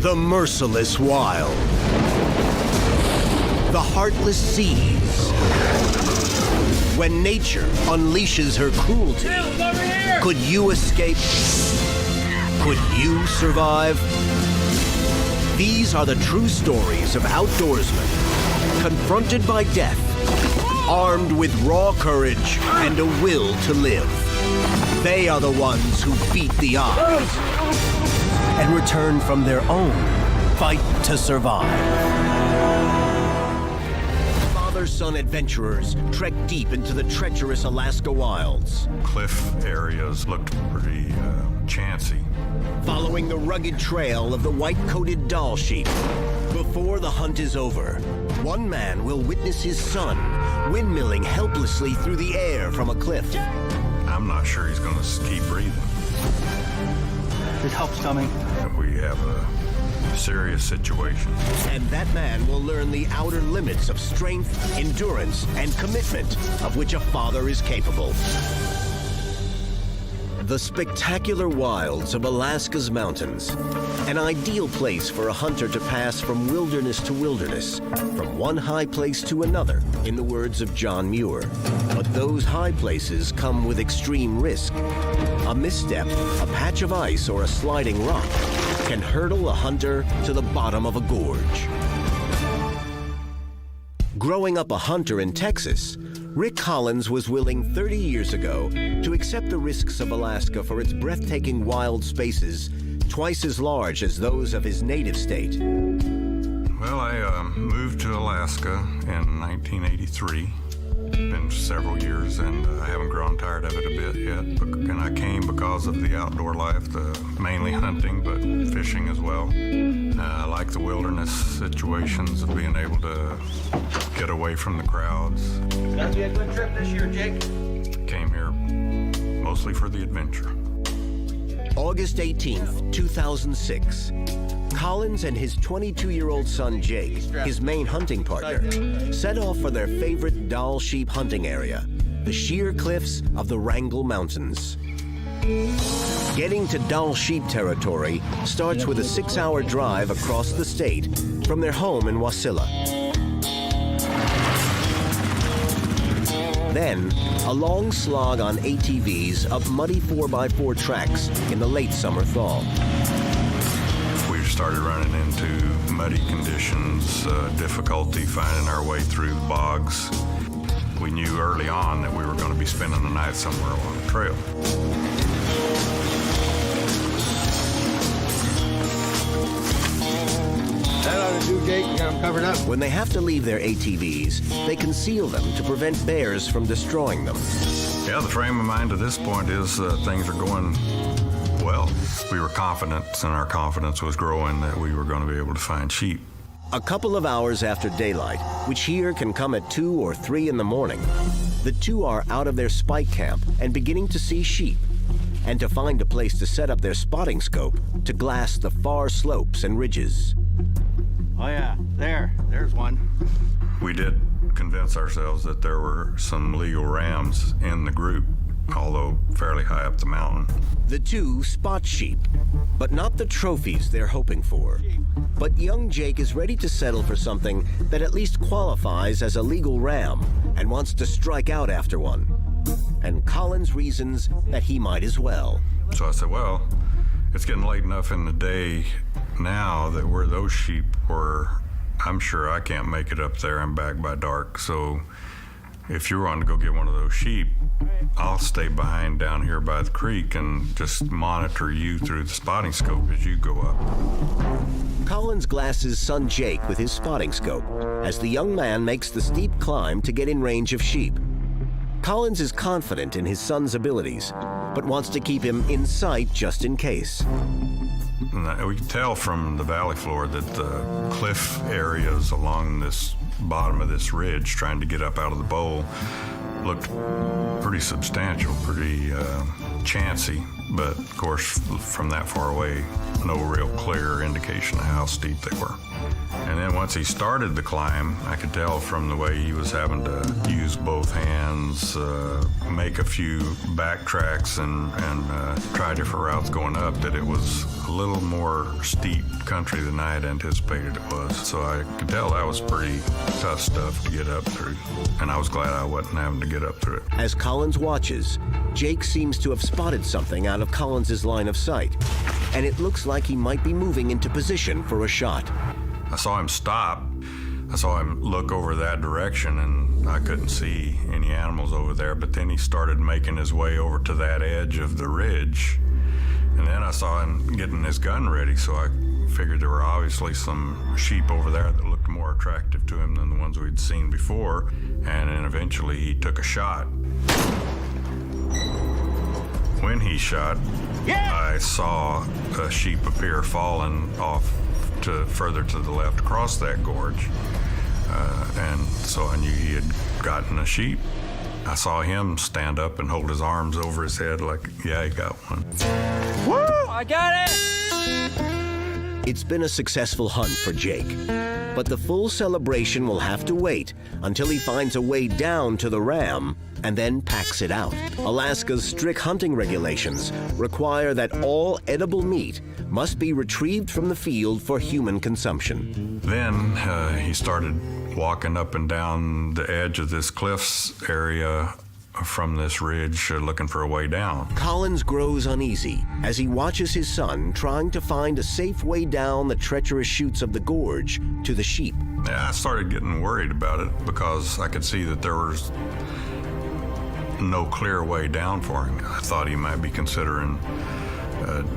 The merciless wild. The heartless seas. When nature unleashes her cruelty, could you escape? Could you survive? These are the true stories of outdoorsmen, confronted by death, armed with raw courage and a will to live. They are the ones who beat the odds and return from their own fight to survive. Father-son adventurers trek deep into the treacherous Alaska wilds. Cliff areas looked pretty chancy. Following the rugged trail of the white-coated Dall sheep. Before the hunt is over, one man will witness his son windmilling helplessly through the air from a cliff. I'm not sure he's going to keep breathing. His help's coming. We have a serious situation. And that man will learn the outer limits of strength, endurance, and commitment of which a father is capable. The spectacular wilds of Alaska's mountains. An ideal place for a hunter to pass from wilderness to wilderness, from one high place to another, in the words of John Muir. But those high places come with extreme risk. A misstep, a patch of ice, or a sliding rock can hurtle a hunter to the bottom of a gorge. Growing up a hunter in Texas, Rick Collins was willing 30 years ago to accept the risks of Alaska for its breathtaking wild spaces, twice as large as those of his native state. Well, I moved to Alaska in 1983. Been several years, and I haven't grown tired of it a bit yet. And I came because of the outdoor life, mainly hunting, but fishing as well. I like the wilderness situations of being able to get away from the crowds. It's gonna be a good trip this year, Jake. Came here mostly for the adventure. August 18th, 2006. Collins and his 22-year-old son, Jake, his main hunting partner, set off for their favorite Dall sheep hunting area, the sheer cliffs of the Wrangell Mountains. Getting to Dall sheep territory starts with a 6-hour drive across the state from their home in Wasilla. Then, a long slog on ATVs up muddy 4x4 tracks in the late summer thaw. We started running into muddy conditions, difficulty finding our way through the bogs. We knew early on that we were going to be spending the night somewhere along the trail. That ought to do, Jake. You got them covered up. When they have to leave their ATVs, they conceal them to prevent bears from destroying them. Yeah, the frame of mind to this point is things are going well. We were confident, and our confidence was growing that we were going to be able to find sheep. A couple of hours after daylight, which here can come at 2 or 3 in the morning, the two are out of their spike camp and beginning to see sheep, and to find a place to set up their spotting scope to glass the far slopes and ridges. Oh yeah, there's one. We did convince ourselves that there were some legal rams in the group, although fairly high up the mountain. The two spot sheep, but not the trophies they're hoping for. But young Jake is ready to settle for something that at least qualifies as a legal ram and wants to strike out after one. And Collins reasons that he might as well. So I said, well, it's getting late enough in the day now that where those sheep were, I'm sure I can't make it up there and back by dark. So if you want to go get one of those sheep, I'll stay behind down here by the creek and just monitor you through the spotting scope as you go up. Collins glasses son Jake with his spotting scope as the young man makes the steep climb to get in range of sheep. Collins is confident in his son's abilities, but wants to keep him in sight just in case. We can tell from the valley floor that the cliff areas along this bottom of this ridge, trying to get up out of the bowl, looked pretty substantial, pretty chancy. But of course, from that far away, no real clear indication of how steep they were. And then once he started the climb, I could tell from the way he was having to use both hands, make a few backtracks and try different routes going up, that it was a little more steep country than I had anticipated it was. So I could tell that was pretty tough stuff to get up through, and I was glad I wasn't having to get up through it. As Collins watches, Jake seems to have spotted something out of Collins's line of sight, and it looks like he might be moving into position for a shot. I saw him stop. I saw him look over that direction, and I couldn't see any animals over there, but then he started making his way over to that edge of the ridge, and then I saw him getting his gun ready, so I figured there were obviously some sheep over there that looked more attractive to him than the ones we'd seen before, and then eventually he took a shot. When he shot, I saw a sheep appear falling off further to the left across that gorge. And so I knew he had gotten a sheep. I saw him stand up and hold his arms over his head like, yeah, he got one. Woo! I got it! It's been a successful hunt for Jake, but the full celebration will have to wait until he finds a way down to the ram and then packs it out. Alaska's strict hunting regulations require that all edible meat must be retrieved from the field for human consumption. Then he started walking up and down the edge of this cliffs area from this ridge looking for a way down. Collins grows uneasy as he watches his son trying to find a safe way down the treacherous chutes of the gorge to the sheep. Yeah, I started getting worried about it because I could see that there was no clear way down for him. I thought he might be considering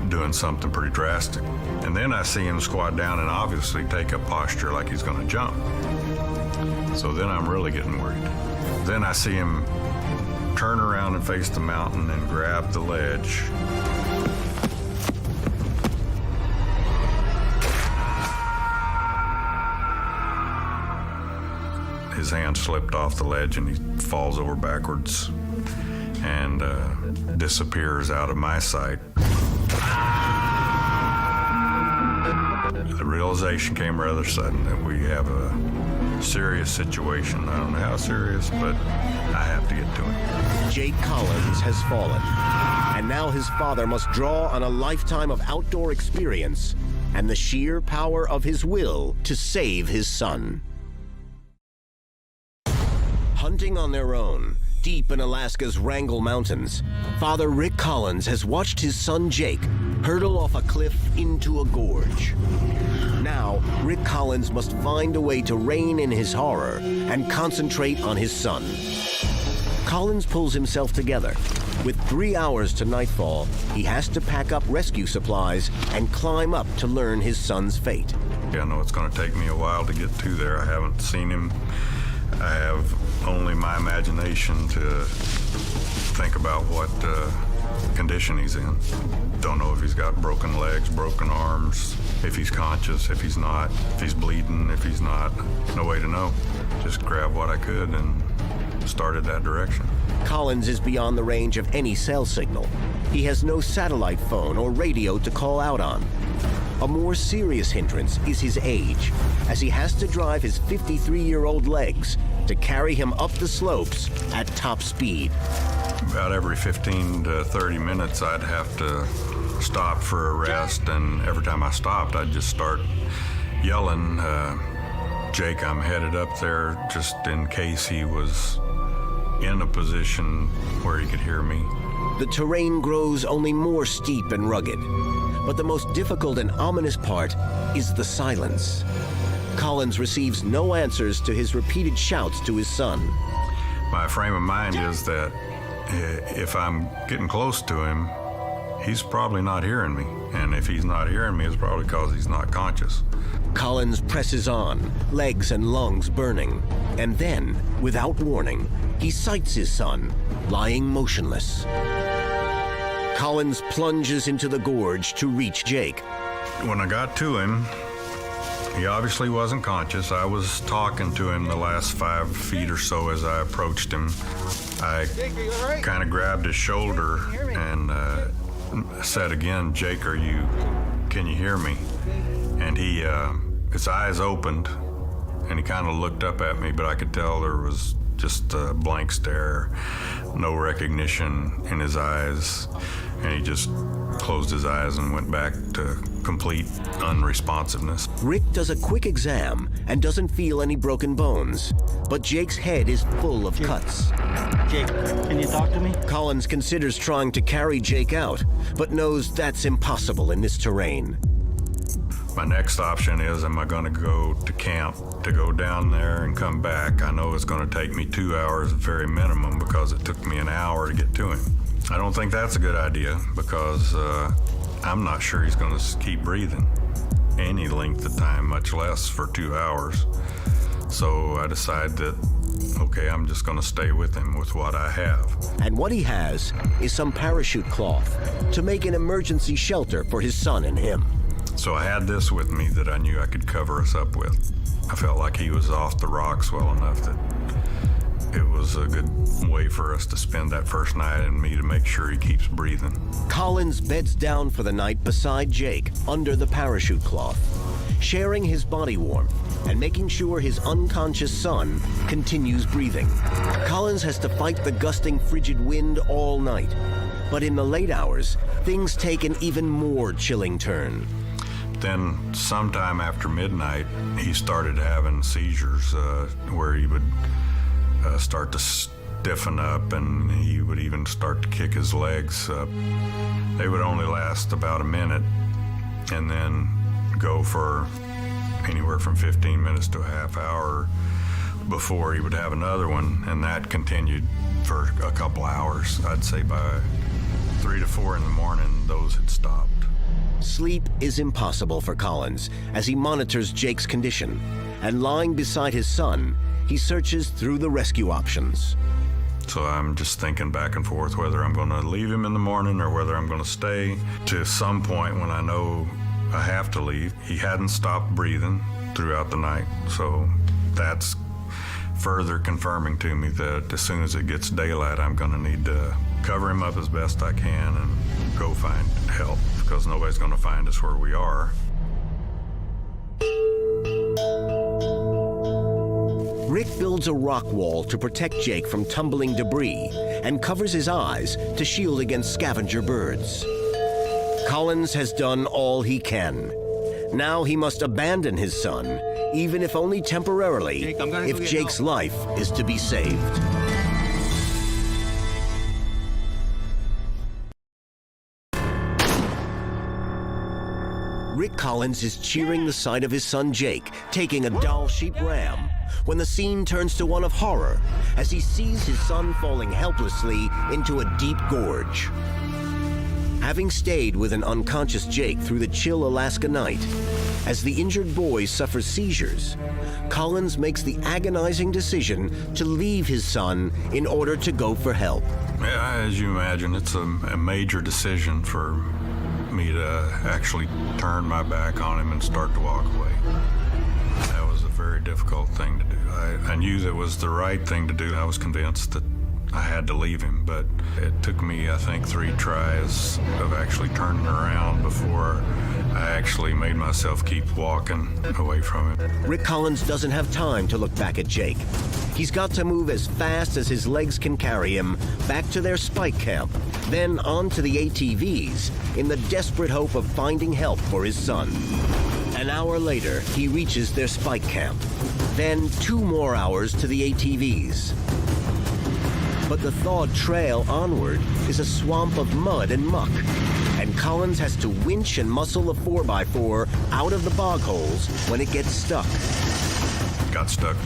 doing something pretty drastic. And then I see him squat down and obviously take a posture like he's going to jump. So then I'm really getting worried. Then I see him turn around and face the mountain and grab the ledge. His hand slipped off the ledge and he falls over backwards and disappears out of my sight. The realization came rather sudden that we have a serious situation. I don't know how serious, but I have to get to it. Jake Collins has fallen, and now his father must draw on a lifetime of outdoor experience and the sheer power of his will to save his son. Hunting on their own, deep in Alaska's Wrangell Mountains, Father Rick Collins has watched his son Jake hurtle off a cliff into a gorge. Now, Rick Collins must find a way to rein in his horror and concentrate on his son. Collins pulls himself together. With 3 hours to nightfall, he has to pack up rescue supplies and climb up to learn his son's fate. I know it's going to take me a while to get to there. I haven't seen him. I have only my imagination to think about what condition he's in. Don't know if he's got broken legs, broken arms, if he's conscious, if he's not, if he's bleeding, if he's not. No way to know. Just grabbed what I could and started that direction. Collins is beyond the range of any cell signal. He has no satellite phone or radio to call out on. A more serious hindrance is his age, as he has to drive his 53-year-old legs to carry him up the slopes at top speed. About every 15 to 30 minutes, I'd have to stop for a rest, and every time I stopped, I'd just start yelling, Jake, I'm headed up there, just in case he was in a position where he could hear me. The terrain grows only more steep and rugged, but the most difficult and ominous part is the silence. Collins receives no answers to his repeated shouts to his son. My frame of mind is that if I'm getting close to him, he's probably not hearing me. And if he's not hearing me, it's probably because he's not conscious. Collins presses on, legs and lungs burning. And then, without warning, he sights his son, lying motionless. Collins plunges into the gorge to reach Jake. When I got to him, he obviously wasn't conscious. I was talking to him the last 5 feet or so as I approached him. I kind of grabbed his shoulder and said again, Jake, can you hear me? And his eyes opened and he kind of looked up at me, but I could tell there was just a blank stare, no recognition in his eyes. and he just closed his eyes and went back to complete unresponsiveness. Rick does a quick exam and doesn't feel any broken bones, but Jake's head is full of cuts. Jake, can you talk to me? Collins considers trying to carry Jake out, but knows that's impossible in this terrain. My next option is, am I going to go to camp to go down there and come back? I know it's going to take me 2 hours at very minimum because it took me an hour to get to him. I don't think that's a good idea because I'm not sure he's going to keep breathing any length of time, much less for 2 hours. So I decide that, okay, I'm just going to stay with him with what I have. And what he has is some parachute cloth to make an emergency shelter for his son and him. So I had this with me that I knew I could cover us up with. I felt like he was off the rocks well enough that it was a good way for us to spend that first night and me to make sure he keeps breathing. Collins beds down for the night beside Jake under the parachute cloth, sharing his body warmth and making sure his unconscious son continues breathing. Collins has to fight the gusting frigid wind all night, but in the late hours, things take an even more chilling turn. Then sometime after midnight, he started having seizures where he would start to stiffen up and he would even start to kick his legs up. They would only last about a minute and then go for anywhere from 15 minutes to a half hour before he would have another one, and that continued for a couple hours. I'd say by 3 to 4 in the morning, those had stopped. Sleep is impossible for Collins as he monitors Jake's condition, and lying beside his son, he searches through the rescue options. So I'm just thinking back and forth whether I'm going to leave him in the morning or whether I'm going to stay. To some point when I know I have to leave, he hadn't stopped breathing throughout the night. So that's further confirming to me that as soon as it gets daylight, I'm going to need to cover him up as best I can and go find help, because nobody's going to find us where we are. Rick builds a rock wall to protect Jake from tumbling debris and covers his eyes to shield against scavenger birds. Collins has done all he can. Now he must abandon his son, even if only temporarily, Jake, I'm gonna if go get Jake's help. life is to be saved. Rick Collins is cheering the sight of his son Jake taking a doll sheep ram when the scene turns to one of horror as he sees his son falling helplessly into a deep gorge. Having stayed with an unconscious Jake through the chill Alaska night, as the injured boy suffers seizures, Collins makes the agonizing decision to leave his son in order to go for help. Yeah, as you imagine, it's a major decision for me to actually turn my back on him and start to walk away. That was a very difficult thing to do. I knew that was the right thing to do. I was convinced that I had to leave him, but it took me, I think, 3 tries of actually turning around before I actually made myself keep walking away from him. Rick Collins doesn't have time to look back at Jake. He's got to move as fast as his legs can carry him back to their spike camp, then on to the ATVs in the desperate hope of finding help for his son. An hour later, he reaches their spike camp. Then 2 more hours to the ATVs. But the thawed trail onward is a swamp of mud and muck, and Collins has to winch and muscle a 4x4 out of the bog holes when it gets stuck. Got stuck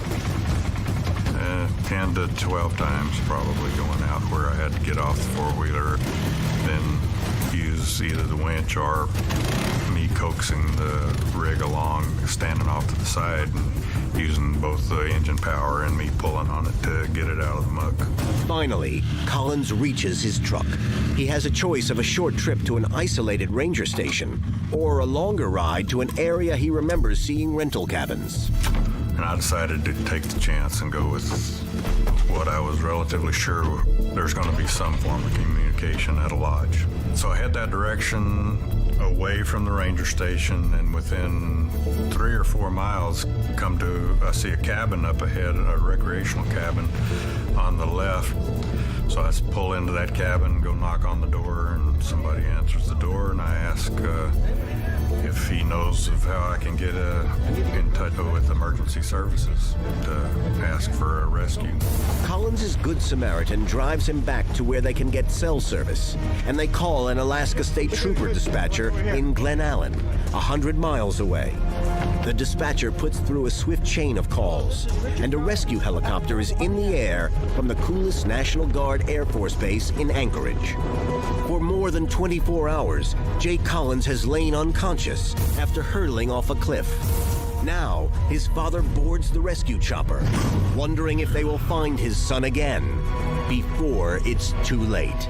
10 to 12 times probably going out where I had to get off the four-wheeler, then use either the winch or me coaxing the rig along, standing off to the side and using both the engine power and me pulling on it to get it out of the muck. Finally, Collins reaches his truck. He has a choice of a short trip to an isolated ranger station or a longer ride to an area he remembers seeing rental cabins. And I decided to take the chance and go with what I was relatively sure there's going to be some form of communication at a lodge. So I head that direction away from the ranger station, and within 3 or 4 miles I see a cabin up ahead, a recreational cabin on the left. So I pull into that cabin, go knock on the door, and somebody answers the door, and I ask if he knows of how I can get in touch with emergency services to ask for a rescue. Collins' Good Samaritan drives him back to where they can get cell service, and they call an Alaska State Trooper dispatcher in Glen Allen, 100 miles away. The dispatcher puts through a swift chain of calls, and a rescue helicopter is in the air from the coolest National Guard Air Force Base in Anchorage. For more than 24 hours, Jake Collins has lain unconscious after hurtling off a cliff. Now, his father boards the rescue chopper, wondering if they will find his son again before it's too late.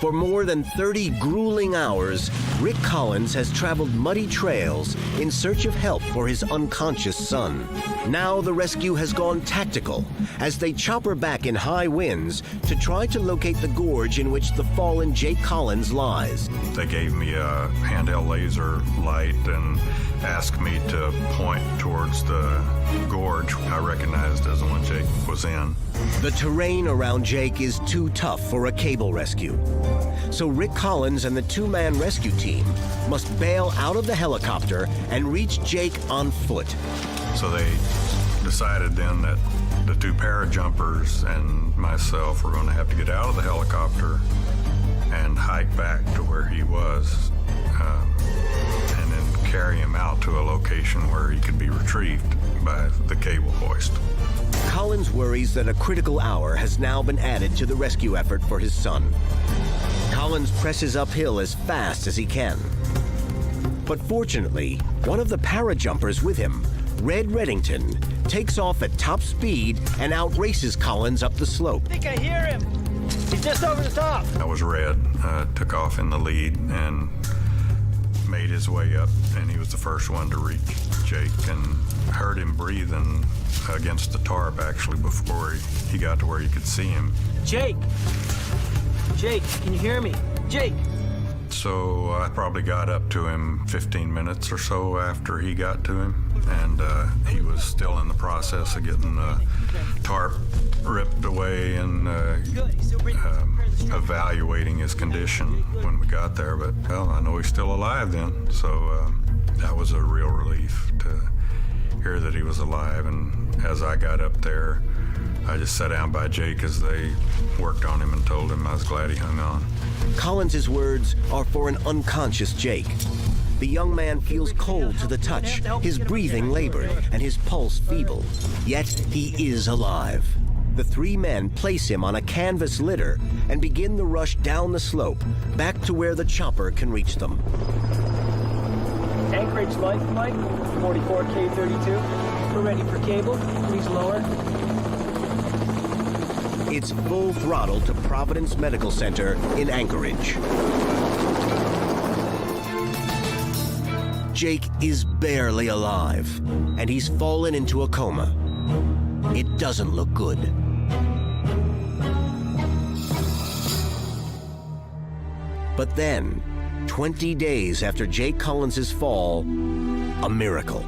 For more than 30 grueling hours, Rick Collins has traveled muddy trails in search of help for his unconscious son. Now the rescue has gone tactical as they chopper back in high winds to try to locate the gorge in which the fallen Jake Collins lies. They gave me a handheld laser light and asked me to point towards the gorge I recognized as the one Jake was in. The terrain around Jake is too tough for a cable rescue. So Rick Collins and the two-man rescue team must bail out of the helicopter and reach Jake on foot. So they decided then that the two parajumpers and myself were going to have to get out of the helicopter and hike back to where he was, and then carry him out to a location where he could be retrieved by the cable hoist. Collins worries that a critical hour has now been added to the rescue effort for his son. Collins presses uphill as fast as he can. But fortunately, one of the parajumpers with him, Red Reddington, takes off at top speed and outraces Collins up the slope. I think I hear him. He's just over the top. That was Red, took off in the lead and made his way up, and he was the first one to reach Jake and heard him breathing against the tarp actually before he got to where you could see him. Jake! Jake, can you hear me? Jake! So I probably got up to him 15 minutes or so after he got to him, and he was still in the process of getting the tarp ripped away and evaluating his condition when we got there. But, well, I know he's still alive then, so that was a real relief to hear that he was alive. And as I got up there, I just sat down by Jake as they worked on him and told him I was glad he hung on. Collins' words are for an unconscious Jake. The young man feels cold to the touch, his breathing labored, and his pulse feeble. Yet he is alive. The three men place him on a canvas litter and begin the rush down the slope, back to where the chopper can reach them. Anchorage Life Flight, 44K32. We're ready for cable. Please lower. It's full throttle to Providence Medical Center in Anchorage. Jake is barely alive, and he's fallen into a coma. It doesn't look good. But then, 20 days after Jake Collins' fall, a miracle.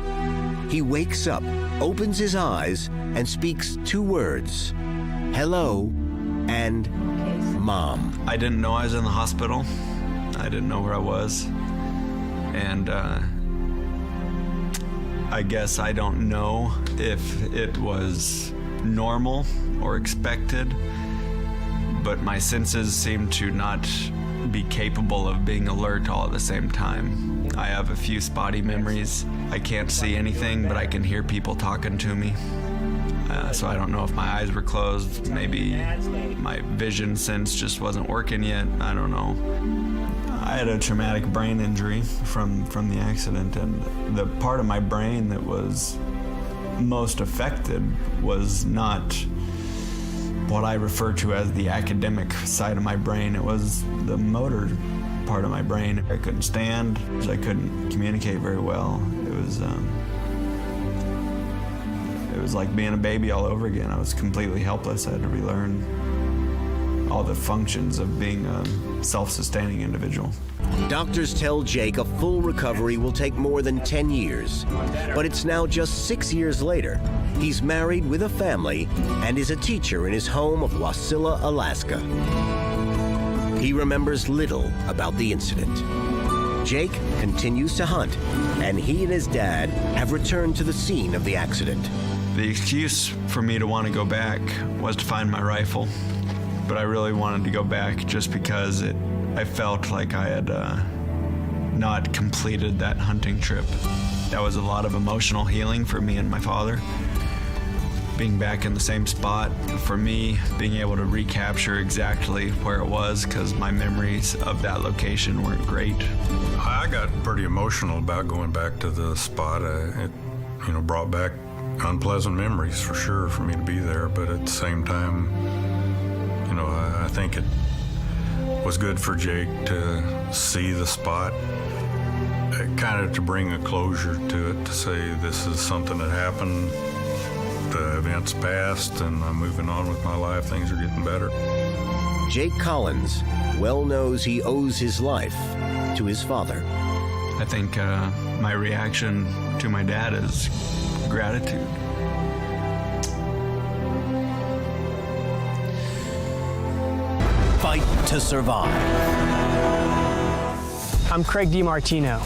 He wakes up, opens his eyes, and speaks two words: hello and mom. I didn't know I was in the hospital. I didn't know where I was. And I guess I don't know if it was normal or expected, but my senses seem to not be capable of being alert all at the same time. I have a few spotty memories. I can't see anything, but I can hear people talking to me. So I don't know if my eyes were closed. Maybe my vision sense just wasn't working yet. I don't know. I had a traumatic brain injury from the accident, and the part of my brain that was most affected was not what I refer to as the academic side of my brain. It was the motor part of my brain. I couldn't stand. I couldn't communicate very well. It was like being a baby all over again. I was completely helpless. I had to relearn all the functions of being a self-sustaining individual. Doctors tell Jake a full recovery will take more than 10 years. But it's now just 6 years later. He's married with a family and is a teacher in his home of Wasilla, Alaska. He remembers little about the incident. Jake continues to hunt, and he and his dad have returned to the scene of the accident. The excuse for me to want to go back was to find my rifle, but I really wanted to go back just because I felt like I had not completed that hunting trip. That was a lot of emotional healing for me and my father. Being back in the same spot, for me, being able to recapture exactly where it was, because my memories of that location weren't great. I got pretty emotional about going back to the spot. It brought back unpleasant memories for sure for me to be there, but at the same time, I think it was good for Jake to see the spot, kind of to bring a closure to it, to say this is something that happened, the events passed, and I'm moving on with my life. Things are getting better. Jake Collins well knows he owes his life to his father. I think my reaction to my dad is gratitude. Fight to survive. I'm Craig DiMartino.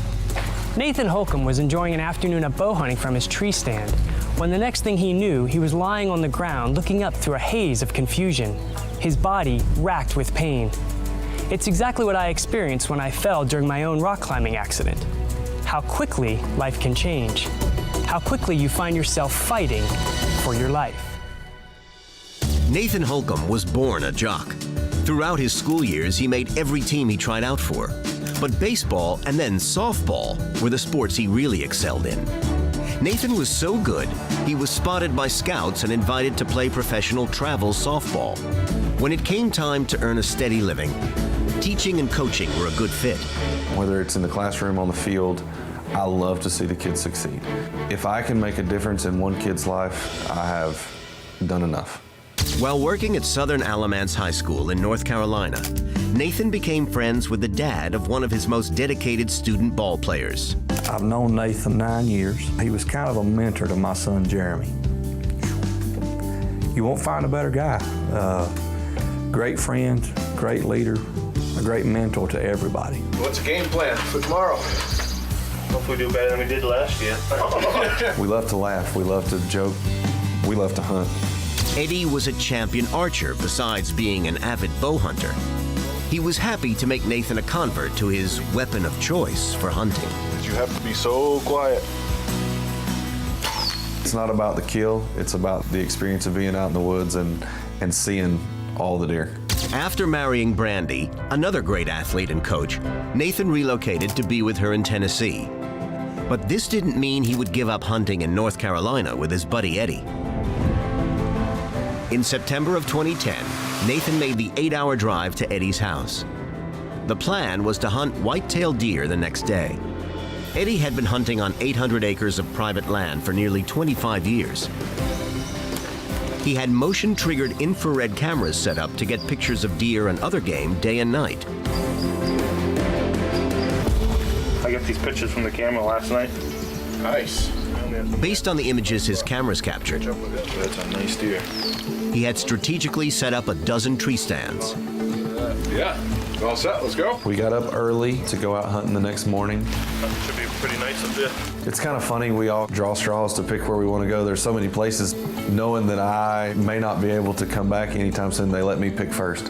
Nathan Holcomb was enjoying an afternoon of bow hunting from his tree stand when the next thing he knew, he was lying on the ground looking up through a haze of confusion, his body racked with pain. It's exactly what I experienced when I fell during my own rock climbing accident. How quickly life can change. How quickly you find yourself fighting for your life. Nathan Holcomb was born a jock. Throughout his school years, he made every team he tried out for. But baseball and then softball were the sports he really excelled in. Nathan was so good, he was spotted by scouts and invited to play professional travel softball. When it came time to earn a steady living, teaching and coaching were a good fit. Whether it's in the classroom, on the field, I love to see the kids succeed. If I can make a difference in one kid's life, I have done enough. While working at Southern Alamance High School in North Carolina, Nathan became friends with the dad of one of his most dedicated student ball players. I've known Nathan 9 years. He was kind of a mentor to my son, Jeremy. You won't find a better guy. Great friend, great leader, a great mentor to everybody. What's the game plan for tomorrow? Hopefully do better than we did last year. We love to laugh, we love to joke, we love to hunt. Eddie was a champion archer besides being an avid bow hunter. He was happy to make Nathan a convert to his weapon of choice for hunting. You have to be so quiet. It's not about the kill, it's about the experience of being out in the woods and seeing all the deer. After marrying Brandy, another great athlete and coach, Nathan relocated to be with her in Tennessee. But this didn't mean he would give up hunting in North Carolina with his buddy Eddie. In September of 2010, Nathan made the 8-hour drive to Eddie's house. The plan was to hunt white-tailed deer the next day. Eddie had been hunting on 800 acres of private land for nearly 25 years. He had motion-triggered infrared cameras set up to get pictures of deer and other game day and night. I got these pictures from the camera last night. Nice. Based on the images his cameras captured, That's a nice deer. he had strategically set up a dozen tree stands. Yeah. All set. Let's go. We got up early to go out hunting the next morning. Should be pretty nice up there. It's kind of funny, we all draw straws to pick where we want to go. There's so many places, knowing that I may not be able to come back anytime soon, they let me pick first.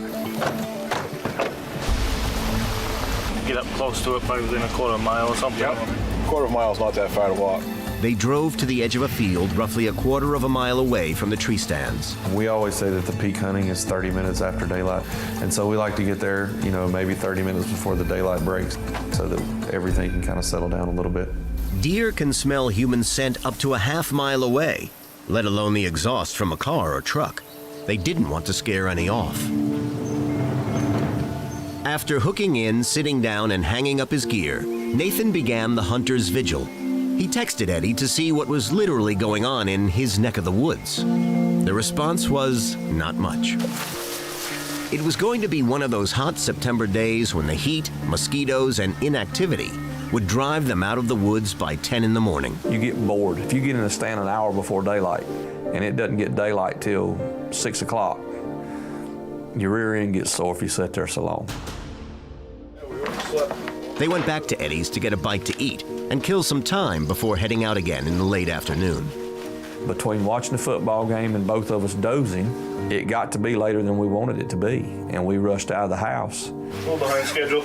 Get up close to it, probably within a quarter mile or something. Yep. Quarter mile's not that far to walk. They drove to the edge of a field roughly a quarter of a mile away from the tree stands. We always say that the peak hunting is 30 minutes after daylight. And so we like to get there, maybe 30 minutes before the daylight breaks so that everything can kind of settle down a little bit. Deer can smell human scent up to a half mile away, let alone the exhaust from a car or truck. They didn't want to scare any off. After hooking in, sitting down, and hanging up his gear, Nathan began the hunter's vigil. He texted Eddie to see what was literally going on in his neck of the woods. The response was not much. It was going to be one of those hot September days when the heat, mosquitoes, and inactivity would drive them out of the woods by 10 in the morning. You get bored. If you get in a stand an hour before daylight and it doesn't get daylight till 6 o'clock, your rear end gets sore if you sit there so long. They went back to Eddie's to get a bite to eat and kill some time before heading out again in the late afternoon. Between watching the football game and both of us dozing, it got to be later than we wanted it to be, and we rushed out of the house. A little behind schedule.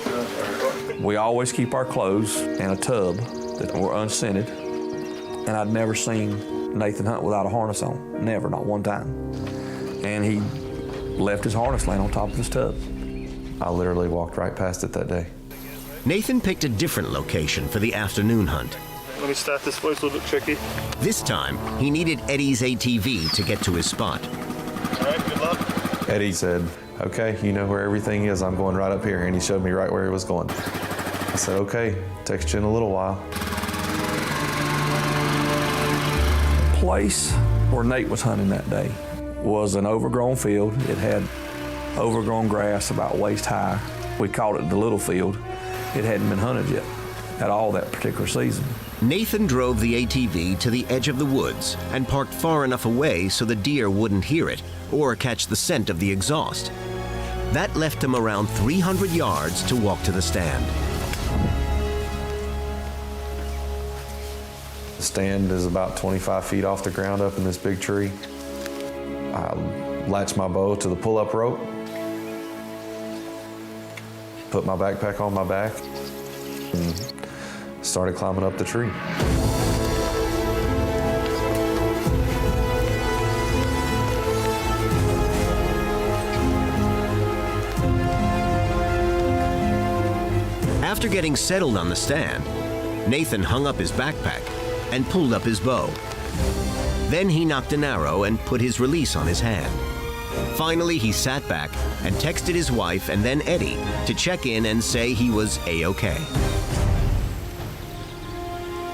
We always keep our clothes in a tub that were unscented, and I'd never seen Nathan hunt without a harness on. Never, not one time. And he left his harness laying on top of his tub. I literally walked right past it that day. Nathan picked a different location for the afternoon hunt. Let me start this place, a little bit tricky. This time, he needed Eddie's ATV to get to his spot. All right, good luck. Eddie said, okay, you know where everything is. I'm going right up here. And he showed me right where he was going. I said, okay, text you in a little while. The place where Nate was hunting that day was an overgrown field. It had overgrown grass about waist high. We called it the little field. It hadn't been hunted yet at all that particular season. Nathan drove the ATV to the edge of the woods and parked far enough away so the deer wouldn't hear it or catch the scent of the exhaust. That left him around 300 yards to walk to the stand. The stand is about 25 feet off the ground up in this big tree. I latched my bow to the pull-up rope, put my backpack on my back, and started climbing up the tree. After getting settled on the stand, Nathan hung up his backpack and pulled up his bow. Then he knocked an arrow and put his release on his hand. Finally, he sat back and texted his wife and then Eddie to check in and say he was A-OK.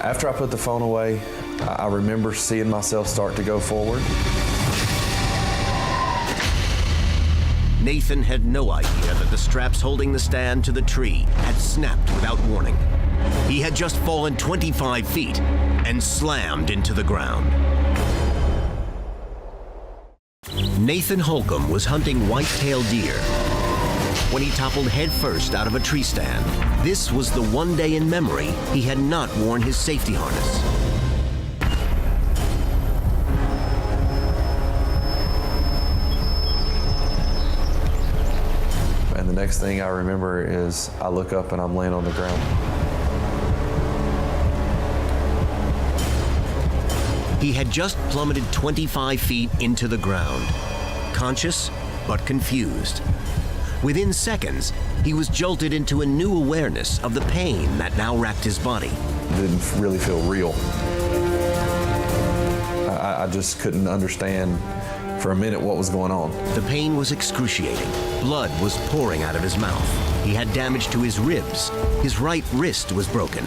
After I put the phone away, I remember seeing myself start to go forward. Nathan had no idea that the straps holding the stand to the tree had snapped without warning. He had just fallen 25 feet and slammed into the ground. Nathan Holcomb was hunting white-tailed deer when he toppled headfirst out of a tree stand. This was the one day in memory he had not worn his safety harness. And the next thing I remember is I look up and I'm laying on the ground. He had just plummeted 25 feet into the ground, conscious but confused. Within seconds, he was jolted into a new awareness of the pain that now racked his body. It didn't really feel real. I just couldn't understand for a minute what was going on. The pain was excruciating. Blood was pouring out of his mouth. He had damage to his ribs. His right wrist was broken,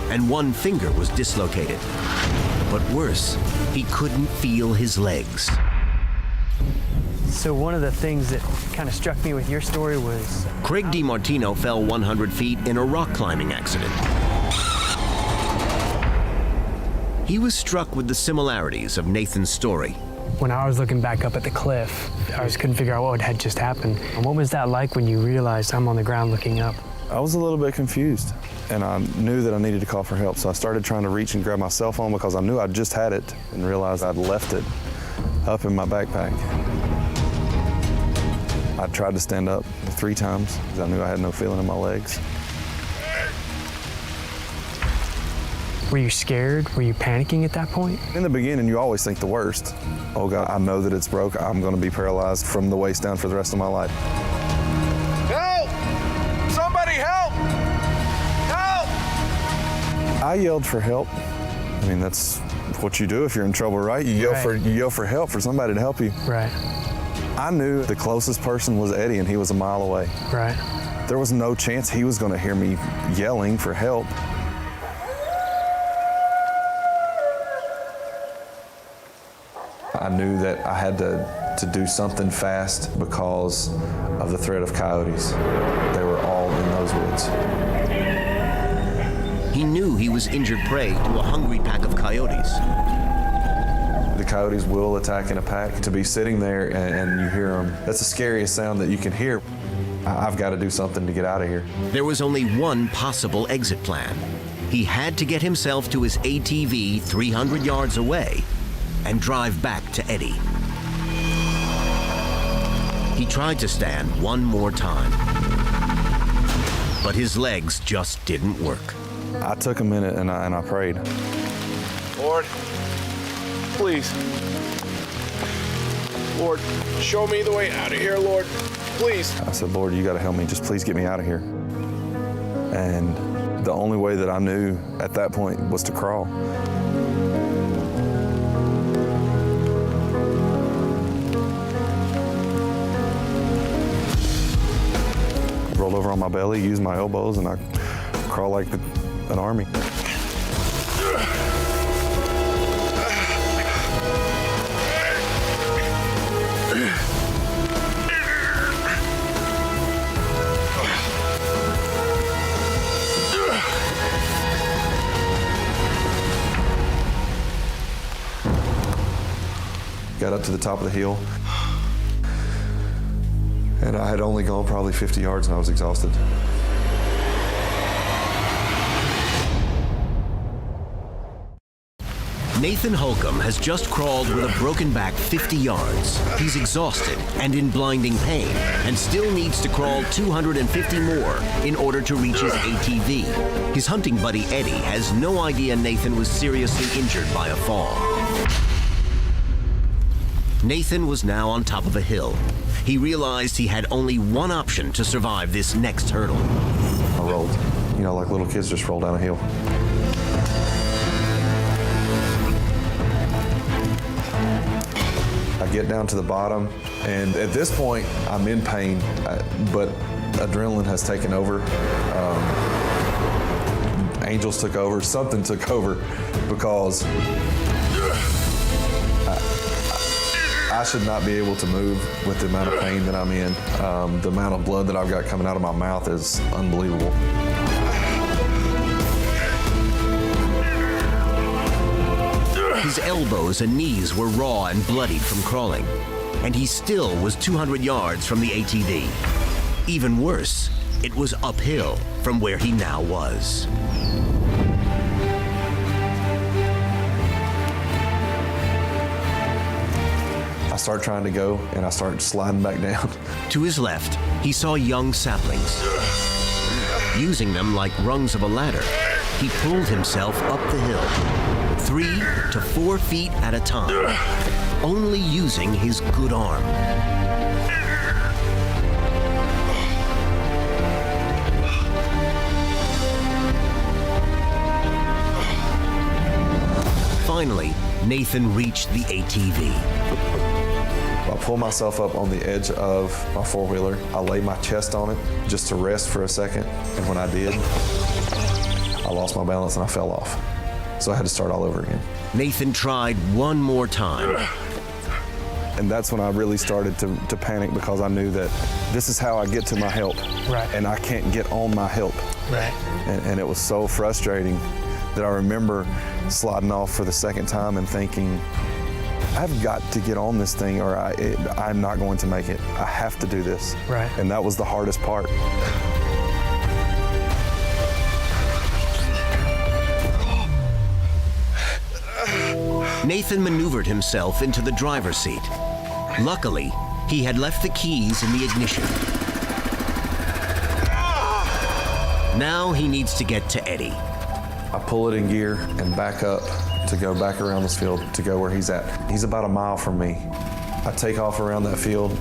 and one finger was dislocated. But worse, he couldn't feel his legs. So one of the things that kind of struck me with your story was... Craig DiMartino fell 100 feet in a rock climbing accident. He was struck with the similarities of Nathan's story. When I was looking back up at the cliff, I just couldn't figure out what had just happened. And what was that like when you realized I'm on the ground looking up? I was a little bit confused, and I knew that I needed to call for help, so I started trying to reach and grab my cell phone because I knew I just had it and realized I'd left it up in my backpack. I tried to stand up 3 times because I knew I had no feeling in my legs. Were you scared? Were you panicking at that point? In the beginning, you always think the worst. Oh God, I know that it's broke. I'm going to be paralyzed from the waist down for the rest of my life. Help! Somebody help! Help! I yelled for help. I mean, that's what you do if you're in trouble, right? You yell for help, for somebody to help you. Right. I knew the closest person was Eddie, and he was a mile away. Right. There was no chance he was going to hear me yelling for help. I knew that I had to to do something fast because of the threat of coyotes. They were all in those woods. He knew he was injured prey to a hungry pack of coyotes. The coyotes will attack in a pack. To be sitting there and you hear them, that's the scariest sound that you can hear. I've got to do something to get out of here. There was only one possible exit plan. He had to get himself to his ATV 300 yards away and drive back to Eddie. He tried to stand one more time, but his legs just didn't work. I took a minute and I prayed. Lord, please. Lord, show me the way out of here, Lord. Please. I said, Lord, you got to help me. Just please get me out of here. And the only way that I knew at that point was to crawl. Rolled over on my belly, used my elbows, and I crawled like an army. Got up to the top of the hill, and I had only gone probably 50 yards and I was exhausted. Nathan Holcomb has just crawled with a broken back 50 yards. He's exhausted and in blinding pain, and still needs to crawl 250 more in order to reach his ATV. His hunting buddy Eddie has no idea Nathan was seriously injured by a fall. Nathan was now on top of a hill. He realized he had only one option to survive this next hurdle. I rolled, like little kids just roll down a hill. I get down to the bottom, and at this point, I'm in pain, but adrenaline has taken over. Angels took over, something took over, because I should not be able to move with the amount of pain that I'm in. The amount of blood that I've got coming out of my mouth is unbelievable. His elbows and knees were raw and bloodied from crawling, and he still was 200 yards from the ATV. Even worse, it was uphill from where he now was. I start trying to go, and I start sliding back down. To his left, he saw young saplings. Using them like rungs of a ladder, he pulled himself up the hill, 3 to 4 feet at a time, only using his good arm. Finally, Nathan reached the ATV. I pull myself up on the edge of my four-wheeler. I lay my chest on it just to rest for a second, and when I did, I lost my balance and I fell off. So I had to start all over again. Nathan tried one more time. And that's when I really started to panic, because I knew that this is how I get to my help. Right. And I can't get on my help. Right. And it was so frustrating that I remember sliding off for the second time and thinking, I've got to get on this thing or I'm not going to make it. I have to do this. Right. And that was the hardest part. Nathan maneuvered himself into the driver's seat. Luckily, he had left the keys in the ignition. Now he needs to get to Eddie. I pull it in gear and back up to go back around this field to go where he's at. He's about a mile from me. I take off around that field.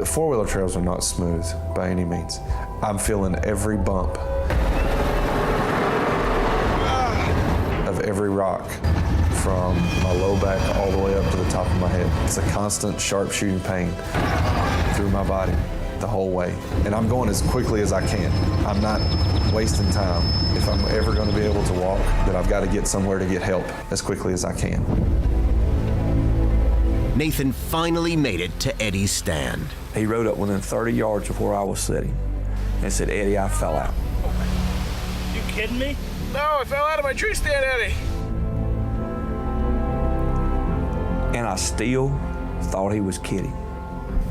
Four-wheeler trails are not smooth by any means. I'm feeling every bump of every rock from my low back all the way up to the top of my head. It's a constant sharp shooting pain through my body the whole way. And I'm going as quickly as I can. I'm not wasting time. If I'm ever going to be able to walk, then I've got to get somewhere to get help as quickly as I can. Nathan finally made it to Eddie's stand. He rode up within 30 yards of where I was sitting and said, "Eddie, I fell out." You kidding me? No, I fell out of my tree stand, Eddie. And I still thought he was kidding.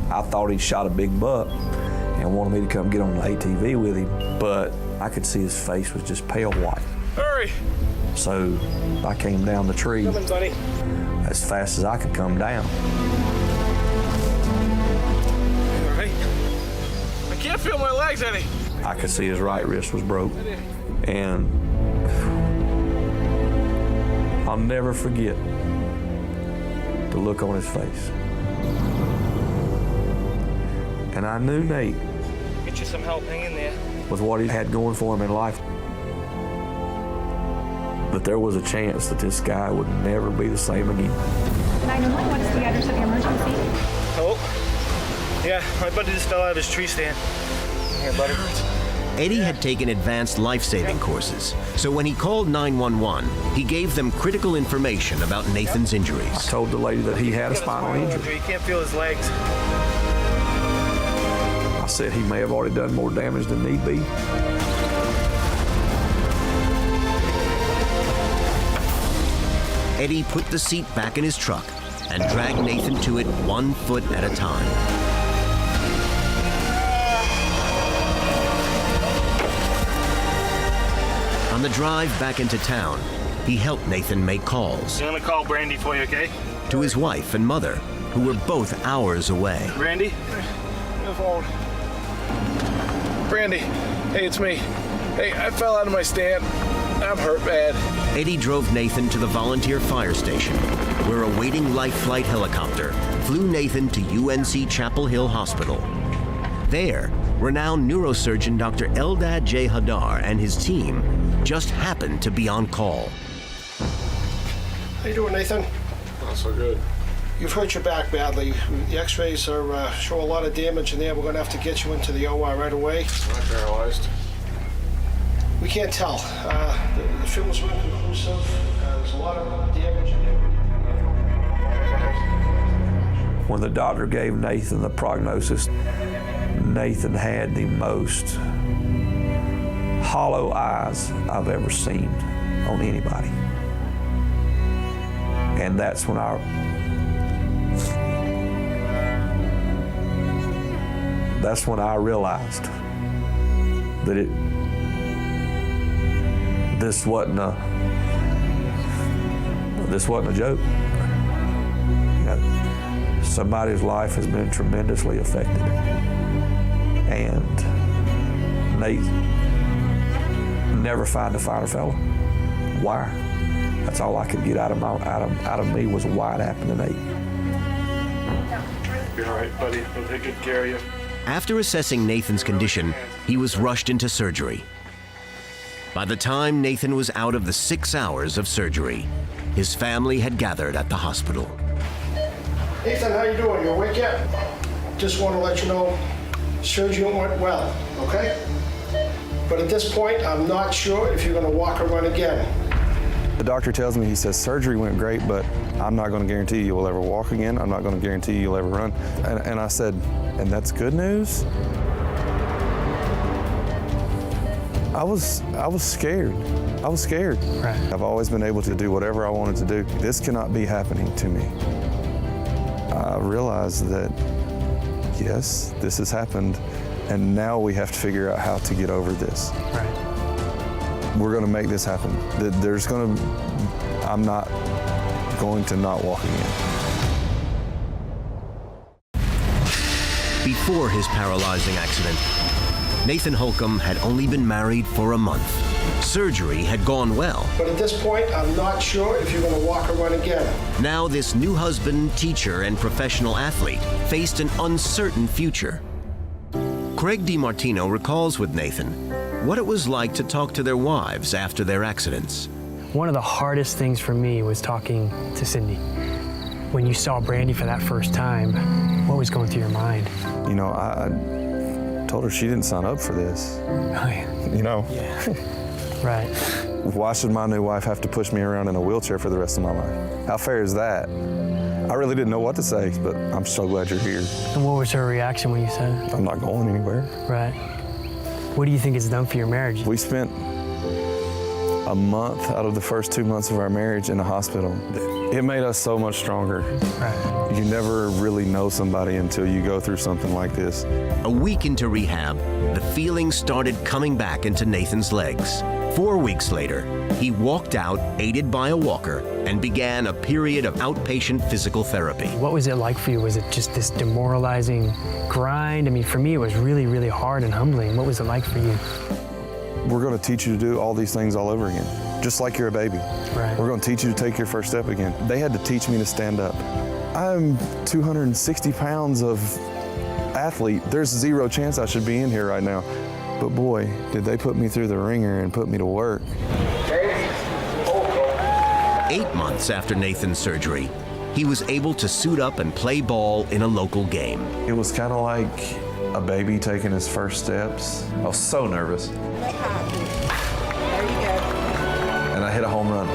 I thought he shot a big buck and wanted me to come get on the ATV with him, but I could see his face was just pale white. Hurry. So I came down the tree Coming, buddy. as fast as I could come down. All right. I can't feel my legs, Eddie. I could see his right wrist was broke. And I'll never forget the look on his face. And I knew Nate, Get you some help. Hang in there. with what he had going for him in life, that there was a chance that this guy would never be the same again. 911, what is the address of your emergency? Hello? Yeah, my buddy just fell out of his tree stand. Here, buddy. Eddie had taken advanced life-saving courses, so when he called 911, he gave them critical information about Nathan's I injuries. told the lady that he had a spinal injury. He can't feel his legs. I said he may have already done more damage than need be. Eddie put the seat back in his truck and dragged Nathan to it 1 foot at a time. On the drive back into town, he helped Nathan make calls I'm gonna call Brandy for you, okay? to his wife and mother, who were both hours away. Brandy? Move forward. Brandy, hey, it's me. Hey, I fell out of my stand. I'm hurt bad. Eddie drove Nathan to the volunteer fire station, where a waiting life flight helicopter flew Nathan to UNC Chapel Hill Hospital. There, renowned neurosurgeon Dr. Eldad J. Hadar and his team just happened to be on call. How you doing, Nathan? Not so good. You've hurt your back badly. The x-rays are show a lot of damage in there. We're going to have to get you into the OR right away. Am I paralyzed? We can't tell. The films were inconclusive. There's a lot of damage in there. When the doctor gave Nathan the prognosis, Nathan had the most hollow eyes I've ever seen on anybody. And that's when I realized that this wasn't a joke. You know, somebody's life has been tremendously affected. And Nate never find a finer fella. Why? That's all I could get out of me was why it happened to Nate. Be all right, buddy. We'll take good care of you. After assessing Nathan's condition, he was rushed into surgery. By the time Nathan was out of the 6 hours of surgery, his family had gathered at the hospital. Nathan, how you doing? You awake yet? Just want to let you know, surgery went well, okay? But at this point, I'm not sure if you're going to walk or run again. The doctor tells me, he says, surgery went great, but I'm not going to guarantee you will ever walk again. I'm not going to guarantee you'll ever run. And I said, and that's good news? I was scared. I was scared. Right. I've always been able to do whatever I wanted to do. This cannot be happening to me. I realized that, yes, this has happened, and now we have to figure out how to get over this. Right. We're going to make this happen. I'm not going to not walk again. Before his paralyzing accident, Nathan Holcomb had only been married for a month. Surgery had gone well. But at this point, I'm not sure if you're going to walk or run again. Now this new husband, teacher, and professional athlete faced an uncertain future. Craig DiMartino recalls with Nathan what it was like to talk to their wives after their accidents. One of the hardest things for me was talking to Cindy. When you saw Brandy for that first time, what was going through your mind? You know, I told her she didn't sign up for this. Oh, yeah. You know? Yeah. Right. Why should my new wife have to push me around in a wheelchair for the rest of my life? How fair is that? I really didn't know what to say, but I'm so glad you're here. And what was her reaction when you said it? I'm not going anywhere. Right. What do you think it's done for your marriage? We spent a month out of the first 2 months of our marriage in the hospital. It made us so much stronger. Right. You never really know somebody until you go through something like this. A week into rehab, the feeling started coming back into Nathan's legs. 4 weeks later, he walked out, aided by a walker, and began a period of outpatient physical therapy. What was it like for you? Was it just this demoralizing grind? I mean, for me, it was really, really hard and humbling. What was it like for you? We're going to teach you to do all these things all over again, just like you're a baby. Right. We're going to teach you to take your first step again. They had to teach me to stand up. I'm 260 pounds of athlete. There's zero chance I should be in here right now. But boy, did they put me through the ringer and put me to work. 8 months after Nathan's surgery, he was able to suit up and play ball in a local game. It was kind of like a baby taking his first steps. I was so nervous. There you go. And I hit a home run.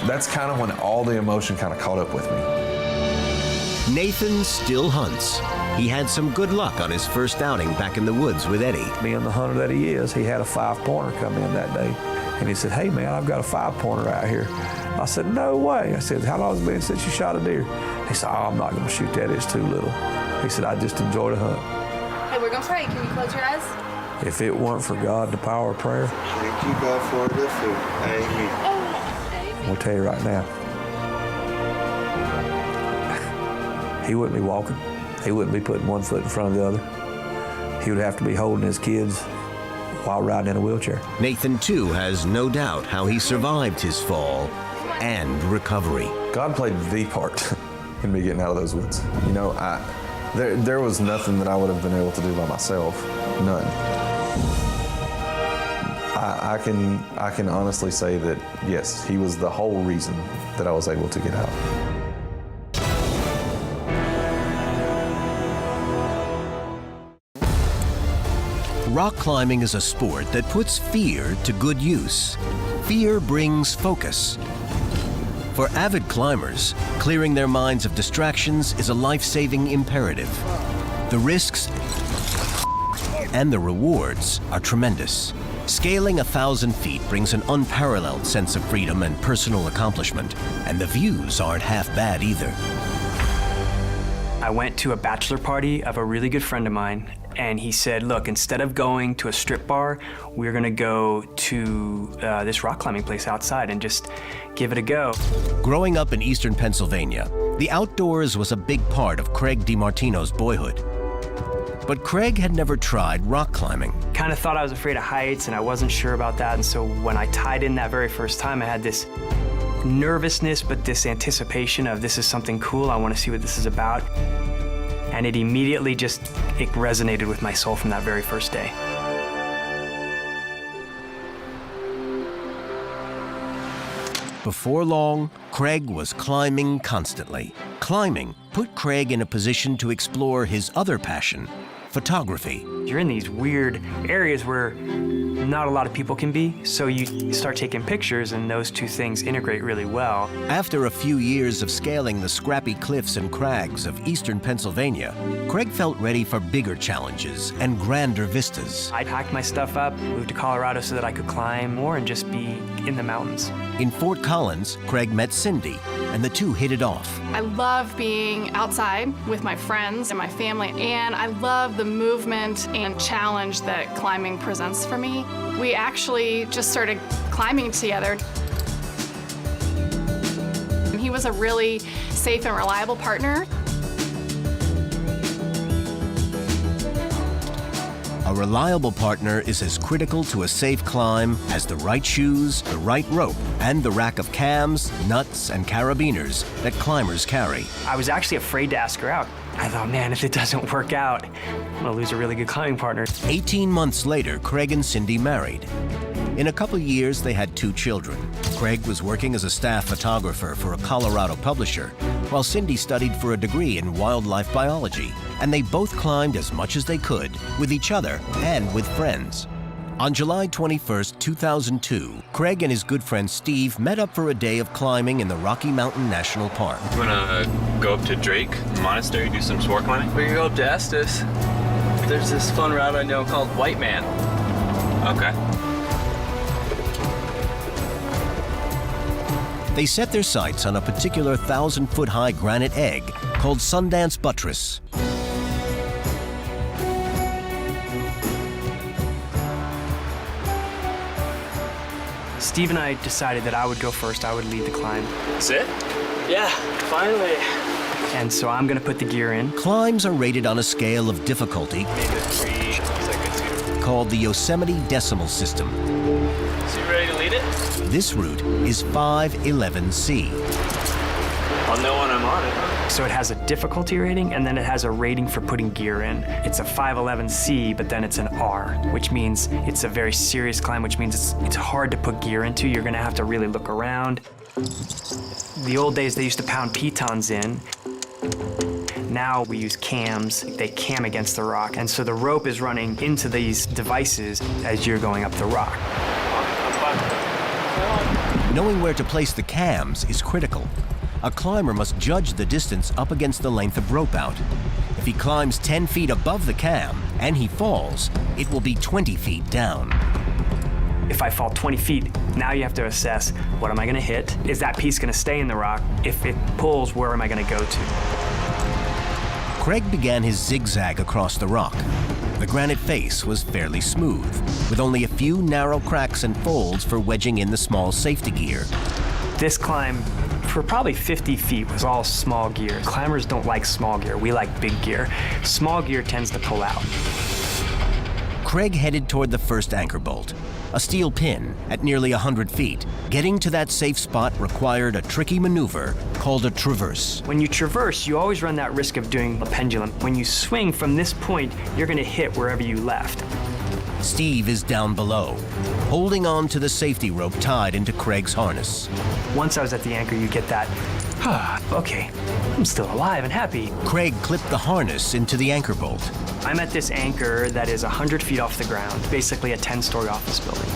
That's kind of when all the emotion kind of caught up with me. Nathan still hunts. He had some good luck on his first outing back in the woods with Eddie. Being the hunter that he is, he had a 5-pointer come in that day. And he said, "Hey man, I've got a 5-pointer out here." I said, "No way." I said, "How long has it been since you shot a deer?" He said, "Oh, I'm not gonna shoot that, it's too little." He said, "I just enjoy the hunt." Hey, we're gonna pray. Can you close your eyes? If it weren't for God, the power of prayer, Thank you, God, for the food. Amen. I'll tell you right now, he wouldn't be walking. He wouldn't be putting one foot in front of the other. He would have to be holding his kids while riding in a wheelchair. Nathan, too, has no doubt how he survived his fall and recovery. God played the part in me getting out of those woods. You know, there was nothing that I would have been able to do by myself. None. I can honestly say that, yes, he was the whole reason that I was able to get out. Rock climbing is a sport that puts fear to good use. Fear brings focus. For avid climbers, clearing their minds of distractions is a life-saving imperative. The risks and the rewards are tremendous. Scaling 1,000 feet brings an unparalleled sense of freedom and personal accomplishment, and the views aren't half bad either. I went to a bachelor party of a really good friend of mine, and he said, "Look, instead of going to a strip bar, we're gonna go to this rock climbing place outside and just give it a go." Growing up in eastern Pennsylvania, the outdoors was a big part of Craig DiMartino's boyhood. But Craig had never tried rock climbing. Kind of thought I was afraid of heights, and I wasn't sure about that, and so when I tied in that very first time, I had this nervousness, but this anticipation of this is something cool, I want to see what this is about. And it immediately it resonated with my soul from that very first day. Before long, Craig was climbing constantly. Climbing put Craig in a position to explore his other passion, photography. You're in these weird areas where not a lot of people can be, so you start taking pictures, and those two things integrate really well. After a few years of scaling the scrappy cliffs and crags of eastern Pennsylvania, Craig felt ready for bigger challenges and grander vistas. I packed my stuff up, moved to Colorado so that I could climb more and just be in the mountains. In Fort Collins, Craig met Cindy, and the two hit it off. I love being outside with my friends and my family, and I love the movement and challenge that climbing presents for me. We actually just started climbing together. He was a really safe and reliable partner. A reliable partner is as critical to a safe climb as the right shoes, the right rope, and the rack of cams, nuts, and carabiners that climbers carry. I was actually afraid to ask her out. I thought, man, if it doesn't work out, I'm gonna lose a really good climbing partner. 18 months later, Craig and Cindy married. In a couple years, they had 2 children. Craig was working as a staff photographer for a Colorado publisher, while Cindy studied for a degree in wildlife biology, and they both climbed as much as they could, with each other and with friends. On July 21st, 2002, Craig and his good friend Steve met up for a day of climbing in the Rocky Mountain National Park. We're gonna go up to Drake Monastery, do some sport climbing. We can go up to Estes. There's this fun route I know called White Man. Okay. They set their sights on a particular 1,000-foot-high granite egg called Sundance Buttress. Steve and I decided that I would go first. I would lead the climb. That's it? Yeah, finally. And so I'm gonna put the gear in. Climbs are rated on a scale of difficulty called the Yosemite Decimal System. So you ready to lead it? This route is 511C. I'll know when I'm on it, huh? So it has a difficulty rating, and then it has a rating for putting gear in. It's a 511C, but then it's an R, which means it's a very serious climb, which means it's hard to put gear into. You're gonna have to really look around. The old days, they used to pound pitons in. Now we use cams. They cam against the rock, and so the rope is running into these devices as you're going up the rock. Knowing where to place the cams is critical. A climber must judge the distance up against the length of rope out. If he climbs 10 feet above the cam and he falls, it will be 20 feet down. If I fall 20 feet, now you have to assess, what am I gonna hit? Is that piece gonna stay in the rock? If it pulls, where am I gonna go to? Craig began his zigzag across the rock. The granite face was fairly smooth, with only a few narrow cracks and folds for wedging in the small safety gear. This climb, for probably 50 feet, was all small gear. Climbers don't like small gear, we like big gear. Small gear tends to pull out. Craig headed toward the first anchor bolt, a steel pin at nearly 100 feet. Getting to that safe spot required a tricky maneuver called a traverse. When you traverse, you always run that risk of doing a pendulum. When you swing from this point, you're gonna hit wherever you left. Steve is down below, holding on to the safety rope tied into Craig's harness. Once I was at the anchor, you get that, okay, I'm still alive and happy. Craig clipped the harness into the anchor bolt. I'm at this anchor that is 100 feet off the ground, basically a 10-story office building.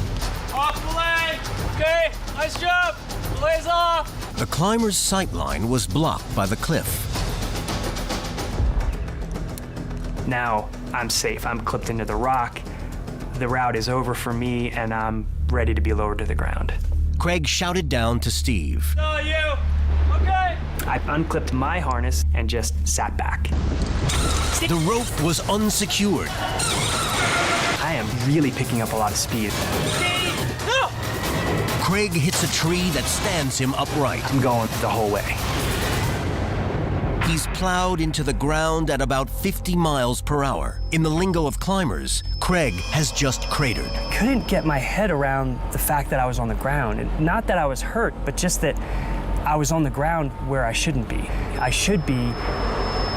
Off belay! Okay, nice job! Belay's off! The climber's sight line was blocked by the cliff. Now, I'm safe. I'm clipped into the rock. The route is over for me, and I'm ready to be lowered to the ground. Craig shouted down to Steve. No, you! Okay! I unclipped my harness and just sat back. The rope was unsecured. I am really picking up a lot of speed. No! Craig hits a tree that stands him upright. I'm going the whole way. He's plowed into the ground at about 50 miles per hour. In the lingo of climbers, Craig has just cratered. I couldn't get my head around the fact that I was on the ground. And not that I was hurt, but just that I was on the ground where I shouldn't be. I should be,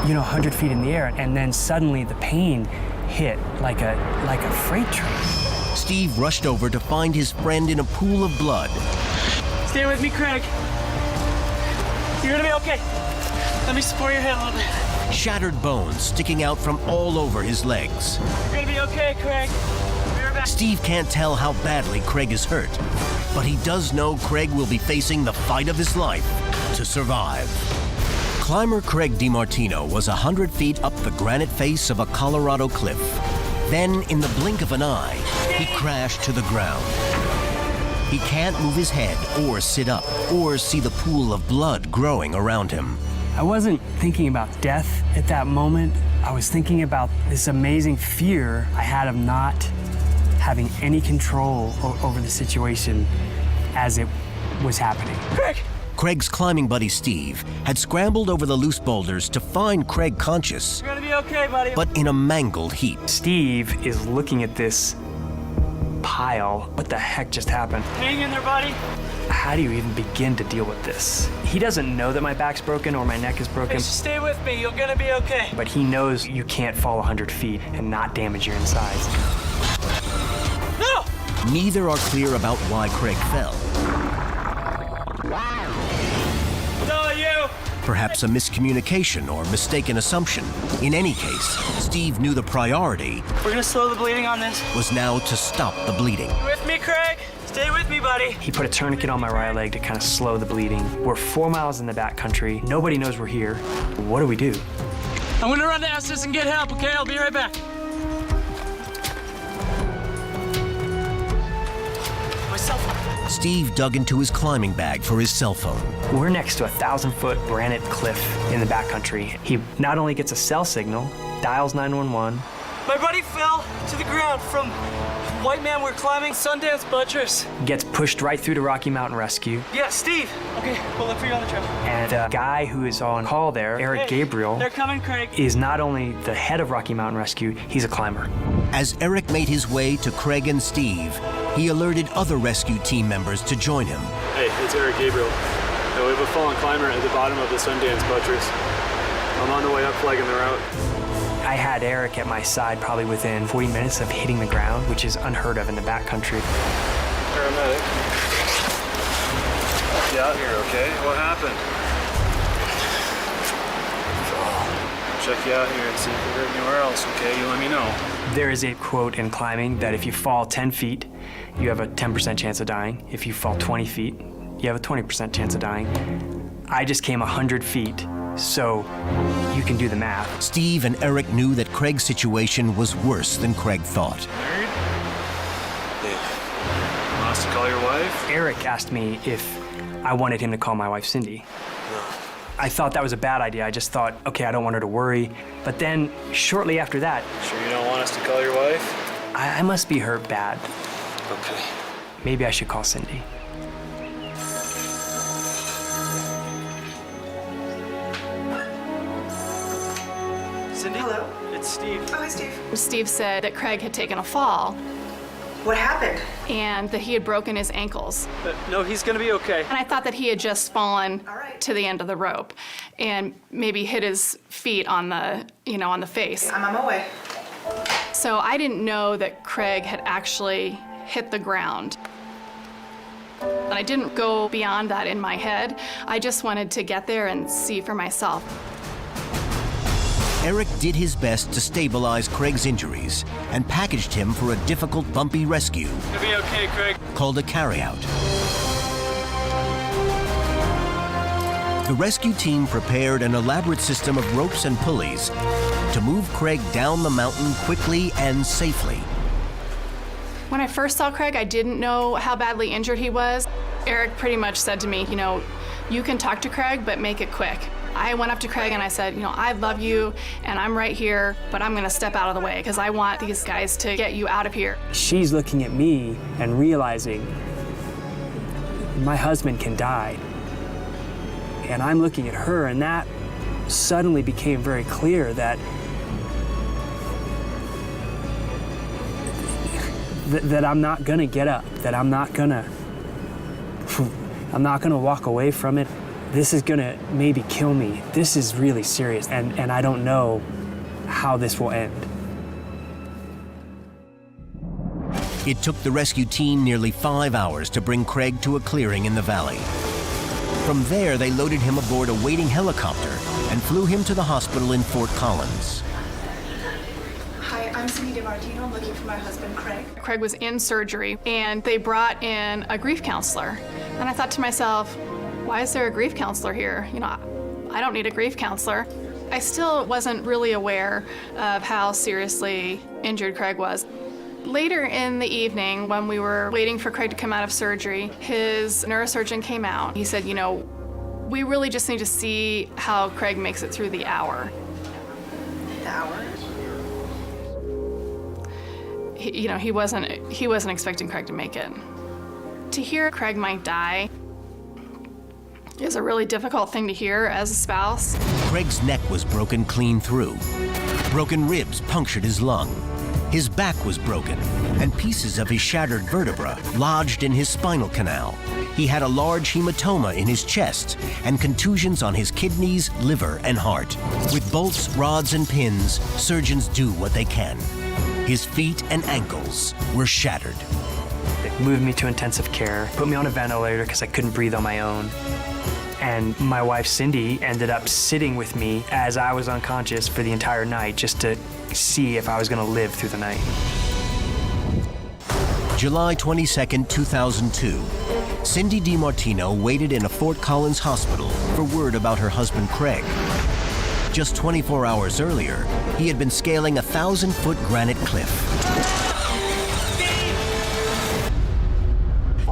100 feet in the air, and then suddenly the pain hit like a freight train. Steve rushed over to find his friend in a pool of blood. Stay with me, Craig. You're gonna be okay. Let me support your head a little bit. Shattered bones sticking out from all over his legs. You're gonna be okay, Craig. We're back. Steve can't tell how badly Craig is hurt, but he does know Craig will be facing the fight of his life to survive. Climber Craig DiMartino was 100 feet up the granite face of a Colorado cliff. Then, in the blink of an eye, he crashed to the ground. He can't move his head or sit up or see the pool of blood growing around him. I wasn't thinking about death at that moment. I was thinking about this amazing fear I had of not having any control over the situation as it was happening. Craig! Craig's climbing buddy Steve had scrambled over the loose boulders to find Craig conscious, You're gonna be okay, buddy. but in a mangled heap. Steve is looking at this pile. What the heck just happened? Hang in there, buddy. How do you even begin to deal with this? He doesn't know that my back's broken or my neck is broken. Hey, stay with me. You're gonna be okay. But he knows you can't fall 100 feet and not damage your insides. No! Neither are clear about why Craig fell. No, you! Perhaps a miscommunication or mistaken assumption. In any case, Steve knew the priority We're gonna slow the bleeding on this. was now to stop the bleeding. You with me, Craig? Stay with me, buddy. He put a tourniquet on my right leg to kind of slow the bleeding. We're 4 miles in the backcountry. Nobody knows we're here. What do we do? I'm gonna run to Estes and get help, okay? I'll be right back. My cell phone. Steve dug into his climbing bag for his cell phone. We're next to a 1,000-foot granite cliff in the backcountry. He not only gets a cell signal, dials 911. My buddy fell to the ground from white man. We're climbing Sundance Buttress. Gets pushed right through to Rocky Mountain Rescue. Yeah, Steve. Okay, we'll look for you on the trail. And the guy who is on call there, Eric Hey, Gabriel, they're coming, Craig. is not only the head of Rocky Mountain Rescue, he's a climber. As Eric made his way to Craig and Steve, he alerted other rescue team members to join him. Hey, it's Eric Gabriel. We have a fallen climber at the bottom of the Sundance Buttress. I'm on the way up flagging the route. I had Eric at my side probably within 40 minutes of hitting the ground, which is unheard of in the backcountry. Paramedic. Get out here, okay? What happened? Check you out here and see if you're hurt anywhere else, okay? You let me know. There is a quote in climbing that if you fall 10 feet, you have a 10% chance of dying. If you fall 20 feet, you have a 20% chance of dying. I just came 100 feet, so you can do the math. Steve and Eric knew that Craig's situation was worse than Craig thought. Married? Yeah. Want us to call your wife? Eric asked me if I wanted him to call my wife, Cindy. I thought that was a bad idea. I just thought, okay, I don't want her to worry. But then, shortly after that... Sure you don't want us to call your wife? I must be hurt bad. Okay. Maybe I should call Cindy. Cindy? Hello? It's Steve. Oh, hi, Steve. Steve said that Craig had taken a fall. What happened? And that he had broken his ankles. No, he's gonna be okay. And I thought that he had just fallen to the end of the rope and maybe hit his feet on the, on the face. I'm on my way. So I didn't know that Craig had actually hit the ground. And I didn't go beyond that in my head. I just wanted to get there and see for myself. Eric did his best to stabilize Craig's injuries and packaged him for a difficult, bumpy rescue You'll be okay, Craig. called a carryout. The rescue team prepared an elaborate system of ropes and pulleys to move Craig down the mountain quickly and safely. When I first saw Craig, I didn't know how badly injured he was. Eric pretty much said to me, you can talk to Craig, but make it quick. I went up to Craig and I said, I love you and I'm right here, but I'm gonna step out of the way because I want these guys to get you out of here. She's looking at me and realizing my husband can die. And I'm looking at her, and that suddenly became very clear that I'm not gonna get up, that I'm not gonna walk away from it. This is gonna maybe kill me. This is really serious, and I don't know how this will end. It took the rescue team nearly 5 hours to bring Craig to a clearing in the valley. From there, they loaded him aboard a waiting helicopter and flew him to the hospital in Fort Collins. Hi, I'm Cindy DeMartino. I'm looking for my husband, Craig. Craig was in surgery and they brought in a grief counselor. And I thought to myself, why is there a grief counselor here? I don't need a grief counselor. I still wasn't really aware of how seriously injured Craig was. Later in the evening, when we were waiting for Craig to come out of surgery, his neurosurgeon came out. He said, we really just need to see how Craig makes it through the hour. The hour? He wasn't expecting Craig to make it. To hear Craig might die is a really difficult thing to hear as a spouse. Craig's neck was broken clean through. Broken ribs punctured his lung. His back was broken, and pieces of his shattered vertebra lodged in his spinal canal. He had a large hematoma in his chest and contusions on his kidneys, liver, and heart. With bolts, rods, and pins, surgeons do what they can. His feet and ankles were shattered. They moved me to intensive care, put me on a ventilator because I couldn't breathe on my own. And my wife, Cindy, ended up sitting with me as I was unconscious for the entire night just to see if I was going to live through the night. July 22, 2002. Cindy DiMartino waited in a Fort Collins hospital for word about her husband, Craig. Just 24 hours earlier, he had been scaling a 1,000-foot granite cliff.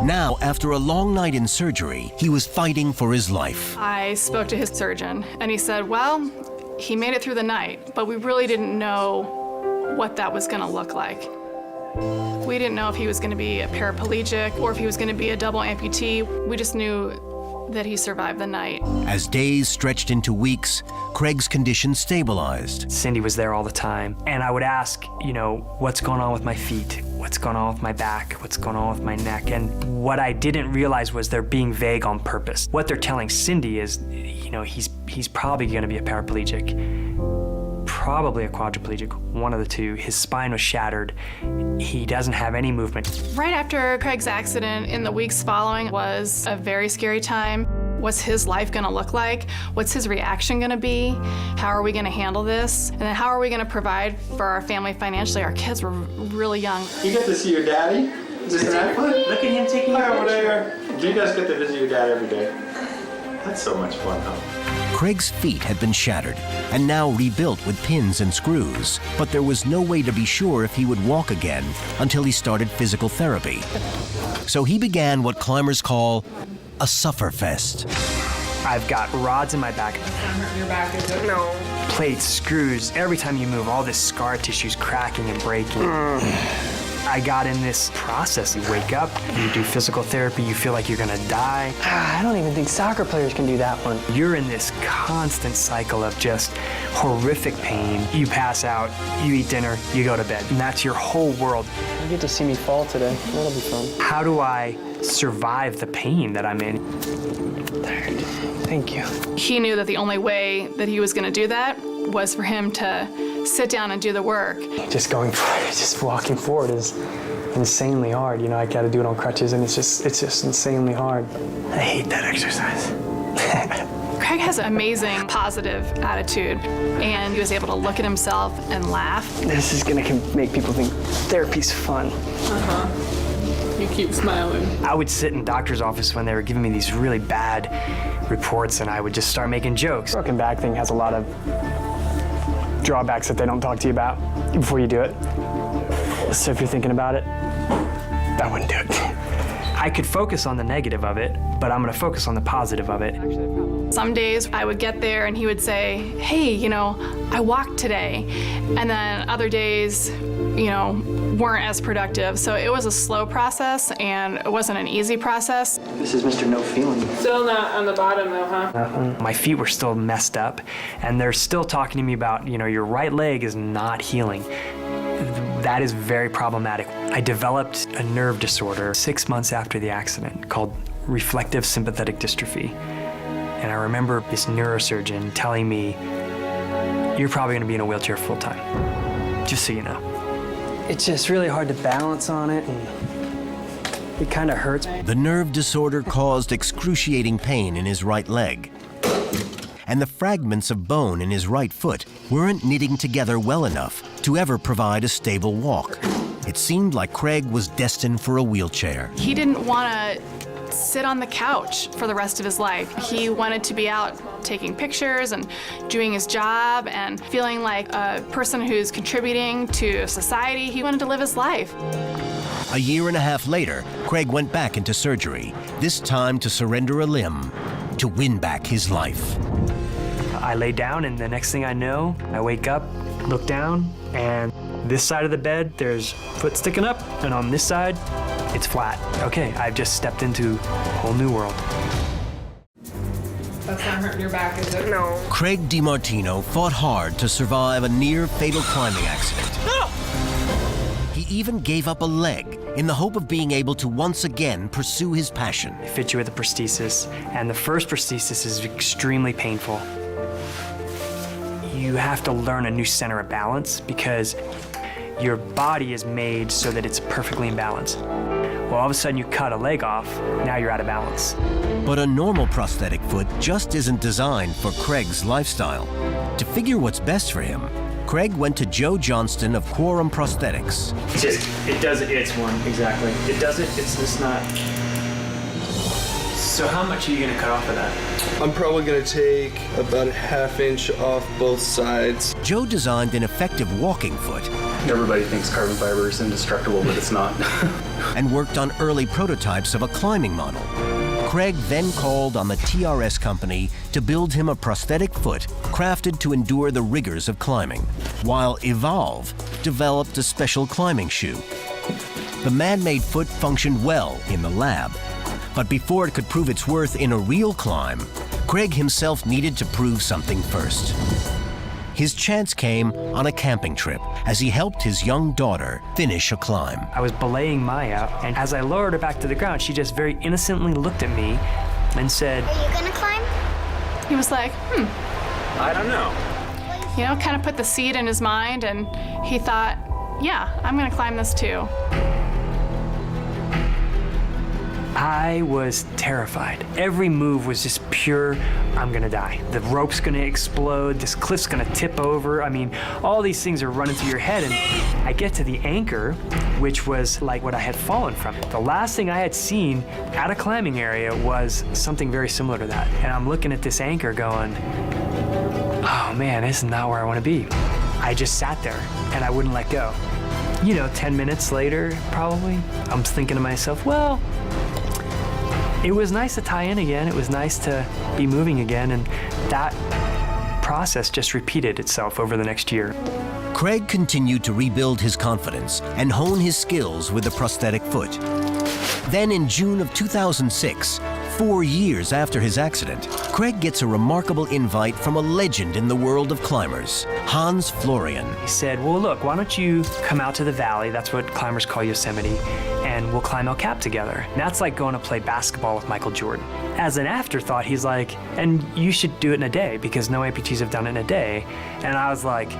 Now, after a long night in surgery, he was fighting for his life. I spoke to his surgeon, and he said, well, he made it through the night, but we really didn't know what that was going to look like. We didn't know if he was going to be a paraplegic or if he was going to be a double amputee. We just knew that he survived the night. As days stretched into weeks, Craig's condition stabilized. Cindy was there all the time, and I would ask, what's going on with my feet? What's going on with my back? What's going on with my neck? And what I didn't realize was they're being vague on purpose. What they're telling Cindy is, he's probably going to be a paraplegic, probably a quadriplegic, one of the two. His spine was shattered. He doesn't have any movement. Right after Craig's accident, in the weeks following, was a very scary time. What's his life gonna look like? What's his reaction gonna be? How are we gonna handle this? And then how are we gonna provide for our family financially? Our kids were really young. You get to see your daddy? Is this that fun? Look at him taking Hi, over there. Do you guys get to visit your dad every day? That's so much fun, huh? Craig's feet had been shattered and now rebuilt with pins and screws, but there was no way to be sure if he would walk again until he started physical therapy. So he began what climbers call a sufferfest. I've got rods in my back. Your back, is it? No. Plates, screws, every time you move, all this scar tissue's cracking and breaking. I got in this process. You wake up, you do physical therapy, you feel like you're gonna die. I don't even think soccer players can do that one. You're in this constant cycle of just horrific pain. You pass out, you eat dinner, you go to bed, and that's your whole world. You get to see me fall today. That'll be fun. How do I survive the pain that I'm in? Tired. Thank you. He knew that the only way that he was gonna do that was for him to sit down and do the work. Just going forward, just walking forward is insanely hard. I gotta do it on crutches, and it's just insanely hard. I hate that exercise. Craig has an amazing positive attitude, and he was able to look at himself and laugh. This is gonna make people think therapy's fun. You keep smiling. I would sit in doctor's office when they were giving me these really bad reports, and I would just start making jokes. Broken back thing has a lot of drawbacks that they don't talk to you about before you do it. So if you're thinking about it, I wouldn't do it. I could focus on the negative of it, but I'm gonna focus on the positive of it. Some days I would get there and he would say, hey, I walked today. And then other days, weren't as productive. So it was a slow process, and it wasn't an easy process. This is Mr. No Feeling. Still not on the bottom though, huh? Nothing. My feet were still messed up, and they're still talking to me about, your right leg is not healing. That is very problematic. I developed a nerve disorder 6 months after the accident called reflective sympathetic dystrophy. And I remember this neurosurgeon telling me, you're probably gonna be in a wheelchair full time, just so you know. It's just really hard to balance on it, and it kind of hurts. The nerve disorder caused excruciating pain in his right leg, and the fragments of bone in his right foot weren't knitting together well enough to ever provide a stable walk. It seemed like Craig was destined for a wheelchair. He didn't want to sit on the couch for the rest of his life. He wanted to be out taking pictures and doing his job and feeling like a person who's contributing to society. He wanted to live his life. A year and a half later, Craig went back into surgery, this time to surrender a limb, to win back his life. I lay down, and the next thing I know, I wake up, look down, and this side of the bed, there's foot sticking up, and on this side, it's flat. Okay, I've just stepped into a whole new world. That's not hurting your back, is it? No. Craig DiMartino fought hard to survive a near-fatal climbing accident. No! He even gave up a leg in the hope of being able to once again pursue his passion. They fit you with a prosthesis, and the first prosthesis is extremely painful. You have to learn a new center of balance because your body is made so that it's perfectly in balance. Well, all of a sudden you cut a leg off, now you're out of balance. But a normal prosthetic foot just isn't designed for Craig's lifestyle. To figure what's best for him, Craig went to Joe Johnston of Quorum Prosthetics. It does it, it's one, exactly. It does it, it's just not. So how much are you gonna cut off of that? I'm probably gonna take about a ½ inch off both sides. Joe designed an effective walking foot. Everybody thinks carbon fiber is indestructible, but it's not. And worked on early prototypes of a climbing model. Craig then called on the TRS company to build him a prosthetic foot crafted to endure the rigors of climbing, while Evolve developed a special climbing shoe. The man-made foot functioned well in the lab, but before it could prove its worth in a real climb, Craig himself needed to prove something first. His chance came on a camping trip as he helped his young daughter finish a climb. I was belaying Maya, and as I lowered her back to the ground, she just very innocently looked at me and said, "Are you gonna climb?" He was like, I don't know. You know, kind of put the seed in his mind, and he thought, yeah, I'm gonna climb this too. I was terrified. Every move was just pure, I'm gonna die. The rope's gonna explode, this cliff's gonna tip over. I mean, all these things are running through your head, and I get to the anchor, which was like what I had fallen from. The last thing I had seen at a climbing area was something very similar to that. And I'm looking at this anchor going, oh man, this is not where I wanna be. I just sat there and I wouldn't let go. You know, 10 minutes later, probably, I'm thinking to myself, well, it was nice to tie in again. It was nice to be moving again, and that process just repeated itself over the next year. Craig continued to rebuild his confidence and hone his skills with the prosthetic foot. Then in June of 2006, 4 years after his accident, Craig gets a remarkable invite from a legend in the world of climbers, Hans Florian. He said, well, look, why don't you come out to the valley, that's what climbers call Yosemite, and we'll climb El Cap together. And that's like going to play basketball with Michael Jordan. As an afterthought, he's like, and you should do it in a day because no amputees have done it in a day. And I was like,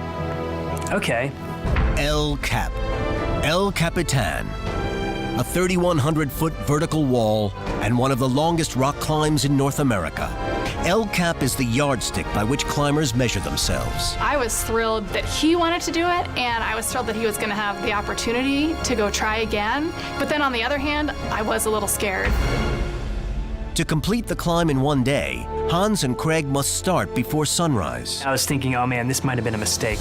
okay. El Cap, El Capitan, a 3,100-foot vertical wall and one of the longest rock climbs in North America. El Cap is the yardstick by which climbers measure themselves. I was thrilled that he wanted to do it, and I was thrilled that he was gonna have the opportunity to go try again. But then on the other hand, I was a little scared. To complete the climb in one day, Hans and Craig must start before sunrise. I was thinking, oh man, this might have been a mistake.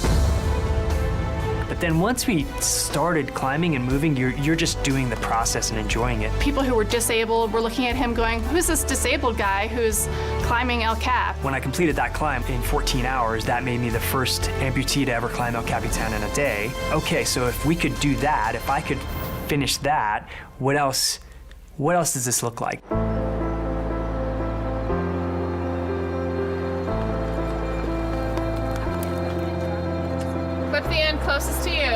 But then once we started climbing and moving, you're just doing the process and enjoying it. People who were disabled were looking at him going, who's this disabled guy who's climbing El Cap? When I completed that climb in 14 hours, that made me the first amputee to ever climb El Capitan in a day. Okay, so if we could do that, if I could finish that, what else does this look like? Clip the end closest to you.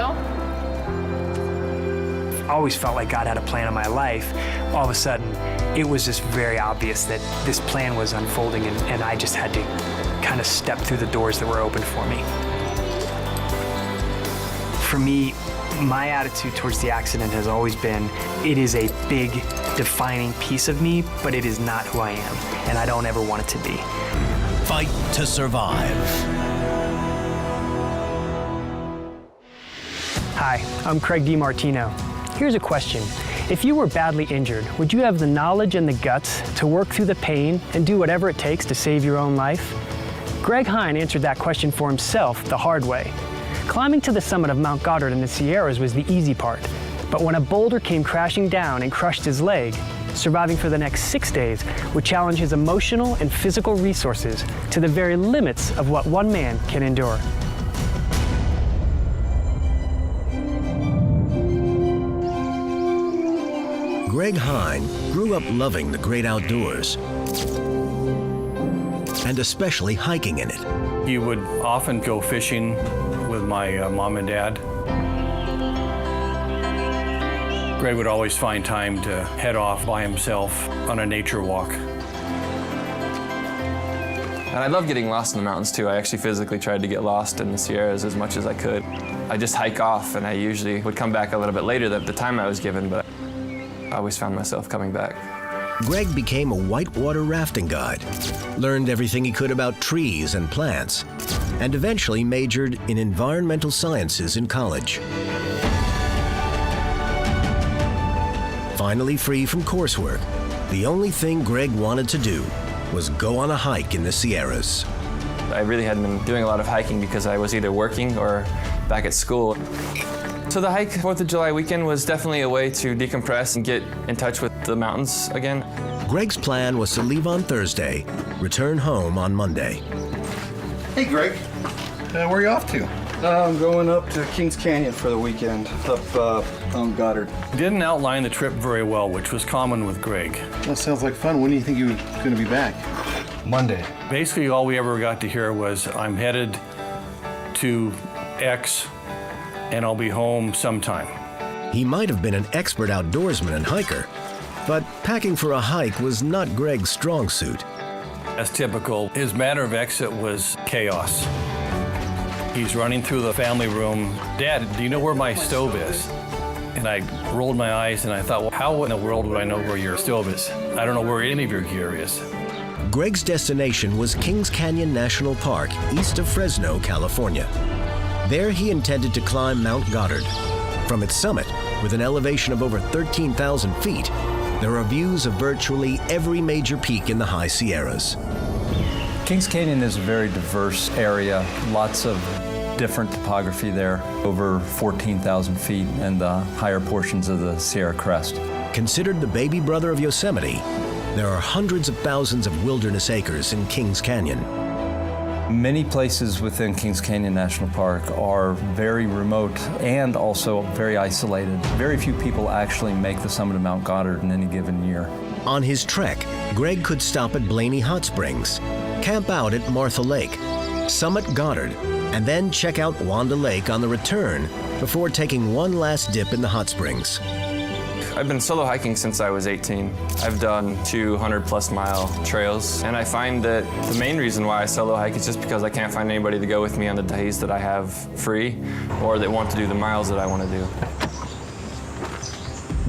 I always felt like God had a plan in my life. All of a sudden, it was just very obvious that this plan was unfolding, and I just had to kind of step through the doors that were open for me. For me, my attitude towards the accident has always been, it is a big, defining piece of me, but it is not who I am, and I don't ever want it to be. Fight to survive. Hi, I'm Craig DiMartino. Here's a question. If you were badly injured, would you have the knowledge and the guts to work through the pain and do whatever it takes to save your own life? Greg Hine answered that question for himself the hard way. Climbing to the summit of Mount Goddard in the Sierras was the easy part. But when a boulder came crashing down and crushed his leg, surviving for the next 6 days would challenge his emotional and physical resources to the very limits of what one man can endure. Greg Hine grew up loving the great outdoors, and especially hiking in it. He would often go fishing with my mom and dad. Greg would always find time to head off by himself on a nature walk. And I love getting lost in the mountains too. I actually physically tried to get lost in the Sierras as much as I could. I just hike off, and I usually would come back a little bit later than the time I was given, but I always found myself coming back. Greg became a whitewater rafting guide, learned everything he could about trees and plants, and eventually majored in environmental sciences in college. Finally free from coursework, the only thing Greg wanted to do was go on a hike in the Sierras. I really hadn't been doing a lot of hiking because I was either working or back at school. So the hike 4th of July weekend was definitely a way to decompress and get in touch with the mountains again. Greg's plan was to leave on Thursday, return home on Monday. Hey Greg, where are you off to? I'm going up to Kings Canyon for the weekend, up on Goddard. Didn't outline the trip very well, which was common with Greg. That sounds like fun. When do you think you're going to be back? Monday. Basically, all we ever got to hear was, I'm headed to X, and I'll be home sometime. He might have been an expert outdoorsman and hiker, but packing for a hike was not Greg's strong suit. As typical, his manner of exit was chaos. He's running through the family room. Dad, do you know where my stove is? And I rolled my eyes and I thought, well, how in the world would I know where your stove is? I don't know where any of your gear is. Greg's destination was Kings Canyon National Park, east of Fresno, California. There he intended to climb Mount Goddard. From its summit, with an elevation of over 13,000 feet, there are views of virtually every major peak in the high Sierras. Kings Canyon is a very diverse area, lots of different topography there, over 14,000 feet in the higher portions of the Sierra Crest. Considered the baby brother of Yosemite, there are hundreds of thousands of wilderness acres in Kings Canyon. Many places within Kings Canyon National Park are very remote and also very isolated. Very few people actually make the summit of Mount Goddard in any given year. On his trek, Greg could stop at Blaney Hot Springs, camp out at Martha Lake, summit Goddard, and then check out Wanda Lake on the return before taking one last dip in the hot springs. I've been solo hiking since I was 18. I've done 200+ mile trails, and I find that the main reason why I solo hike is just because I can't find anybody to go with me on the days that I have free or that want to do the miles that I want to do.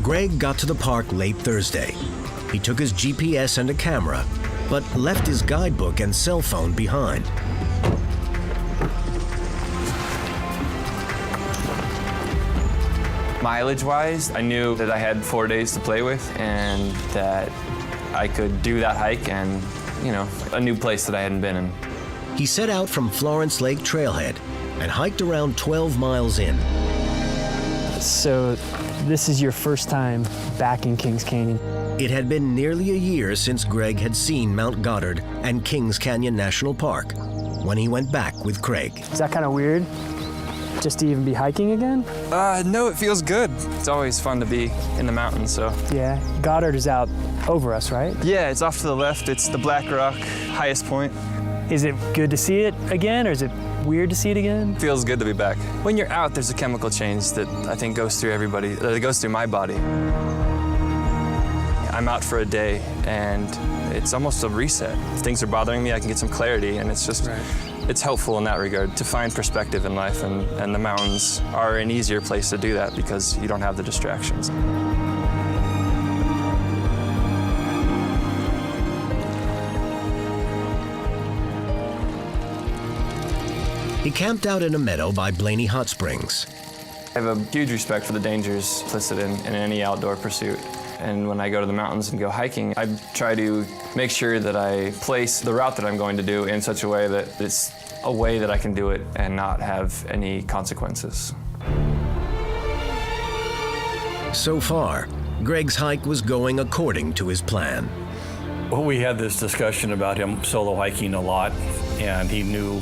Greg got to the park late Thursday. He took his GPS and a camera, but left his guidebook and cell phone behind. Mileage-wise, I knew that I had 4 days to play with and that I could do that hike and, you know, a new place that I hadn't been in. He set out from Florence Lake Trailhead and hiked around 12 miles in. So this is your first time back in Kings Canyon? It had been nearly a year since Greg had seen Mount Goddard and Kings Canyon National Park when he went back with Craig. Is that kind of weird? Just to even be hiking again? No, it feels good. It's always fun to be in the mountains, so. Yeah, Goddard is out over us, right? Yeah, it's off to the left. It's the Black Rock highest point. Is it good to see it again, or is it weird to see it again? Feels good to be back. When you're out, there's a chemical change that I think goes through everybody, that goes through my body. I'm out for a day, and it's almost a reset. If things are bothering me, I can get some clarity, and it's just, it's helpful in that regard to find perspective in life, and the mountains are an easier place to do that because you don't have the distractions. He camped out in a meadow by Blaney Hot Springs. I have a huge respect for the dangers implicit in any outdoor pursuit. And when I go to the mountains and go hiking, I try to make sure that I place the route that I'm going to do in such a way that it's a way that I can do it and not have any consequences. So far, Greg's hike was going according to his plan. Well, we had this discussion about him solo hiking a lot, and he knew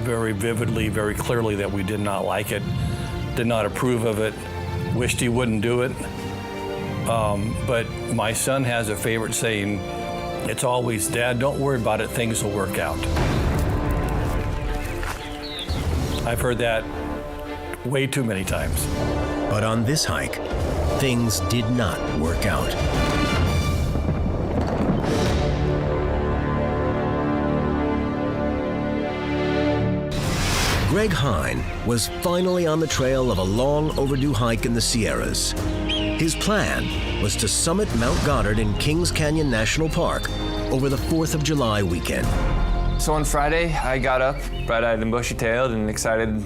very vividly, very clearly that we did not like it, did not approve of it, wished he wouldn't do it. But my son has a favorite saying, it's always, Dad, don't worry about it, things will work out. I've heard that way too many times. But on this hike, things did not work out. Greg Hine was finally on the trail of a long overdue hike in the Sierras. His plan was to summit Mount Goddard in Kings Canyon National Park over the 4th of July weekend. So on Friday, I got up, bright-eyed and bushy-tailed, and excited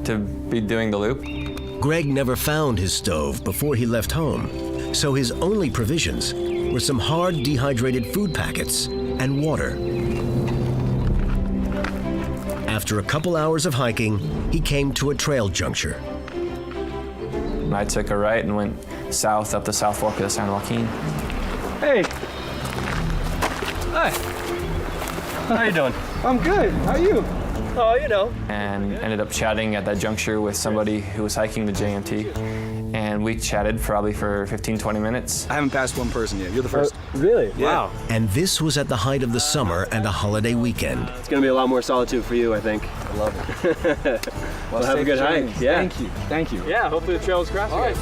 to be doing the loop. Greg never found his stove before he left home, so his only provisions were some hard dehydrated food packets and water. After a couple hours of hiking, he came to a trail juncture. I took a right and went south up the South Fork of the San Joaquin. Hey. Hi. How you doing? I'm good. How are you? Oh, you know. And ended up chatting at that juncture with somebody who was hiking the JMT. And we chatted probably for 15, 20 minutes. I haven't passed one person yet. You're the first. Really? Yeah. Wow. And this was at the height of the summer and a holiday weekend. It's going to be a lot more solitude for you, I think. I love it. Well, have a good hike. Yeah. Thank you. Thank you. Yeah, hopefully the trail is crossing. All right.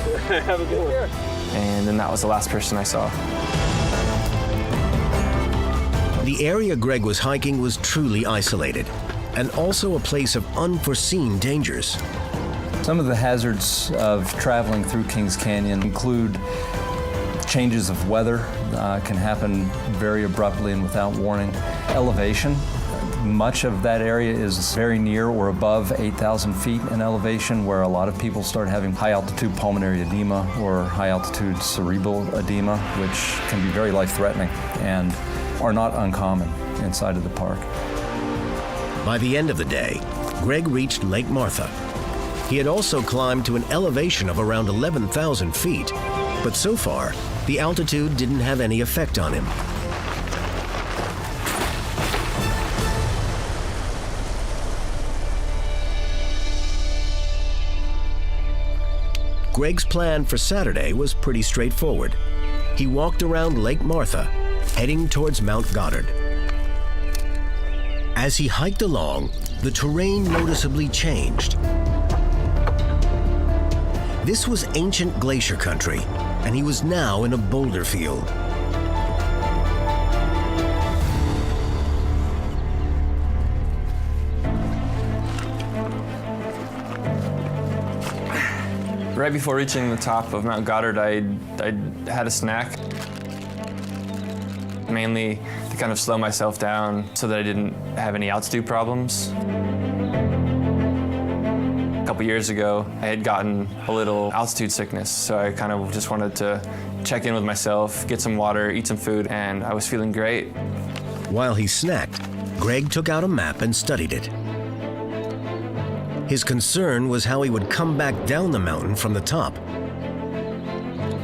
Have a good one. And then that was the last person I saw. The area Greg was hiking was truly isolated, and also a place of unforeseen dangers. Some of the hazards of traveling through Kings Canyon include changes of weather, can happen very abruptly and without warning. Elevation, much of that area is very near or above 8,000 feet in elevation, where a lot of people start having high altitude pulmonary edema or high altitude cerebral edema, which can be very life-threatening and are not uncommon inside of the park. By the end of the day, Greg reached Lake Martha. He had also climbed to an elevation of around 11,000 feet, but so far, the altitude didn't have any effect on him. Greg's plan for Saturday was pretty straightforward. He walked around Lake Martha, heading towards Mount Goddard. As he hiked along, the terrain noticeably changed. This was ancient glacier country, and he was now in a boulder field. Right before reaching the top of Mount Goddard, I had a snack, mainly to kind of slow myself down so that I didn't have any altitude problems. A couple years ago, I had gotten a little altitude sickness, so I kind of just wanted to check in with myself, get some water, eat some food, and I was feeling great. While he snacked, Greg took out a map and studied it. His concern was how he would come back down the mountain from the top.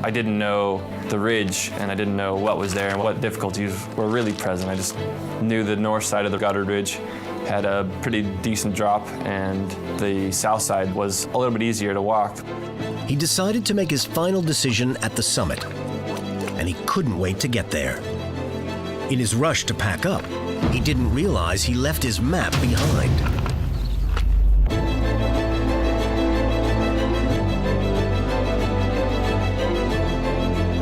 I didn't know the ridge, and I didn't know what was there and what difficulties were really present. I just knew the north side of the Goddard Ridge had a pretty decent drop, and the south side was a little bit easier to walk. He decided to make his final decision at the summit, and he couldn't wait to get there. In his rush to pack up, he didn't realize he left his map behind.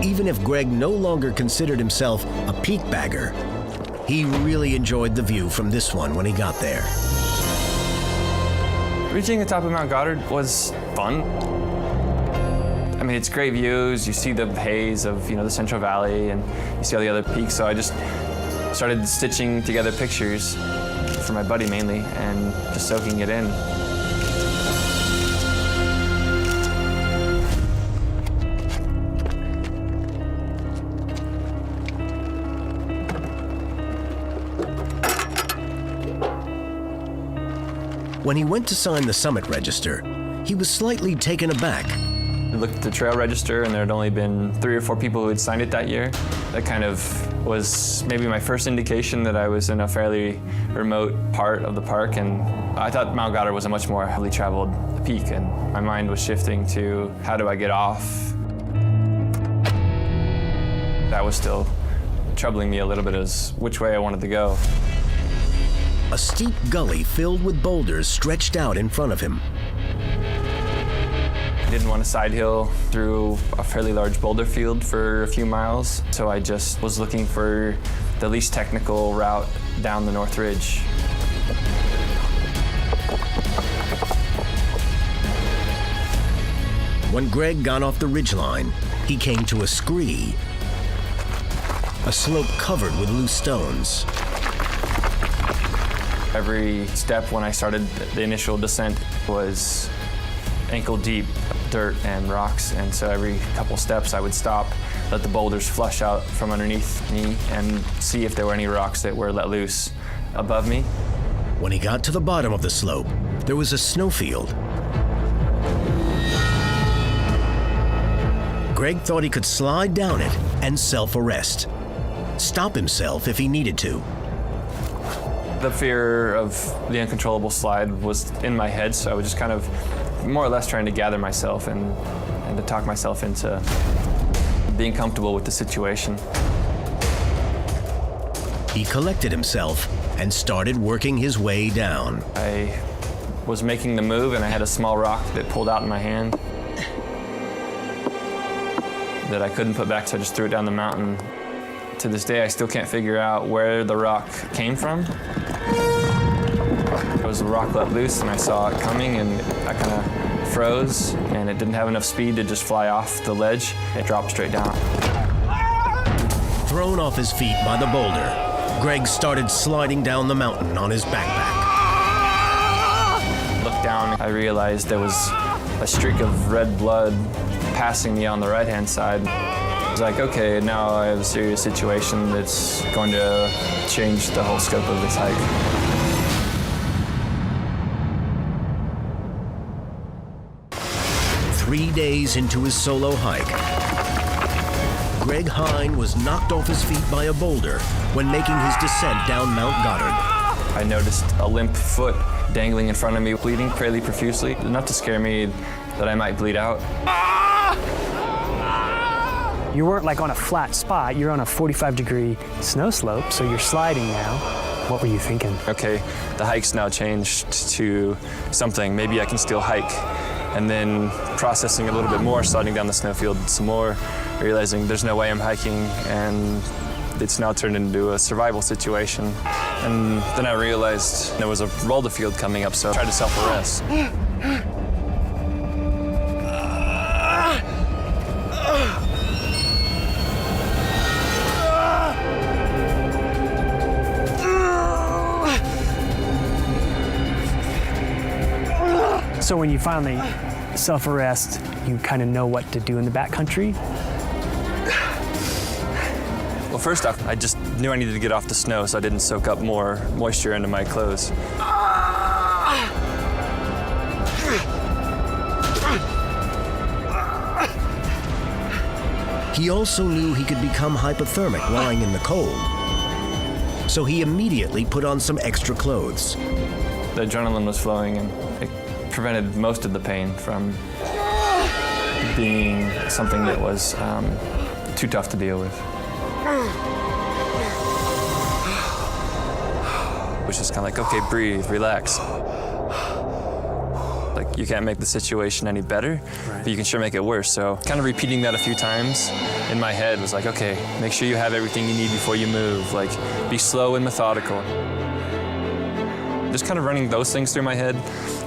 Even if Greg no longer considered himself a peak bagger, he really enjoyed the view from this one when he got there. Reaching the top of Mount Goddard was fun. I mean, it's great views. You see the haze of, the Central Valley, and you see all the other peaks. So I just started stitching together pictures for my buddy mainly, and just soaking it in. When he went to sign the summit register, he was slightly taken aback. I looked at the trail register, and there had only been 3 or 4 people who had signed it that year. That kind of was maybe my first indication that I was in a fairly remote part of the park, and I thought Mount Goddard was a much more heavily traveled peak, and my mind was shifting to how do I get off? That was still troubling me a little bit as which way I wanted to go. A steep gully filled with boulders stretched out in front of him. I didn't want to side hill through a fairly large boulder field for a few miles, so I just was looking for the least technical route down the North Ridge. When Greg got off the ridgeline, he came to a scree, a slope covered with loose stones. Every step when I started the initial descent was ankle-deep dirt and rocks, and so every couple steps I would stop, let the boulders flush out from underneath me, and see if there were any rocks that were let loose above me. When he got to the bottom of the slope, there was a snowfield. Greg thought he could slide down it and self-arrest. Stop himself if he needed to. The fear of the uncontrollable slide was in my head, so I was just kind of more or less trying to gather myself and to talk myself into being comfortable with the situation. He collected himself and started working his way down. I was making the move and I had a small rock that pulled out in my hand that I couldn't put back, so I just threw it down the mountain. To this day, I still can't figure out where the rock came from. It was a rock let loose and I saw it coming and I kind of froze and it didn't have enough speed to just fly off the ledge. It dropped straight down. Thrown off his feet by the boulder, Greg started sliding down the mountain on his backpack. Looked down, I realized there was a streak of red blood passing me on the right-hand side. I was like, okay, now I have a serious situation that's going to change the whole scope of this hike. Three days into his solo hike, Greg Hine was knocked off his feet by a boulder when making his descent down Mount Goddard. I noticed a limp foot dangling in front of me, bleeding fairly profusely, enough to scare me that I might bleed out. You weren't like on a flat spot, you're on a 45-degree snow slope, so you're sliding now. What were you thinking? Okay, the hike's now changed to something. Maybe I can still hike. And then processing a little bit more, sliding down the snowfield some more, realizing there's no way I'm hiking, and it's now turned into a survival situation. And then I realized there was a roller field coming up, so I tried to self-arrest. So when you finally self-arrest, you kind of know what to do in the backcountry? Well, first off, I just knew I needed to get off the snow so I didn't soak up more moisture into my clothes. He also knew he could become hypothermic lying in the cold, so he immediately put on some extra clothes. The adrenaline was flowing and it prevented most of the pain from being something that was too tough to deal with. Which is kind of like, okay, breathe, relax. Like, you can't make the situation any better, but you can sure make it worse. So kind of repeating that a few times in my head was like, okay, make sure you have everything you need before you move. Like, be slow and methodical. Just kind of running those things through my head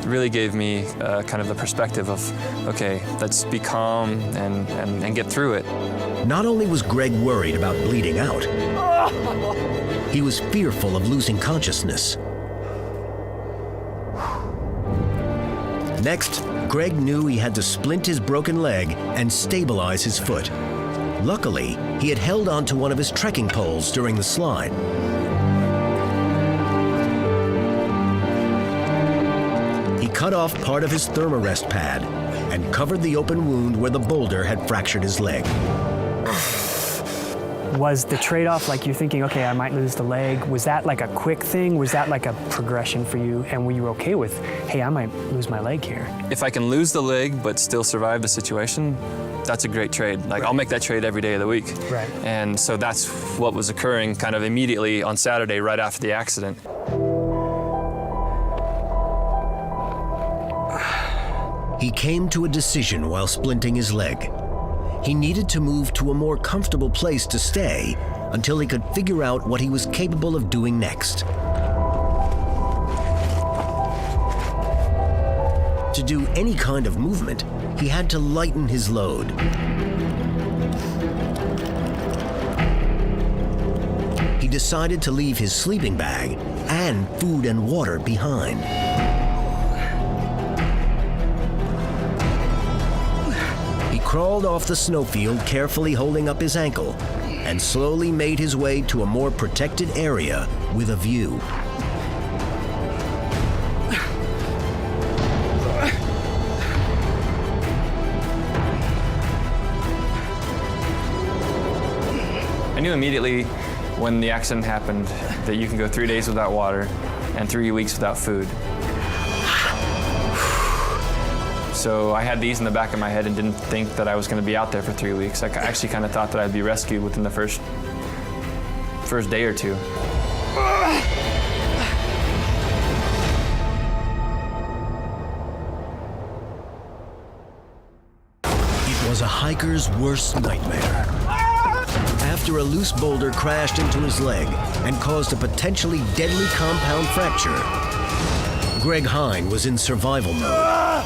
really gave me kind of the perspective of, okay, let's be calm and get through it. Not only was Greg worried about bleeding out, he was fearful of losing consciousness. Next, Greg knew he had to splint his broken leg and stabilize his foot. Luckily, he had held onto one of his trekking poles during the slide. He cut off part of his thermarest pad and covered the open wound where the boulder had fractured his leg. Was the trade-off like you're thinking, okay, I might lose the leg? Was that like a quick thing? Was that like a progression for you? And were you okay with, hey, I might lose my leg here? If I can lose the leg but still survive the situation, that's a great trade. Like, right. I'll make that trade every day of the week. Right. And so that's what was occurring kind of immediately on Saturday right after the accident. He came to a decision while splinting his leg. He needed to move to a more comfortable place to stay until he could figure out what he was capable of doing next. To do any kind of movement, he had to lighten his load. He decided to leave his sleeping bag and food and water behind. He crawled off the snowfield, carefully holding up his ankle, and slowly made his way to a more protected area with a view. I knew immediately when the accident happened that you can go 3 days without water and 3 weeks without food. So I had these in the back of my head and didn't think that I was going to be out there for 3 weeks. I actually kind of thought that I'd be rescued within the first day or two. It was a hiker's worst nightmare. After a loose boulder crashed into his leg and caused a potentially deadly compound fracture, Greg Hine was in survival mode.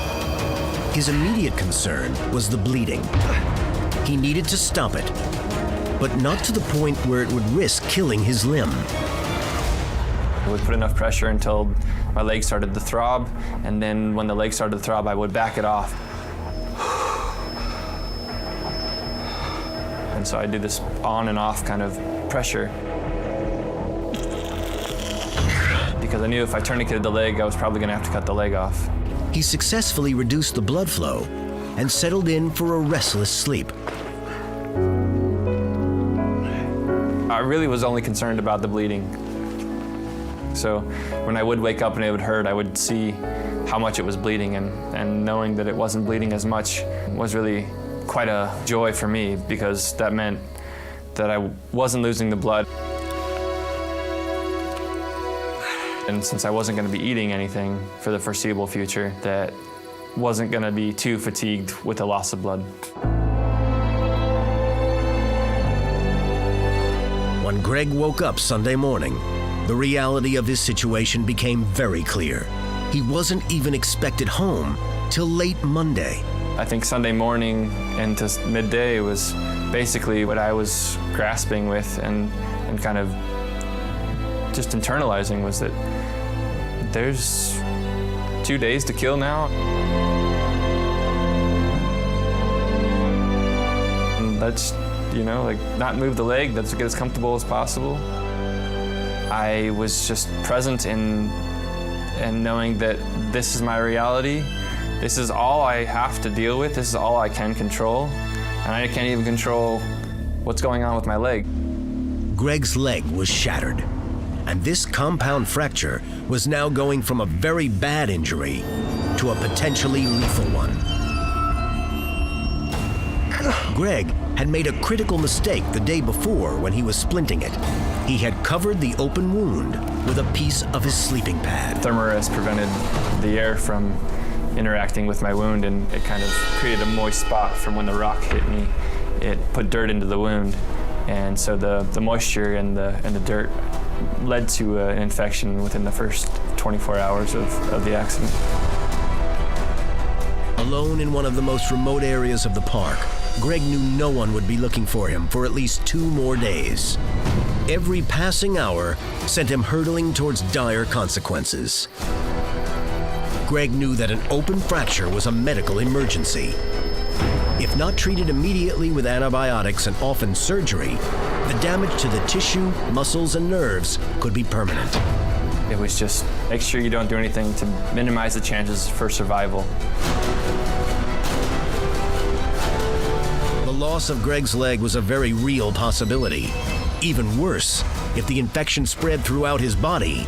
His immediate concern was the bleeding. He needed to stop it, but not to the point where it would risk killing his limb. I would put enough pressure until my leg started to throb, and then when the leg started to throb, I would back it off. And so I do this on and off kind of pressure. Because I knew if I tourniqueted the leg, I was probably gonna have to cut the leg off. He successfully reduced the blood flow and settled in for a restless sleep. I really was only concerned about the bleeding. So when I would wake up and it would hurt, I would see how much it was bleeding, and knowing that it wasn't bleeding as much was really quite a joy for me, because that meant that I wasn't losing the blood. And since I wasn't going to be eating anything for the foreseeable future, that wasn't going to be too fatigued with the loss of blood. When Greg woke up Sunday morning, the reality of his situation became very clear. He wasn't even expected home till late Monday. I think Sunday morning into midday was basically what I was grasping with and kind of just internalizing, was that there's 2 days to kill now. And let's, like not move the leg, let's get as comfortable as possible. I was just present in knowing that this is my reality. This is all I have to deal with. This is all I can control. And I can't even control what's going on with my leg. Greg's leg was shattered, and this compound fracture was now going from a very bad injury to a potentially lethal one. Greg had made a critical mistake the day before when he was splinting it. He had covered the open wound with a piece of his sleeping pad. Thermarest prevented the air from interacting with my wound, and it kind of created a moist spot from when the rock hit me. It put dirt into the wound, and so the moisture and the dirt led to an infection within the first 24 hours of the accident. Alone in one of the most remote areas of the park, Greg knew no one would be looking for him for at least 2 more days. Every passing hour sent him hurtling towards dire consequences. Greg knew that an open fracture was a medical emergency. If not treated immediately with antibiotics and often surgery, the damage to the tissue, muscles, and nerves could be permanent. It was just make sure you don't do anything to minimize the chances for survival. The loss of Greg's leg was a very real possibility. Even worse, if the infection spread throughout his body,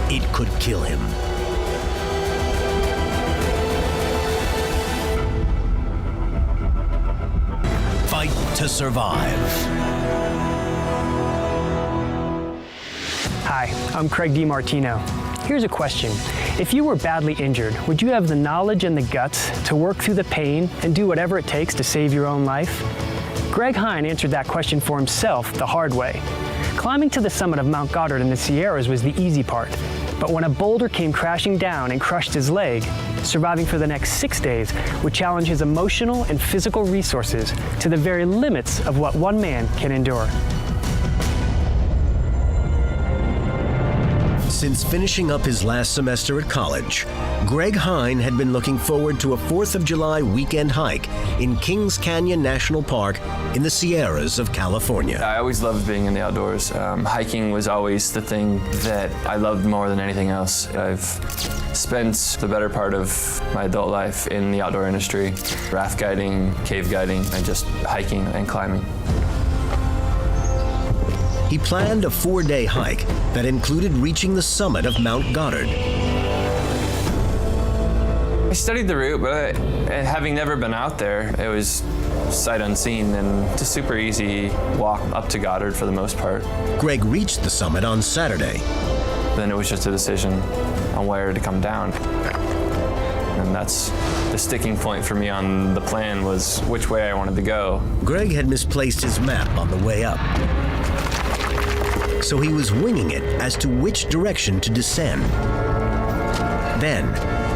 it could kill him. Fight to survive. Hi, I'm Craig DiMartino. Here's a question. If you were badly injured, would you have the knowledge and the guts to work through the pain and do whatever it takes to save your own life? Greg Hine answered that question for himself the hard way. Climbing to the summit of Mount Goddard in the Sierras was the easy part, But when a boulder came crashing down and crushed his leg, surviving for the next 6 days would challenge his emotional and physical resources to the very limits of what one man can endure. Since finishing up his last semester at college, Greg Hine had been looking forward to a 4th of July weekend hike in Kings Canyon National Park in the Sierras of California. I always loved being in the outdoors. Hiking was always the thing that I loved more than anything else. I've spent the better part of my adult life in the outdoor industry, raft guiding, cave guiding, and just hiking and climbing. He planned a 4-day hike that included reaching the summit of Mount Goddard. I studied the route, but having never been out there, it was sight unseen and it's a super easy walk up to Goddard for the most part. Greg reached the summit on Saturday. Then it was just a decision on where to come down. And that's the sticking point for me on the plan, was which way I wanted to go. Greg had misplaced his map on the way up, so he was winging it as to which direction to descend. Then,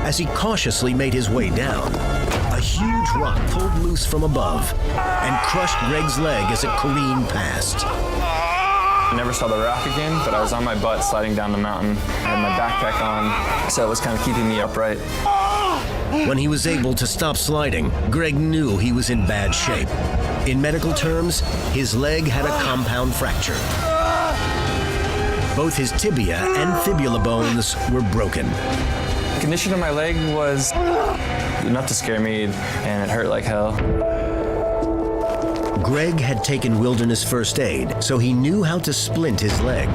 as he cautiously made his way down, a huge rock pulled loose from above and crushed Greg's leg as it careened past. I never saw the rock again, but I was on my butt sliding down the mountain. I had my backpack on, so it was kind of keeping me upright. When he was able to stop sliding, Greg knew he was in bad shape. In medical terms, his leg had a compound fracture. Both his tibia and fibula bones were broken. The condition of my leg was enough to scare me, and it hurt like hell. Greg had taken wilderness first aid, so he knew how to splint his leg.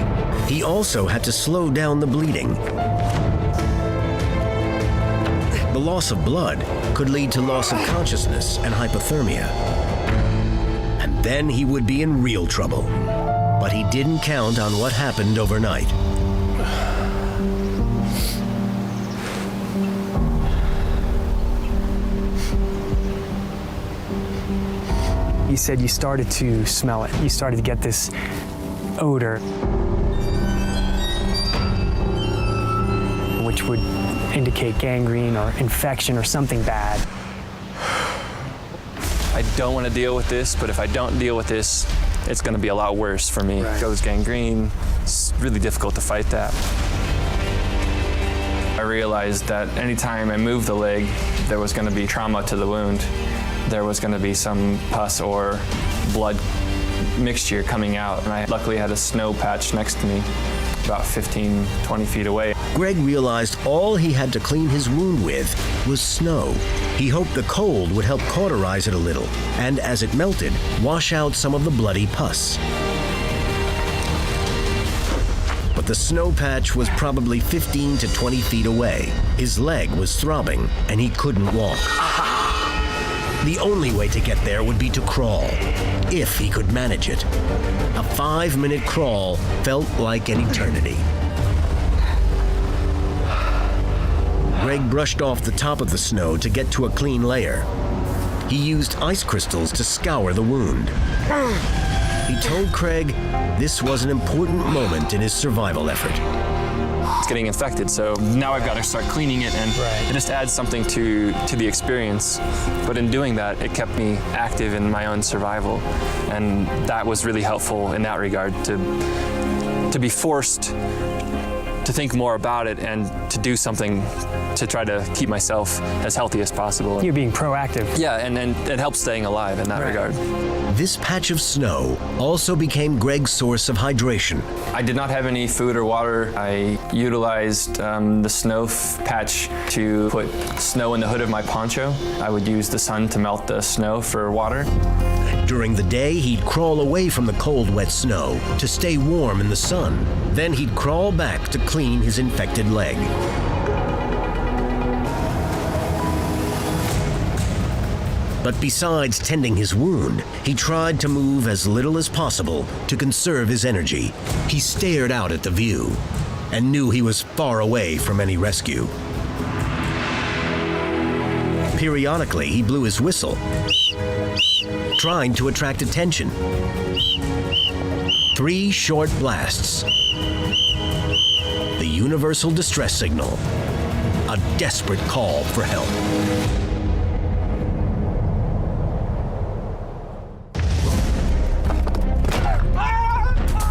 He also had to slow down the bleeding. The loss of blood could lead to loss of consciousness and hypothermia. And then he would be in real trouble. But he didn't count on what happened overnight. He said you started to smell it. You started to get this odor, which would indicate gangrene or infection or something bad. I don't want to deal with this, but if I don't deal with this, it's going to be a lot worse for me. Right. It goes gangrene. It's really difficult to fight that. I realized that anytime I moved the leg, there was going to be trauma to the wound. There was going to be some pus or blood mixture coming out. And I luckily had a snow patch next to me, about 15, 20 feet away. Greg realized all he had to clean his wound with was snow. He hoped the cold would help cauterize it a little, and as it melted, wash out some of the bloody pus. But the snow patch was probably 15 to 20 feet away. His leg was throbbing, and he couldn't walk. The only way to get there would be to crawl, if he could manage it. A 5-minute crawl felt like an eternity. Greg brushed off the top of the snow to get to a clean layer. He used ice crystals to scour the wound. He told Craig this was an important moment in his survival effort. It's getting infected, so now I've got to start cleaning it, and it just adds something to the experience. But in doing that, it kept me active in my own survival, and that was really helpful in that regard, to be forced to think more about it and to do something to try to keep myself as healthy as possible. You're being proactive. Yeah, and it helps staying alive in that regard. This patch of snow also became Greg's source of hydration. I did not have any food or water. I utilized the snow patch to put snow in the hood of my poncho. I would use the sun to melt the snow for water. During the day, he'd crawl away from the cold, wet snow to stay warm in the sun. Then he'd crawl back to clean his infected leg. But besides tending his wound, he tried to move as little as possible to conserve his energy. He stared out at the view and knew he was far away from any rescue. Periodically, he blew his whistle, trying to attract attention. 3 short blasts. The universal distress signal, a desperate call for help.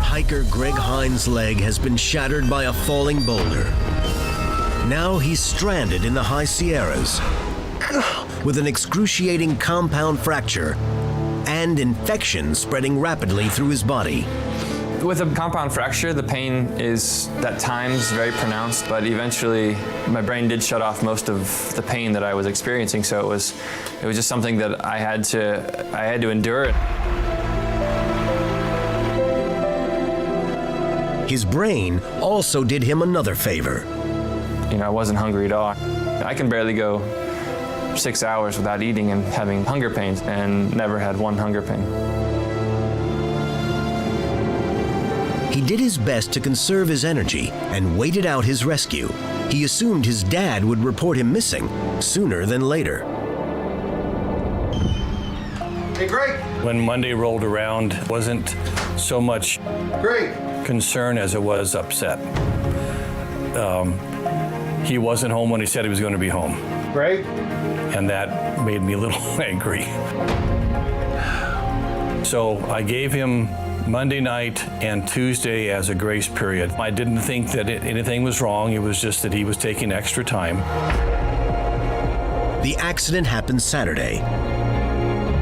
Hiker Greg Hines' leg has been shattered by a falling boulder. Now he's stranded in the high Sierras with an excruciating compound fracture and infection spreading rapidly through his body. With a compound fracture, the pain is at times very pronounced, but eventually my brain did shut off most of the pain that I was experiencing, so it was just something that I had to endure. His brain also did him another favor. I wasn't hungry at all. I can barely go 6 hours without eating and having hunger pains, and never had one hunger pain. He did his best to conserve his energy and waited out his rescue. He assumed his dad would report him missing sooner than later. Hey, Greg. When Monday rolled around, it wasn't so much concern as it was upset. He wasn't home when he said he was going to be home. Greg? And that made me a little angry. So I gave him Monday night and Tuesday as a grace period. I didn't think that anything was wrong. It was just that he was taking extra time. The accident happened Saturday.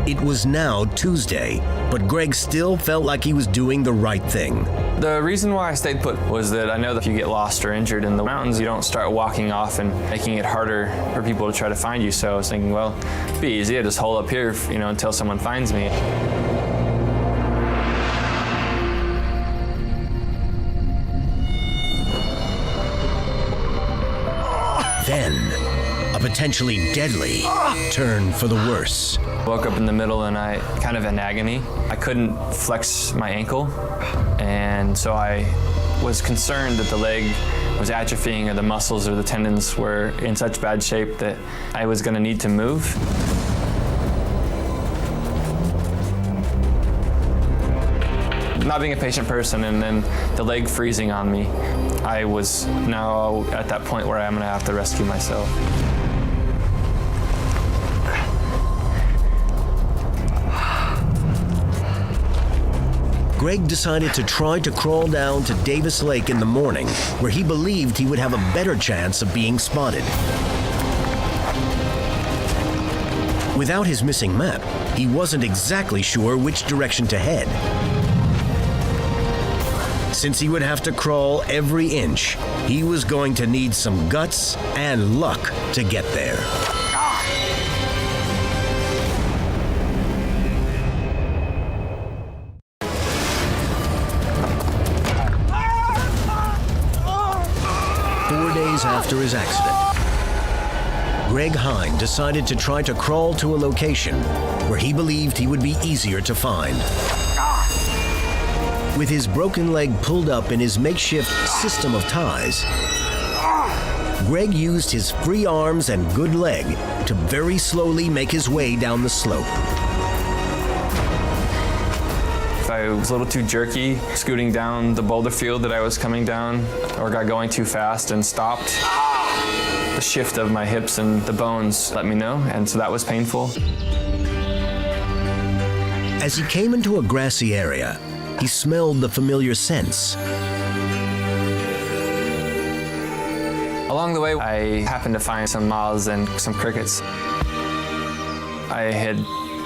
It was now Tuesday, but Greg still felt like he was doing the right thing. The reason why I stayed put was that I know that if you get lost or injured in the mountains, you don't start walking off and making it harder for people to try to find you. So I was thinking, well, it'd be easy. I just hole up here, until someone finds me. Then, a potentially deadly turn for the worse. Woke up in the middle and I kind of in agony. I couldn't flex my ankle, and so I was concerned that the leg was atrophying or the muscles or the tendons were in such bad shape that I was going to need to move. Not being a patient person and then the leg freezing on me, I was now at that point where I'm going to have to rescue myself. Greg decided to try to crawl down to Davis Lake in the morning, where he believed he would have a better chance of being spotted. Without his missing map, he wasn't exactly sure which direction to head. Since he would have to crawl every inch, he was going to need some guts and luck to get there. After his accident, Greg Hine decided to try to crawl to a location where he believed he would be easier to find. With his broken leg pulled up in his makeshift system of ties, Greg used his free arms and good leg to very slowly make his way down the slope. If I was a little too jerky, scooting down the boulder field that I was coming down, or got going too fast and stopped, the shift of my hips and the bones let me know, and so that was painful. As he came into a grassy area, he smelled the familiar scents. Along the way, I happened to find some moths and some crickets. I had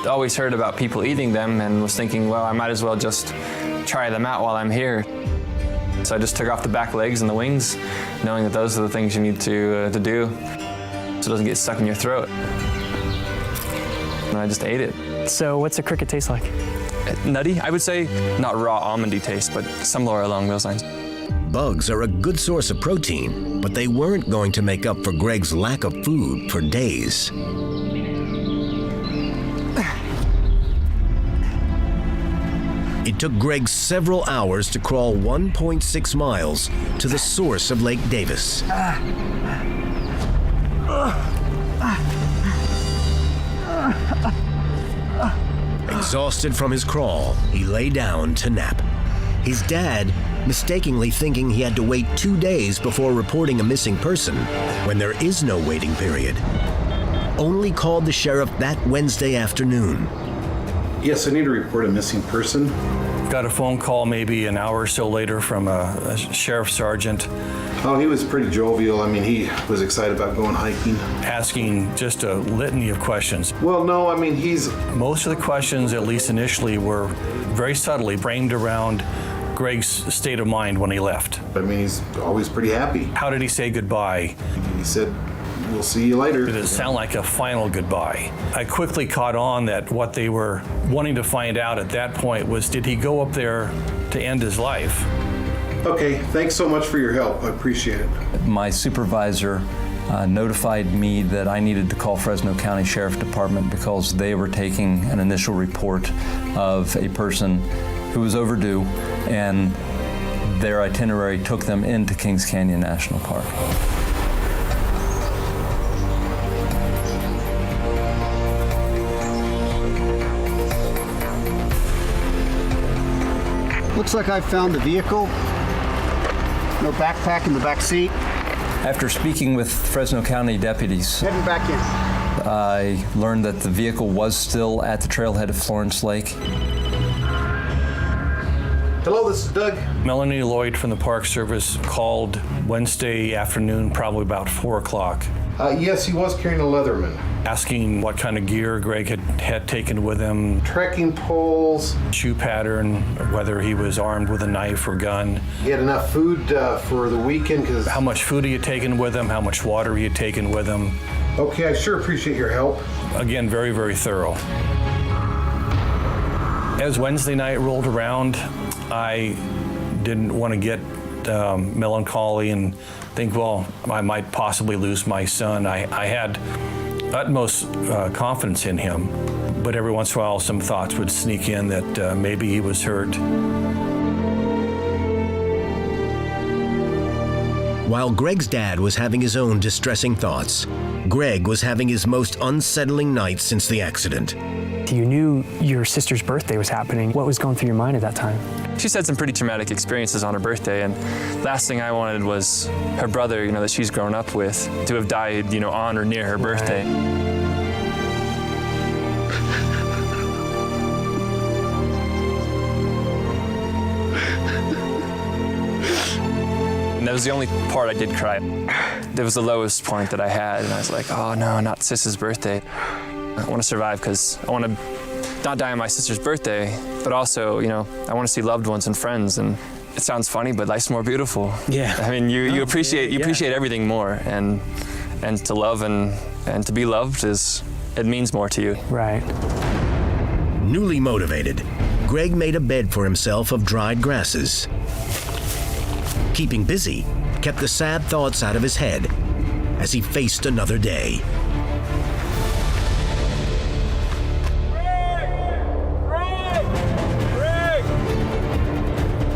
always heard about people eating them and was thinking, well, I might as well just try them out while I'm here. So I just took off the back legs and the wings, knowing that those are the things you need to do so it doesn't get stuck in your throat. And I just ate it. So what's a cricket taste like? Nutty, I would say. Not raw almondy taste, but somewhere along those lines. Bugs are a good source of protein, but they weren't going to make up for Greg's lack of food for days. It took Greg several hours to crawl 1.6 miles to the source of Lake Davis. Exhausted from his crawl, he lay down to nap. his dad, mistakenly thinking he had to wait 2 days before reporting a missing person when there is no waiting period, only called the sheriff that Wednesday afternoon. Yes, I need to report a missing person. Got a phone call maybe an hour or so later from a sheriff sergeant. Oh, he was pretty jovial. I mean, he was excited about going hiking. Asking just a litany of questions. Well, no, I mean, Most of the questions, at least initially, were very subtly framed around Greg's state of mind when he left. I mean, he's always pretty happy. How did he say goodbye? He said, "We'll see you later." Did it sound like a final goodbye? I quickly caught on that what they were wanting to find out at that point was, did he go up there to end his life? Okay, thanks so much for your help. I appreciate it. My supervisor notified me that I needed to call Fresno County Sheriff Department because they were taking an initial report of a person who was overdue, and their itinerary took them into Kings Canyon National Park. Looks like I found the vehicle. No backpack in the back seat. After speaking with Fresno County deputies, Heading back in. I learned that the vehicle was still at the trailhead of Florence Lake. Hello, this is Doug. Melanie Lloyd from the Park Service called Wednesday afternoon, probably about 4 o'clock. Yes, he was carrying a Leatherman. Asking what kind of gear Greg had taken with him. Trekking poles. Shoe pattern, whether he was armed with a knife or gun. He had enough food for the weekend. How much food he had taken with him, how much water he had taken with him. Okay, I sure appreciate your help. Again, very, very thorough. As Wednesday night rolled around, I didn't want to get melancholy and think, well, I might possibly lose my son. I had utmost confidence in him, but every once in a while some thoughts would sneak in that maybe he was hurt. While Greg's dad was having his own distressing thoughts, Greg was having his most unsettling night since the accident. You knew your sister's birthday was happening. What was going through your mind at that time? She's had some pretty traumatic experiences on her birthday, and last thing I wanted was her brother, that she's grown up with, to have died, on or near her birthday. And that was the only part I did cry. That was the lowest point that I had, and I was like, oh no, not Sis's birthday. I want to survive because I want to not die on my sister's birthday, but also, I want to see loved ones and friends. And it sounds funny, but life's more beautiful. Yeah. I mean, you appreciate everything more, and to love and to be loved it means more to you. Right. Newly motivated, Greg made a bed for himself of dried grasses. Keeping busy kept the sad thoughts out of his head as he faced another day.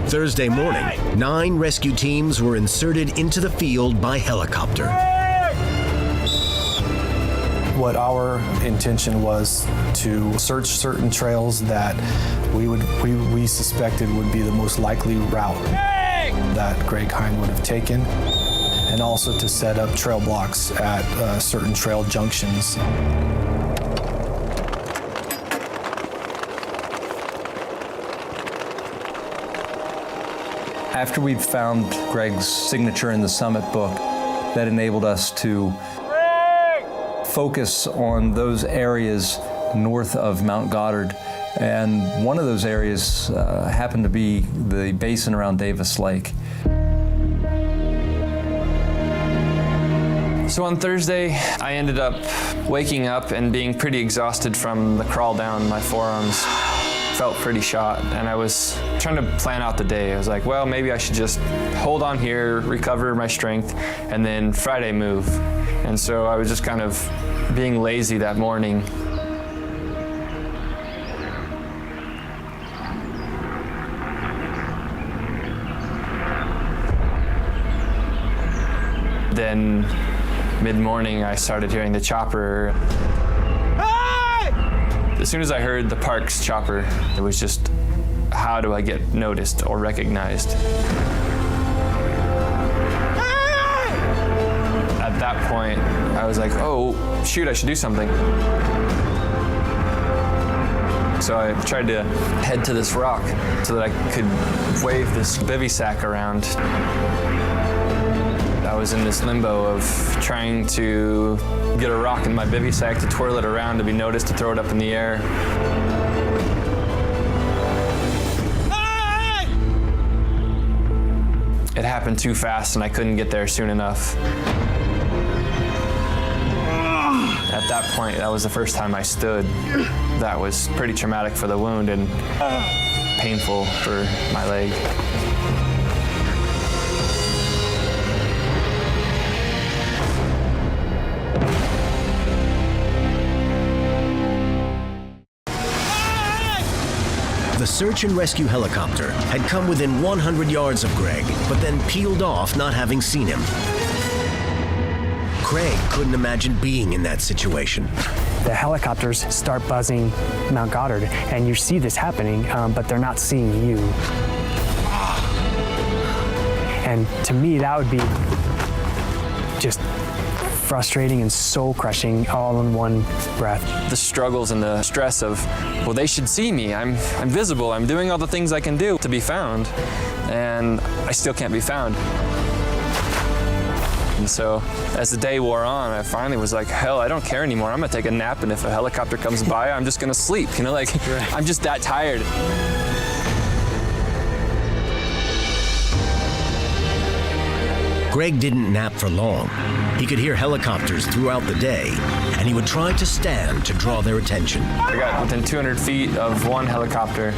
Thursday morning, 9 rescue teams were inserted into the field by helicopter. What our intention was to search certain trails that we suspected would be the most likely route that Greg Hine would have taken, and also to set up trail blocks at certain trail junctions. After we'd found Greg's signature in the Summit book, that enabled us to focus on those areas north of Mount Goddard. And one of those areas happened to be the basin around Davis Lake. So on Thursday, I ended up waking up and being pretty exhausted from the crawl down. My forearms felt pretty shot, and I was trying to plan out the day. I was like, well, maybe I should just hold on here, recover my strength, and then Friday move. And so I was just kind of being lazy that morning. Then mid-morning, I started hearing the chopper. As soon as I heard the park's chopper, it was just how do I get noticed or recognized? At that point, I was like, oh, shoot, I should do something. So I tried to head to this rock so that I could wave this bivy sack around. I was in this limbo of trying to get a rock in my bivy sack to twirl it around, to be noticed, to throw it up in the air. It happened too fast and I couldn't get there soon enough. At that point, that was the first time I stood. That was pretty traumatic for the wound and painful for my leg. The search and rescue helicopter had come within 100 yards of Greg, but then peeled off, not having seen him. Craig couldn't imagine being in that situation. The helicopters start buzzing Mount Goddard, and you see this happening, but they're not seeing you. And to me, that would be just frustrating and soul-crushing all in one breath. The struggles and the stress of, well, they should see me. I'm visible. I'm doing all the things I can do to be found, and I still can't be found. And so as the day wore on, I finally was like, hell, I don't care anymore. I'm gonna take a nap, and if a helicopter comes by, I'm just gonna sleep. You know, like, I'm just that tired. Greg didn't nap for long. He could hear helicopters throughout the day, and he would try to stand to draw their attention. I got within 200 feet of one helicopter.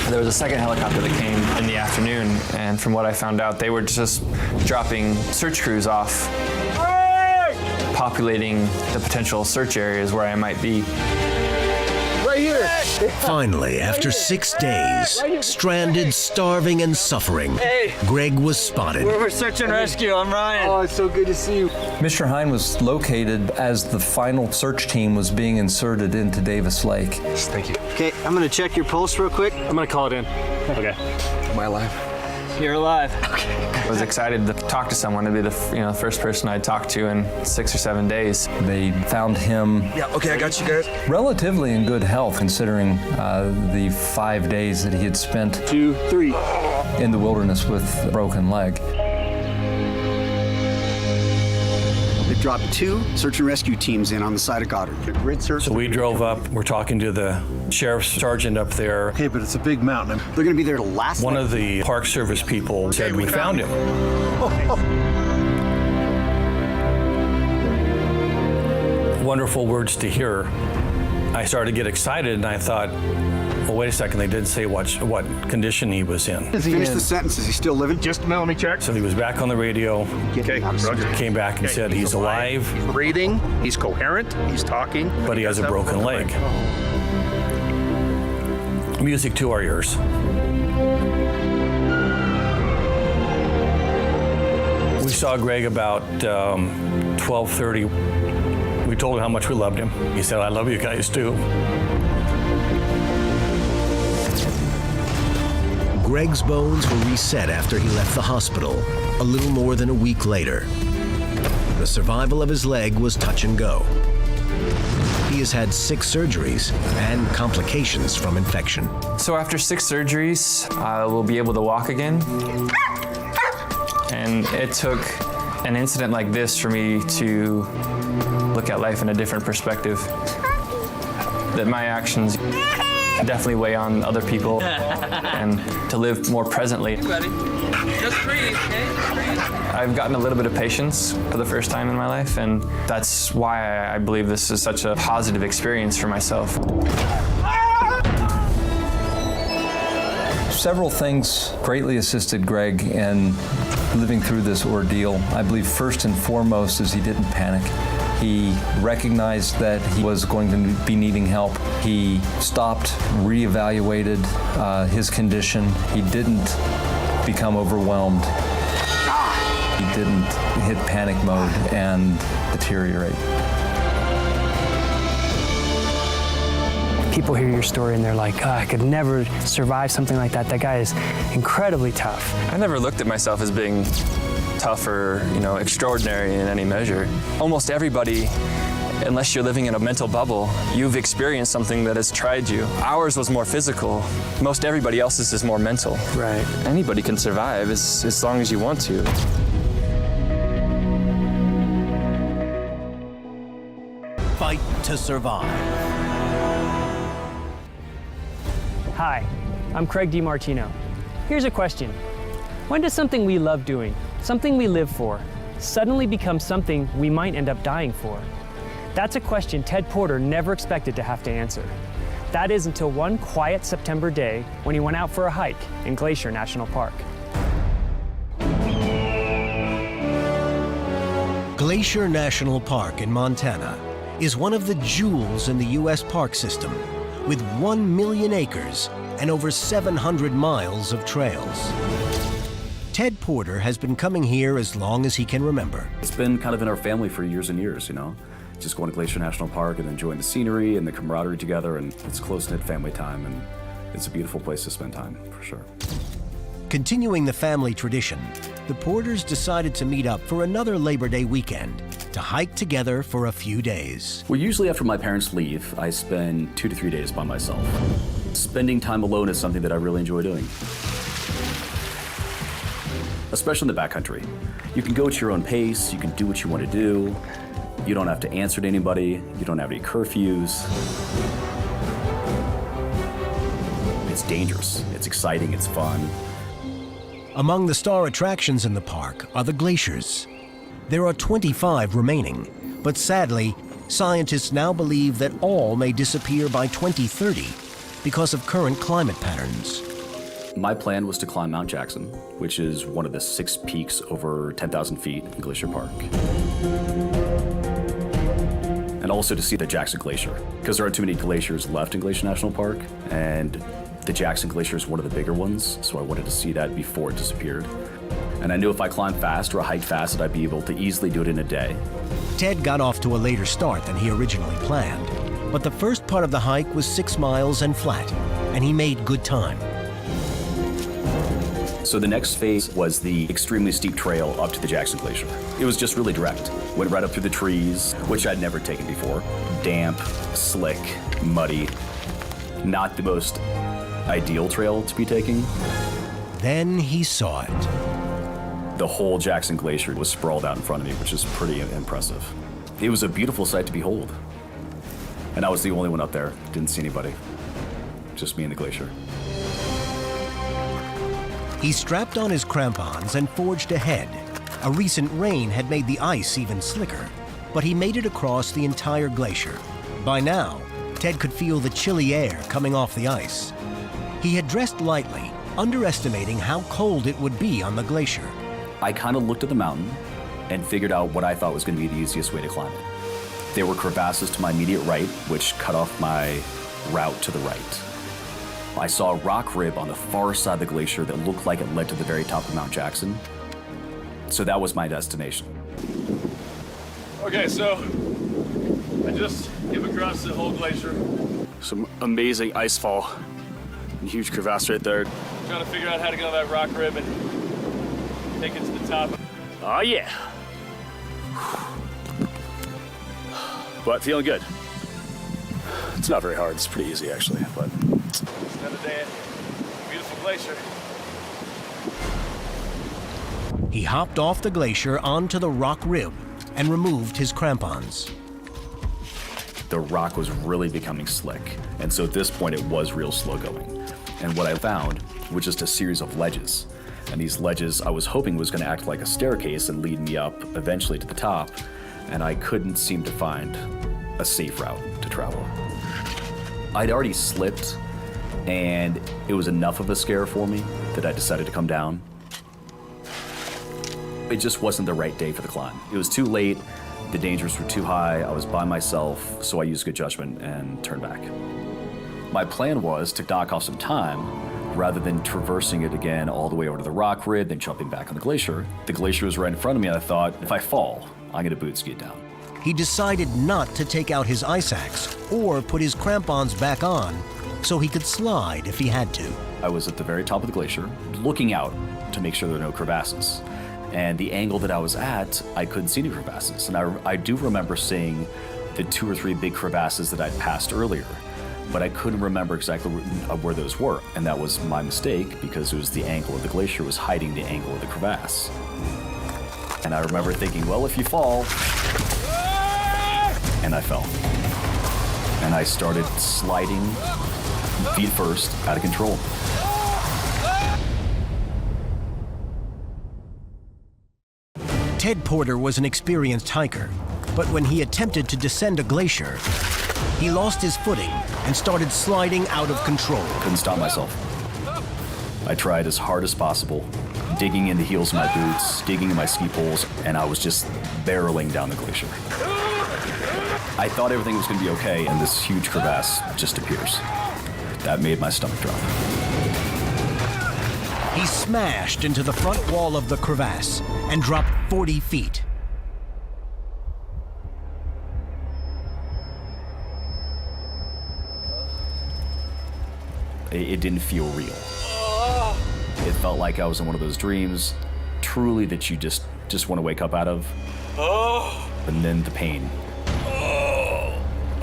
There was a second helicopter that came in the afternoon, and from what I found out, they were just dropping search crews off, populating the potential search areas where I might be. Right here. Finally, after 6 days, stranded, starving, and suffering, Greg was spotted. We're search and rescue. I'm Ryan. Oh, it's so good to see you. Mr. Hine was located as the final search team was being inserted into Davis Lake. Thank you. Okay, I'm gonna check your pulse real quick. I'm gonna call it in. Okay. Am I alive? You're alive. Okay. I was excited to talk to someone, to be the first person I'd talked to in 6 or 7 days. They found him. Yeah, okay, I got you guys. Relatively in good health, considering the 5 days that he had spent 2, 3 in the wilderness with a broken leg. They dropped 2 search and rescue teams in on the side of Goddard. The grid search. So we drove up. We're talking to the sheriff's sergeant up there. Okay, but it's a big mountain. They're going to be there to last. One of the Park Service people said we found him. Wonderful words to hear. I started to get excited, and I thought, well, wait a second, they didn't say what condition he was in. Finish the sentence. Is he still living? Just a minute, let me check. So he was back on the radio. Okay, Roger. Came back and said he's alive. He's breathing, he's coherent, he's talking. But he has a broken leg. Music to our ears. We saw Greg about 12:30. We told him how much we loved him. He said, I love you guys too. Greg's bones were reset after he left the hospital a little more than a week later. The survival of his leg was touch and go. He has had 6 surgeries and complications from infection. So after 6 surgeries, I will be able to walk again. And it took an incident like this for me to look at life in a different perspective. That my actions definitely weigh on other people, and to live more presently. Buddy, just breathe, okay? Breathe. I've gotten a little bit of patience for the first time in my life, and that's why I believe this is such a positive experience for myself. Several things greatly assisted Greg in living through this ordeal. I believe first and foremost is he didn't panic. He recognized that he was going to be needing help. He stopped, reevaluated his condition. He didn't become overwhelmed. He didn't hit panic mode and deteriorate. People hear your story and they're like, oh, I could never survive something like that. That guy is incredibly tough. I never looked at myself as being tough or, extraordinary in any measure. Almost everybody, unless you're living in a mental bubble, you've experienced something that has tried you. Ours was more physical. Most everybody else's is more mental. Right. Anybody can survive as long as you want to. Fight to survive. Hi, I'm Craig DiMartino. Here's a question. When does something we love doing, something we live for, suddenly become something we might end up dying for? That's a question Ted Porter never expected to have to answer. That is until one quiet September day when he went out for a hike in Glacier National Park. Glacier National Park in Montana is one of the jewels in the U.S. park system, with 1 million acres and over 700 miles of trails. Ted Porter has been coming here as long as he can remember. It's been kind of in our family for years and years, just going to Glacier National Park and enjoying the scenery and the camaraderie together, and it's close-knit family time, and it's a beautiful place to spend time, for sure. Continuing the family tradition, the Porters decided to meet up for another Labor Day weekend to hike together for a few days. Well, usually after my parents leave, I spend 2 to 3 days by myself. Spending time alone is something that I really enjoy doing, especially in the backcountry. You can go at your own pace, you can do what you want to do, you don't have to answer to anybody, you don't have any curfews. It's dangerous, it's exciting, it's fun. Among the star attractions in the park are the glaciers. There are 25 remaining, but sadly, scientists now believe that all may disappear by 2030 because of current climate patterns. My plan was to climb Mount Jackson, which is one of the 6 peaks over 10,000 feet in Glacier Park. And also to see the Jackson Glacier, because there aren't too many glaciers left in Glacier National Park, and the Jackson Glacier is one of the bigger ones, so I wanted to see that before it disappeared. And I knew if I climbed fast or hiked fast that I'd be able to easily do it in a day. Ted got off to a later start than he originally planned, but the first part of the hike was 6 miles and flat, and he made good time. So the next phase was the extremely steep trail up to the Jackson Glacier. It was just really direct. Went right up through the trees, which I'd never taken before. Damp, slick, muddy. Not the most ideal trail to be taking. Then he saw it. The whole Jackson Glacier was sprawled out in front of me, which is pretty impressive. It was a beautiful sight to behold. And I was the only one up there. Didn't see anybody. Just me and the glacier. He strapped on his crampons and forged ahead. A recent rain had made the ice even slicker, but he made it across the entire glacier. By now, Ted could feel the chilly air coming off the ice. He had dressed lightly, underestimating how cold it would be on the glacier. I kind of looked at the mountain and figured out what I thought was going to be the easiest way to climb it. There were crevasses to my immediate right, which cut off my route to the right. I saw a rock rib on the far side of the glacier that looked like it led to the very top of Mount Jackson. So that was my destination. Okay, so I just came across the whole glacier. Some amazing ice fall. A huge crevasse right there. Trying to figure out how to get on that rock rib and take it to the top. Oh yeah. But feeling good. It's not very hard, it's pretty easy actually, but another day, beautiful glacier. He hopped off the glacier onto the rock rib and removed his crampons. The rock was really becoming slick, and so at this point it was real slow going. And what I found was just a series of ledges. And these ledges I was hoping was going to act like a staircase and lead me up eventually to the top, and I couldn't seem to find a safe route to travel. I'd already slipped, and it was enough of a scare for me that I decided to come down. It just wasn't the right day for the climb. It was too late, the dangers were too high, I was by myself, so I used good judgment and turned back. My plan was to knock off some time rather than traversing it again all the way over to the rock rib, then jumping back on the glacier. The glacier was right in front of me, and I thought, if I fall, I'm gonna boot ski it down. he decided not to take out his ice axe or put his crampons back on so he could slide if he had to. I was at the very top of the glacier, looking out to make sure there were no crevasses. And the angle that I was at, I couldn't see any crevasses. And I do remember seeing the 2 or 3 big crevasses that I'd passed earlier, but I couldn't remember exactly where those were. And that was my mistake, because it was the angle of the glacier was hiding the angle of the crevasse. And I remember thinking, well, if you fall, and I fell. And I started sliding feet first, out of control. Ted Porter was an experienced hiker, but when he attempted to descend a glacier, he lost his footing and started sliding out of control. Couldn't stop myself. I tried as hard as possible, digging in the heels of my boots, digging in my ski poles, and I was just barreling down the glacier. I thought everything was going to be okay, and this huge crevasse just appears. That made my stomach drop. He smashed into the front wall of the crevasse and dropped 40 feet. It didn't feel real. It felt like I was in one of those dreams, truly, that you just want to wake up out of. And then the pain.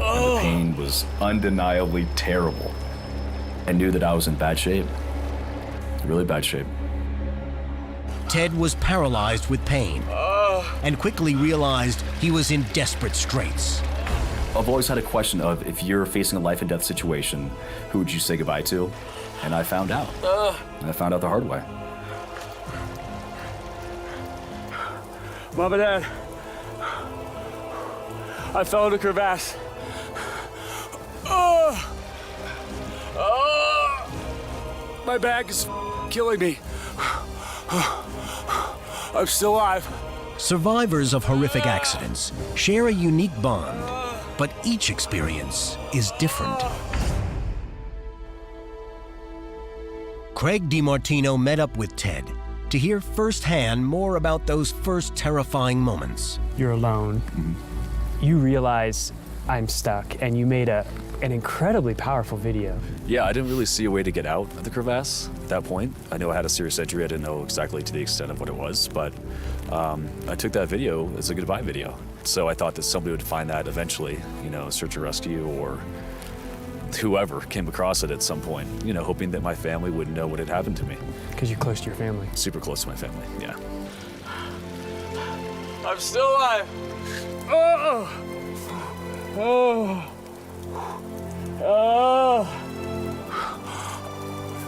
And the pain was undeniably terrible. I knew that I was in bad shape. Really bad shape. Ted was paralyzed with pain and quickly realized he was in desperate straits. I've always had a question of, if you're facing a life and death situation, who would you say goodbye to? And I found out. And I found out the hard way. Mom and Dad, I fell in a crevasse. My back is killing me. I'm still alive. Survivors of horrific accidents share a unique bond, but each experience is different. Craig DiMartino met up with Ted to hear firsthand more about those first terrifying moments. You're alone. You realize I'm stuck, and you made an incredibly powerful video. Yeah, I didn't really see a way to get out of the crevasse at that point. I knew I had a serious injury. I didn't know exactly to the extent of what it was, but I took that video as a goodbye video. So I thought that somebody would find that eventually, you know, search and rescue, or whoever came across it at some point, you know, hoping that my family would know what had happened to me. Because you're close to your family. Super close to my family, yeah. I'm still alive.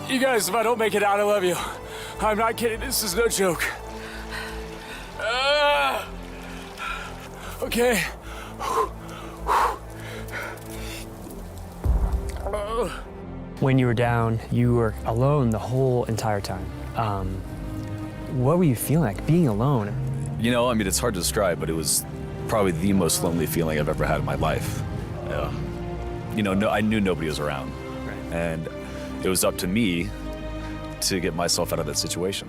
You guys, if I don't make it out, I love you. I'm not kidding, this is no joke. Okay. When you were down, you were alone the whole entire time. What were you feeling like, being alone? You know, I mean, it's hard to describe, but it was probably the most lonely feeling I've ever had in my life. You know, I knew nobody was around, and it was up to me to get myself out of that situation.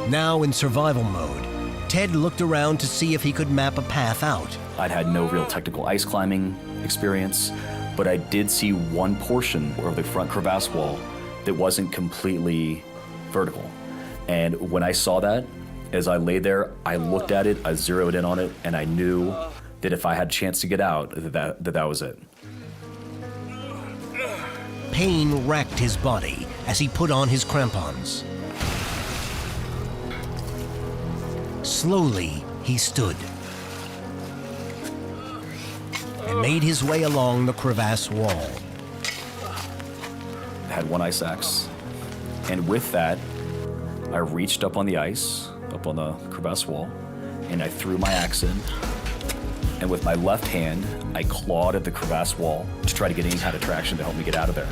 Now in survival mode, Ted looked around to see if he could map a path out. I'd had no real technical ice climbing experience, but I did see one portion of the front crevasse wall that wasn't completely vertical. And when I saw that, as I lay there, I looked at it, I zeroed in on it, and I knew that if I had a chance to get out, that was it. Pain racked his body as he put on his crampons. Slowly, he stood and made his way along the crevasse wall. I had one ice axe, and with that, I reached up on the ice, up on the crevasse wall, and I threw my axe in. And with my left hand, I clawed at the crevasse wall to try to get any kind of traction to help me get out of there.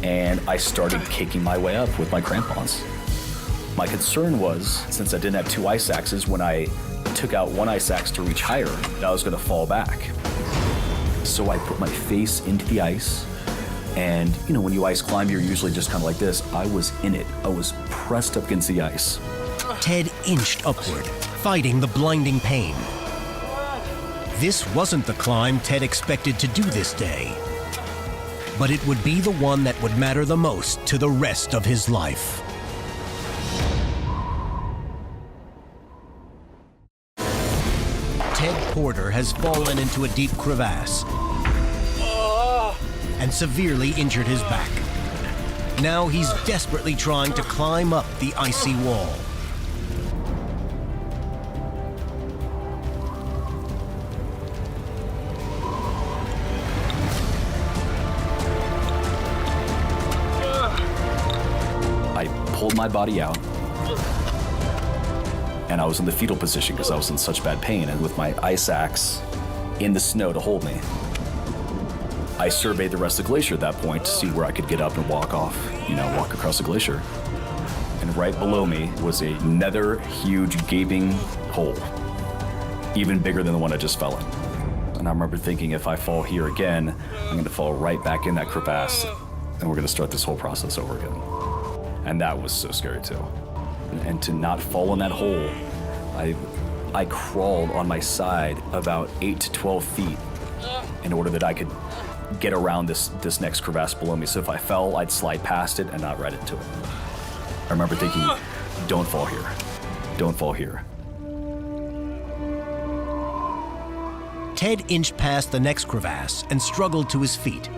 And I started kicking my way up with my crampons. My concern was, since I didn't have two ice axes, when I took out one ice axe to reach higher, I was gonna fall back. So I put my face into the ice, and you know, when you ice climb, you're usually just kind of like this. I was in it. I was pressed up against the ice. Ted inched upward, fighting the blinding pain. This wasn't the climb Ted expected to do this day, but it would be the one that would matter the most to the rest of his life. Ted Porter has fallen into a deep crevasse and severely injured his back. Now he's desperately trying to climb up the icy wall. I pulled my body out, and I was in the fetal position because I was in such bad pain, and with my ice axe in the snow to hold me. I surveyed the rest of the glacier at that point to see where I could get up and walk off, walk across the glacier. And right below me was another huge gaping hole, even bigger than the one I just fell in. And I remember thinking, if I fall here again, I'm gonna fall right back in that crevasse, and we're gonna start this whole process over again. And that was so scary too. And to not fall in that hole, I crawled on my side about 8 to 12 feet in order that I could get around this next crevasse below me. So if I fell, I'd slide past it and not right into it. I remember thinking, don't fall here. Don't fall here. Ted inched past the next crevasse and struggled to his feet.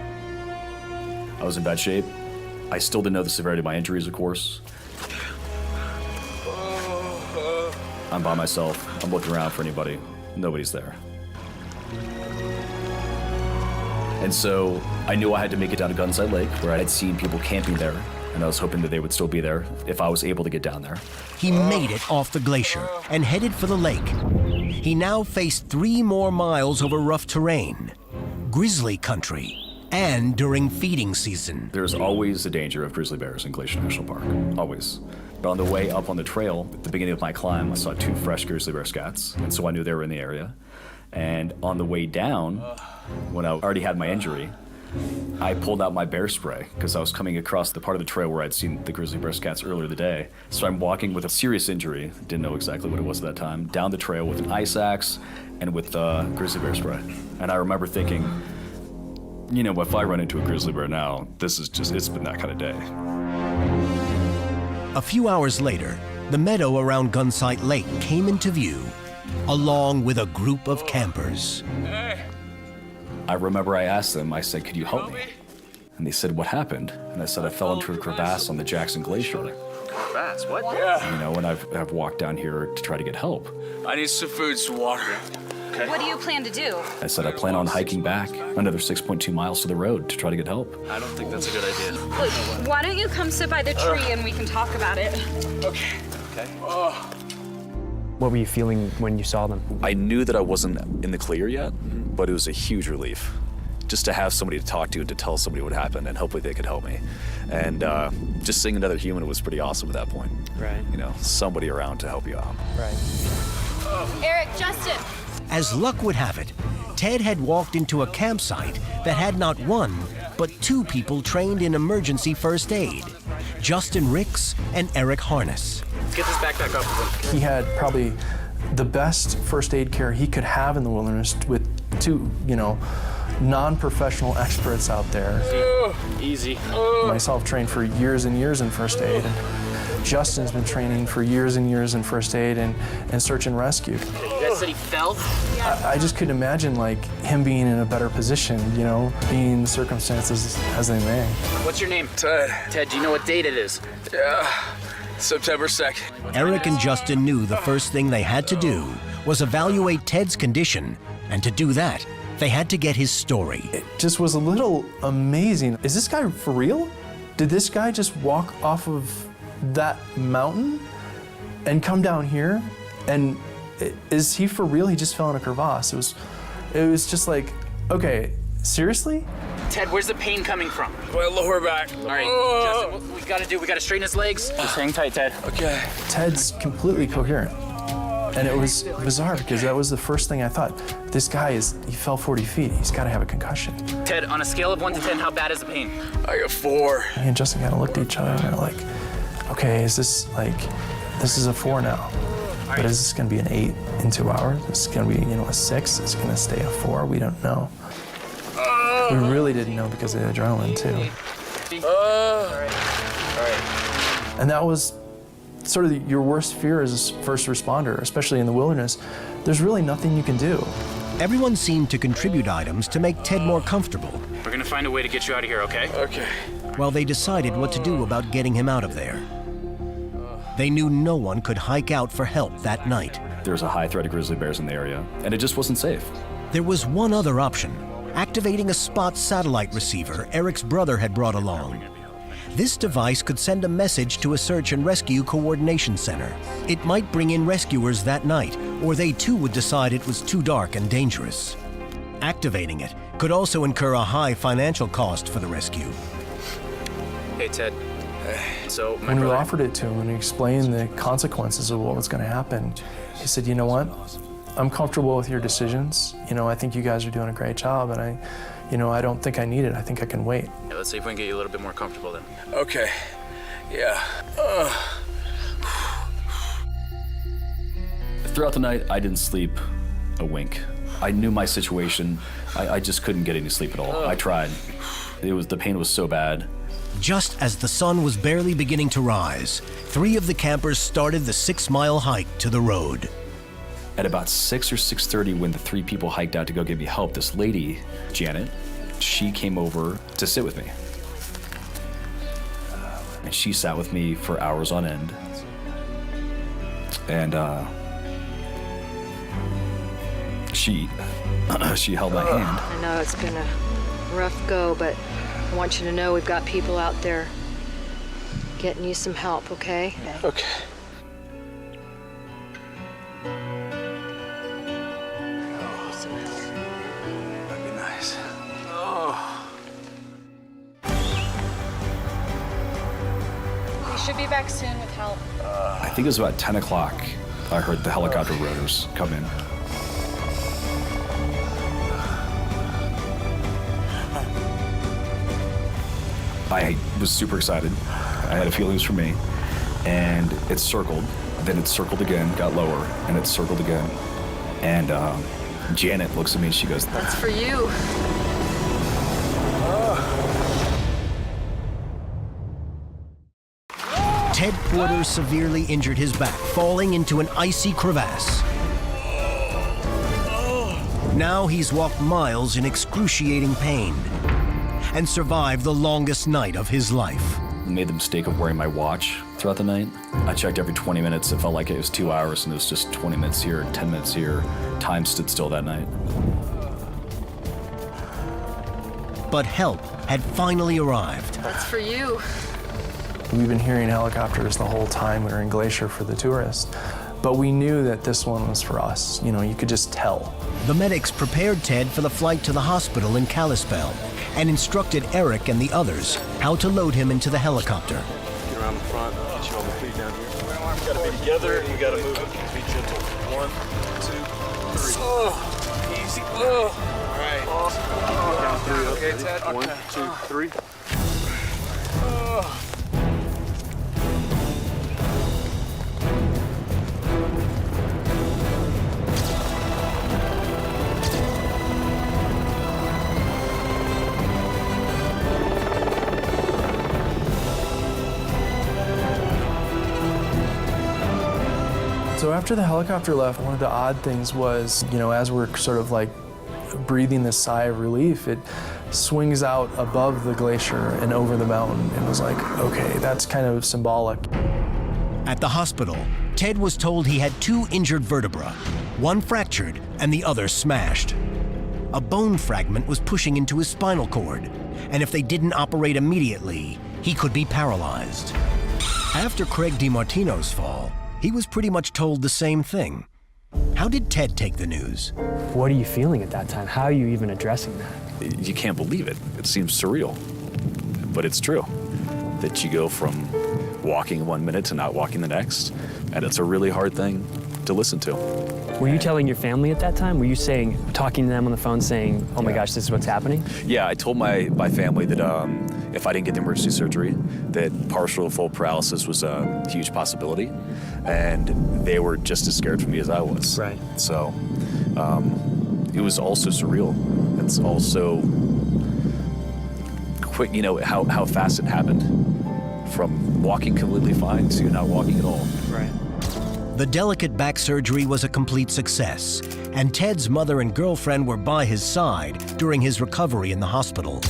I was in bad shape. I still didn't know the severity of my injuries, of course. I'm by myself. I'm looking around for anybody. Nobody's there. And so I knew I had to make it down to Gunside Lake, where I had seen people camping there, and I was hoping that they would still be there if I was able to get down there. He made it off the glacier and headed for the lake. He now faced 3 more miles over rough terrain, grizzly country, and during feeding season. There's always the danger of grizzly bears in Glacier National Park, always. But on the way up on the trail, at the beginning of my climb, I saw 2 fresh grizzly bear scats, and so I knew they were in the area. And on the way down, when I already had my injury, I pulled out my bear spray because I was coming across the part of the trail where I'd seen the grizzly bear scats earlier the day. So I'm walking with a serious injury, didn't know exactly what it was at that time, down the trail with an ice axe and with grizzly bear spray. And I remember thinking, if I run into a grizzly bear now, it's been that kind of day. A few hours later, the meadow around Gunsight Lake came into view, along with a group of campers. I remember I asked them, I said, could you help me? And they said, what happened? And I said, I fell into a crevasse on the Jackson Glacier. Crevasse? What? And I've walked down here to try to get help. I need some food, some water. Okay. What do you plan to do? I said, I plan on hiking back another 6.2 miles to the road to try to get help. I don't think that's a good idea. Look, why don't you come sit by the tree and we can talk about it? Okay. What were you feeling when you saw them? I knew that I wasn't in the clear yet, but it was a huge relief just to have somebody to talk to and to tell somebody what happened, and hopefully they could help me. And just seeing another human was pretty awesome at that point. Right. Somebody around to help you out. Right. Eric, Justin. As luck would have it, Ted had walked into a campsite that had not 1, but 2 people trained in emergency first aid, Justin Ricks and Eric Harness. Let's get this backpack up. He had probably the best first aid care he could have in the wilderness with 2, non-professional experts out there. Easy. Myself trained for years and years in first aid, and Justin's been training for years and years in first aid and search and rescue. You guys said he fell? I just couldn't imagine him being in a better position, being the circumstances as they may. What's your name? Ted. Ted, do you know what date it is? Yeah. September 2nd. Eric and Justin knew the first thing they had to do was evaluate Ted's condition, and to do that, they had to get his story. It just was a little amazing. Is this guy for real? Did this guy just walk off of that mountain and come down here? And is he for real? He just fell in a crevasse. It was just like, okay, seriously? Ted, where's the pain coming from? My lower back. All right, Justin, what we gotta straighten his legs. Just hang tight, Ted. Okay. Ted's completely coherent. And it was bizarre because that was the first thing I thought. This guy he fell 40 feet. He's gotta have a concussion. Ted, on a scale of 1 to 10, how bad is the pain? I got 4. Me and Justin kind of looked at each other and we were like, okay, this is a 4 now. But is this going to be an 8 in 2 hours? Is it going to be, a 6? Is it going to stay a 4? We don't know. We really didn't know because of the adrenaline, too. And that was sort of your worst fear as a first responder, especially in the wilderness. There's really nothing you can do. Everyone seemed to contribute items to make Ted more comfortable. We're gonna find a way to get you out of here, okay? Okay. While they decided what to do about getting him out of there. They knew no one could hike out for help that night. There was a high threat of grizzly bears in the area, and it just wasn't safe. There was one other option, activating a spot satellite receiver Eric's brother had brought along. This device could send a message to a search and rescue coordination center. It might bring in rescuers that night, or they too would decide it was too dark and dangerous. Activating it could also incur a high financial cost for the rescue. Hey, Ted. So, When we offered it to him and we explained the consequences of what was going to happen, he said, you know what? I'm comfortable with your decisions. I think you guys are doing a great job, and I don't think I need it. I think I can wait. Yeah, let's see if we can get you a little bit more comfortable then. Okay. Yeah. Throughout the night, I didn't sleep a wink. I knew my situation. I just couldn't get any sleep at all. I tried. The pain was so bad. Just as the sun was barely beginning to rise, 3 of the campers started the 6-mile hike to the road. At about 6 or 6:30, when the 3 people hiked out to go get me help, this lady, Janet, she came over to sit with me. And she sat with me for hours on end. And she held my hand. I know it's been a rough go, but I want you to know we've got people out there getting you some help, okay? Okay. That'd be nice. We should be back soon with help. I think it was about 10 o'clock. I heard the helicopter rotors come in. I was super excited. I had a feeling it was for me. And it circled. Then it circled again, got lower, and it circled again. And Janet looks at me and she goes, That's for you. Ted Porter severely injured his back, falling into an icy crevasse. Now he's walked miles in excruciating pain and survived the longest night of his life. I made the mistake of wearing my watch throughout the night. I checked every 20 minutes. It felt like it was 2 hours, and it was just 20 minutes here and 10 minutes here. Time stood still that night. But help had finally arrived. That's for you. We've been hearing helicopters the whole time we were in Glacier for the tourists, but we knew that this one was for us. You could just tell. The medics prepared Ted for the flight to the hospital in Kalispell and instructed Eric and the others how to load him into the helicopter. Get around the front, get you on the feet down here. We gotta be together, we gotta move it. Be gentle. 1, 2, 3. Easy. All right. Count 3 up. Okay, Ted. 1, 2, 3. So after the helicopter left, one of the odd things was, as we're sort of like breathing this sigh of relief, it swings out above the glacier and over the mountain. It was like, okay, that's kind of symbolic. At the hospital, Ted was told he had 2 injured vertebrae, one fractured and the other smashed. A bone fragment was pushing into his spinal cord, and if they didn't operate immediately, he could be paralyzed. After Craig DiMartino's fall, he was pretty much told the same thing. How did Ted take the news? What are you feeling at that time? How are you even addressing that? You can't believe it. It seems surreal, but it's true. That you go from walking 1 minute to not walking the next, and it's a really hard thing to listen to. Were you telling your family at that time? Were you talking to them on the phone saying, oh my gosh, this is what's happening? Yeah, I told my family that if I didn't get the emergency surgery, that partial to full paralysis was a huge possibility, and they were just as scared for me as I was. Right. So it was also surreal. It's also quick, you know, how fast it happened, from walking completely fine to not walking at all. Right. The delicate back surgery was a complete success, and Ted's mother and girlfriend were by his side during his recovery in the hospital.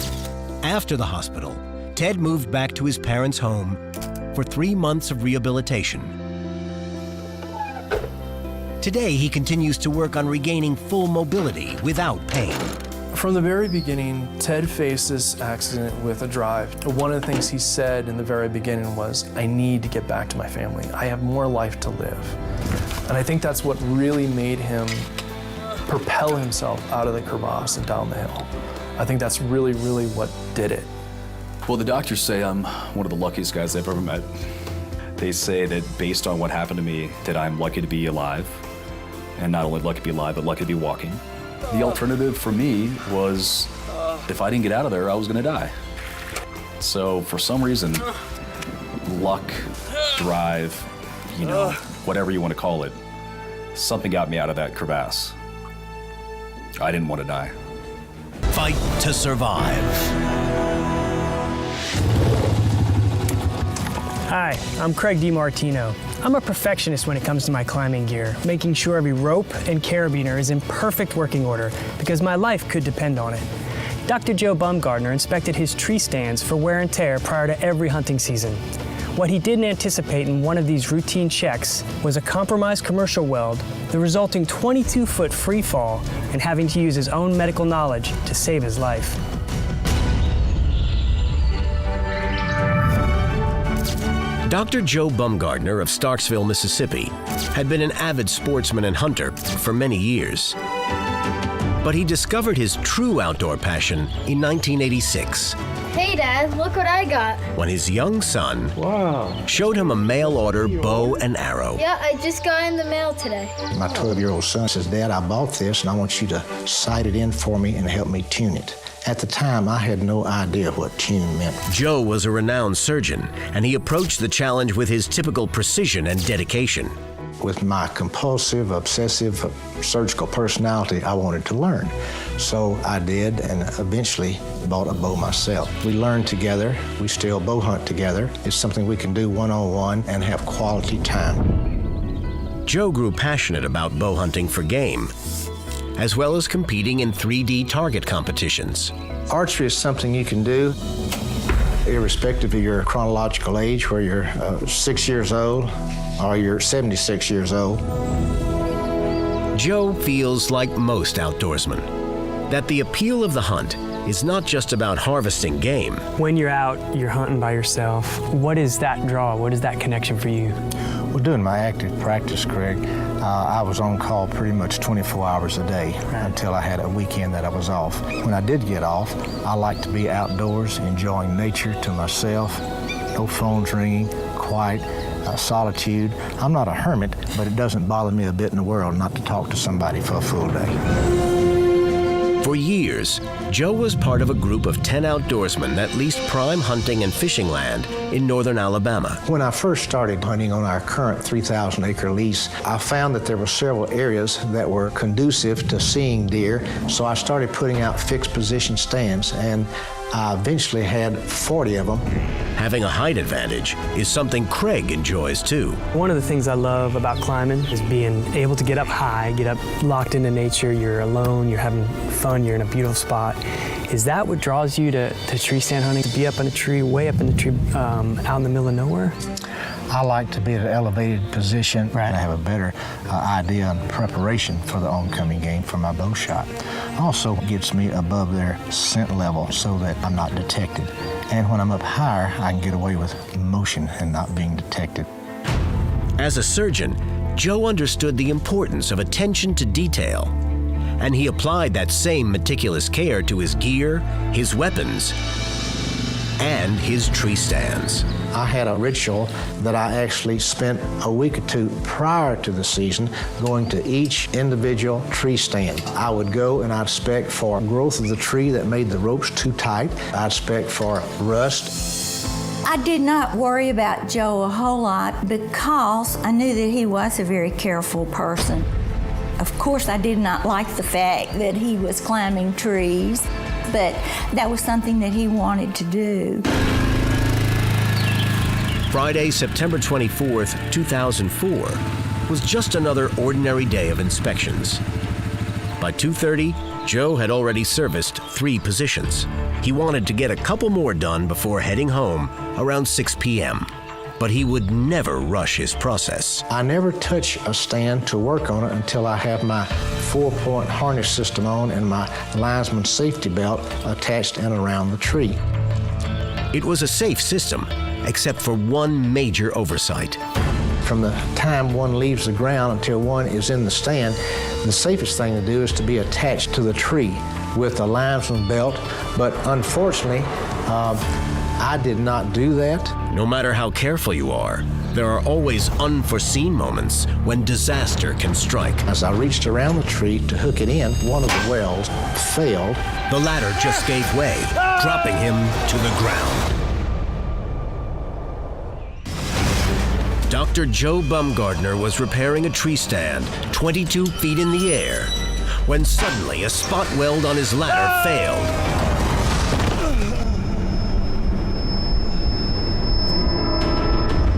After the hospital, Ted moved back to his parents' home for 3 months of rehabilitation. Today, he continues to work on regaining full mobility without pain. From the very beginning, Ted faced this accident with a drive. One of the things he said in the very beginning was, I need to get back to my family. I have more life to live. And I think that's what really made him propel himself out of the crevasse and down the hill. I think that's really, really what did it. Well, the doctors say I'm one of the luckiest guys they've ever met. They say that based on what happened to me, that I'm lucky to be alive. And not only lucky to be alive, but lucky to be walking. The alternative for me was, if I didn't get out of there, I was gonna die. So for some reason, luck, drive, you know, whatever you want to call it, something got me out of that crevasse. I didn't want to die. Fight to survive. Hi, I'm Craig DiMartino. I'm a perfectionist when it comes to my climbing gear, making sure every rope and carabiner is in perfect working order because my life could depend on it. Dr. Joe Bumgardner inspected his tree stands for wear and tear prior to every hunting season. What he didn't anticipate in one of these routine checks was a compromised commercial weld, the resulting 22-foot free fall, and having to use his own medical knowledge to save his life. Dr. Joe Bumgardner of Starksville, Mississippi, had been an avid sportsman and hunter for many years. But he discovered his true outdoor passion in 1986. Hey, Dad, look what I got. When his young son showed him a mail-order bow and arrow. Yeah, I just got in the mail today. My 12-year-old son says, Dad, I bought this and I want you to sight it in for me and help me tune it. At the time, I had no idea what tune meant. Joe was a renowned surgeon, and he approached the challenge with his typical precision and dedication. With my compulsive, obsessive surgical personality, I wanted to learn. So I did, and eventually bought a bow myself. We learned together. We still bow hunt together. It's something we can do one-on-one and have quality time. Joe grew passionate about bow hunting for game, as well as competing in 3D target competitions. Archery is something you can do irrespective of your chronological age, where you're 6 years old or you're 76 years old. Joe feels like most outdoorsmen, that the appeal of the hunt is not just about harvesting game. When you're out, you're hunting by yourself. What is that draw? What is that connection for you? Well, doing my active practice, Craig, I was on call pretty much 24 hours a day until I had a weekend that I was off. When I did get off, I like to be outdoors, enjoying nature to myself, no phones ringing, quiet, solitude. I'm not a hermit, but it doesn't bother me a bit in the world not to talk to somebody for a full day. For years, Joe was part of a group of 10 outdoorsmen that leased prime hunting and fishing land in northern Alabama. When I first started hunting on our current 3,000-acre lease, I found that there were several areas that were conducive to seeing deer, so I started putting out fixed position stands, and I eventually had 40 of them. Having a height advantage is something Craig enjoys too. One of the things I love about climbing is being able to get up high, get up locked into nature. You're alone, you're having fun, you're in a beautiful spot. Is that what draws you to tree stand hunting? To be up in a tree, way up in the tree, out in the middle of nowhere? I like to be at an elevated position and have a better idea and preparation for the oncoming game for my bow shot. Also gets me above their scent level so that I'm not detected. And when I'm up higher, I can get away with motion and not being detected. As a surgeon, Joe understood the importance of attention to detail, and he applied that same meticulous care to his gear, his weapons, and his tree stands. I had a ritual that I actually spent a week or two prior to the season going to each individual tree stand. I would go and I'd inspect for growth of the tree that made the ropes too tight. I'd inspect for rust. I did not worry about Joe a whole lot because I knew that he was a very careful person. Of course, I did not like the fact that he was climbing trees, but that was something that he wanted to do. Friday, September 24th, 2004, was just another ordinary day of inspections. By 2:30, Joe had already serviced 3 positions. He wanted to get a couple more done before heading home around 6 p.m., but he would never rush his process. I never touch a stand to work on it until I have my 4-point harness system on and my linesman safety belt attached and around the tree. It was a safe system, except for one major oversight. From the time one leaves the ground until one is in the stand, the safest thing to do is to be attached to the tree with a linesman belt, but unfortunately, I did not do that. No matter how careful you are, there are always unforeseen moments when disaster can strike. As I reached around the tree to hook it in, one of the wells failed. The ladder just gave way, dropping him to the ground. Dr. Joe Bumgardner was repairing a tree stand 22 feet in the air when suddenly a spot weld on his ladder failed.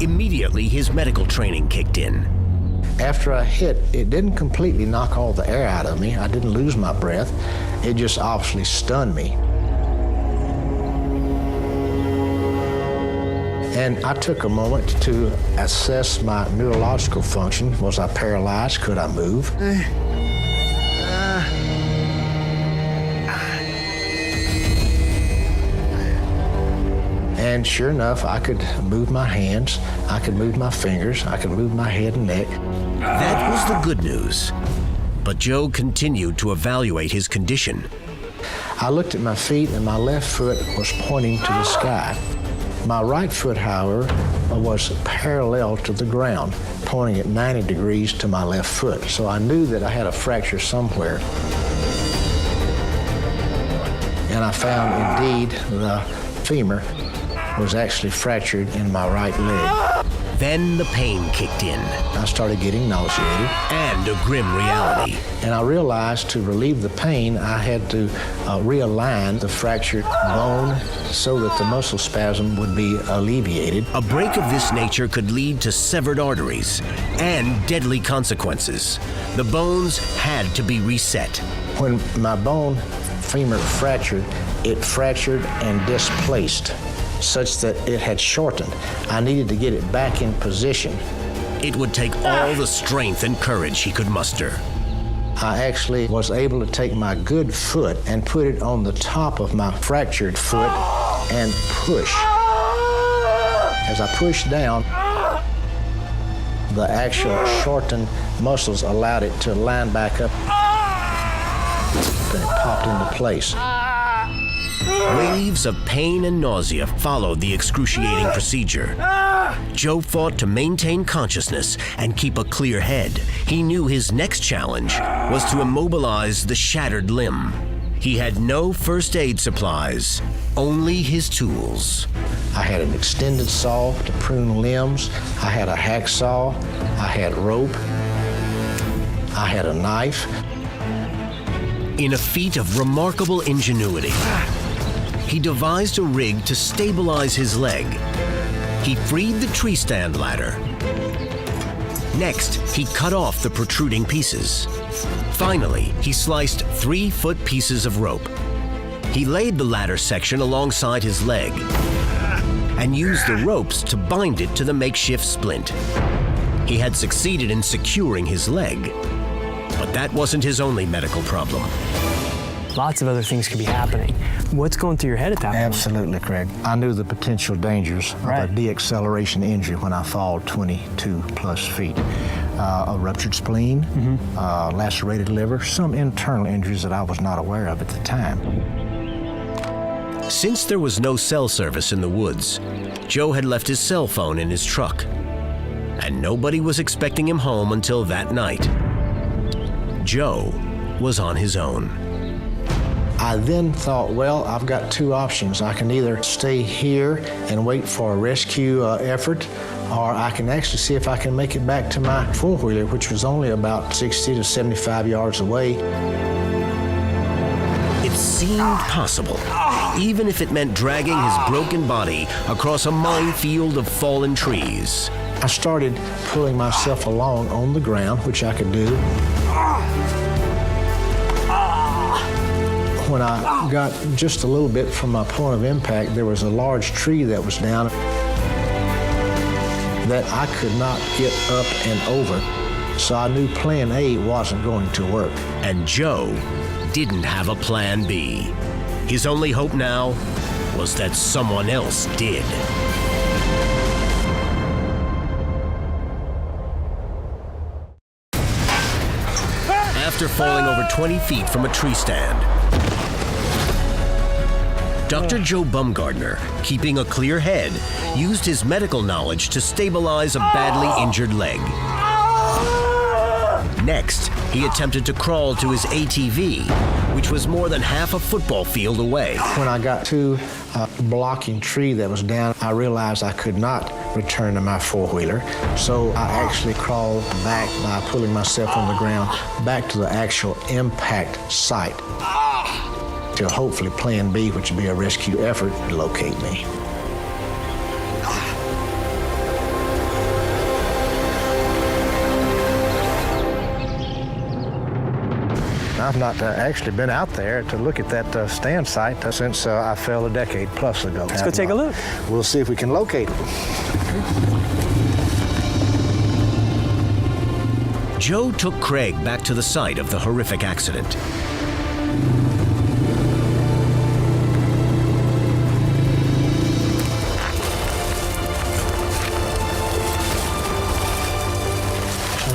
Immediately, his medical training kicked in. After I hit, it didn't completely knock all the air out of me. I didn't lose my breath. It just obviously stunned me. And I took a moment to assess my neurological function. Was I paralyzed? Could I move? And sure enough, I could move my hands, I could move my fingers, I could move my head and neck. That was the good news. But Joe continued to evaluate his condition. I looked at my feet and my left foot was pointing to the sky. My right foot, however, was parallel to the ground, pointing at 90 degrees to my left foot. So I knew that I had a fracture somewhere. And I found indeed the femur was actually fractured in my right leg. Then the pain kicked in. I started getting nauseated. And a grim reality. And I realized to relieve the pain, I had to realign the fractured bone so that the muscle spasm would be alleviated. A break of this nature could lead to severed arteries and deadly consequences. The bones had to be reset. When my bone femur fractured, it fractured and displaced, such that it had shortened. I needed to get it back in position. It would take all the strength and courage he could muster. I actually was able to take my good foot and put it on the top of my fractured foot and push. As I pushed down, the actual shortened muscles allowed it to line back up, and it popped into place. Waves of pain and nausea followed the excruciating procedure. Joe fought to maintain consciousness and keep a clear head. He knew his next challenge was to immobilize the shattered limb. He had no first aid supplies, only his tools. I had an extended saw to prune limbs. I had a hacksaw. I had rope. I had a knife. In a feat of remarkable ingenuity, he devised a rig to stabilize his leg. He freed the tree stand ladder. Next, he cut off the protruding pieces. Finally, he sliced 3-foot pieces of rope. He laid the ladder section alongside his leg and used the ropes to bind it to the makeshift splint. He had succeeded in securing his leg, but that wasn't his only medical problem. Lots of other things could be happening. What's going through your head at that point? Absolutely, Craig. I knew the potential dangers of a deacceleration injury when I fall 22 plus feet. A ruptured spleen, lacerated liver, some internal injuries that I was not aware of at the time. Since there was no cell service in the woods, Joe had left his cell phone in his truck, and nobody was expecting him home until that night. Joe was on his own. I then thought, well, I've got two options. I can either stay here and wait for a rescue effort, or I can actually see if I can make it back to my four-wheeler, which was only about 60 to 75 yards away. It seemed possible, even if it meant dragging his broken body across a minefield of fallen trees. I started pulling myself along on the ground, which I could do. When I got just a little bit from my point of impact, there was a large tree that was down that I could not get up and over. So I knew plan A wasn't going to work. And Joe didn't have a plan B. His only hope now was that someone else did. After falling over 20 feet from a tree stand, Dr. Joe Bumgardner, keeping a clear head, used his medical knowledge to stabilize a badly injured leg. Next, he attempted to crawl to his ATV, which was more than half a football field away. When I got to a blocking tree that was down, I realized I could not return to my four-wheeler. So I actually crawled back by pulling myself on the ground back to the actual impact site till hopefully plan B, which would be a rescue effort, to locate me. I've not actually been out there to look at that stand site since I fell a decade plus ago. Let's go take a look. We'll see if we can locate it. Joe took Craig back to the site of the horrific accident.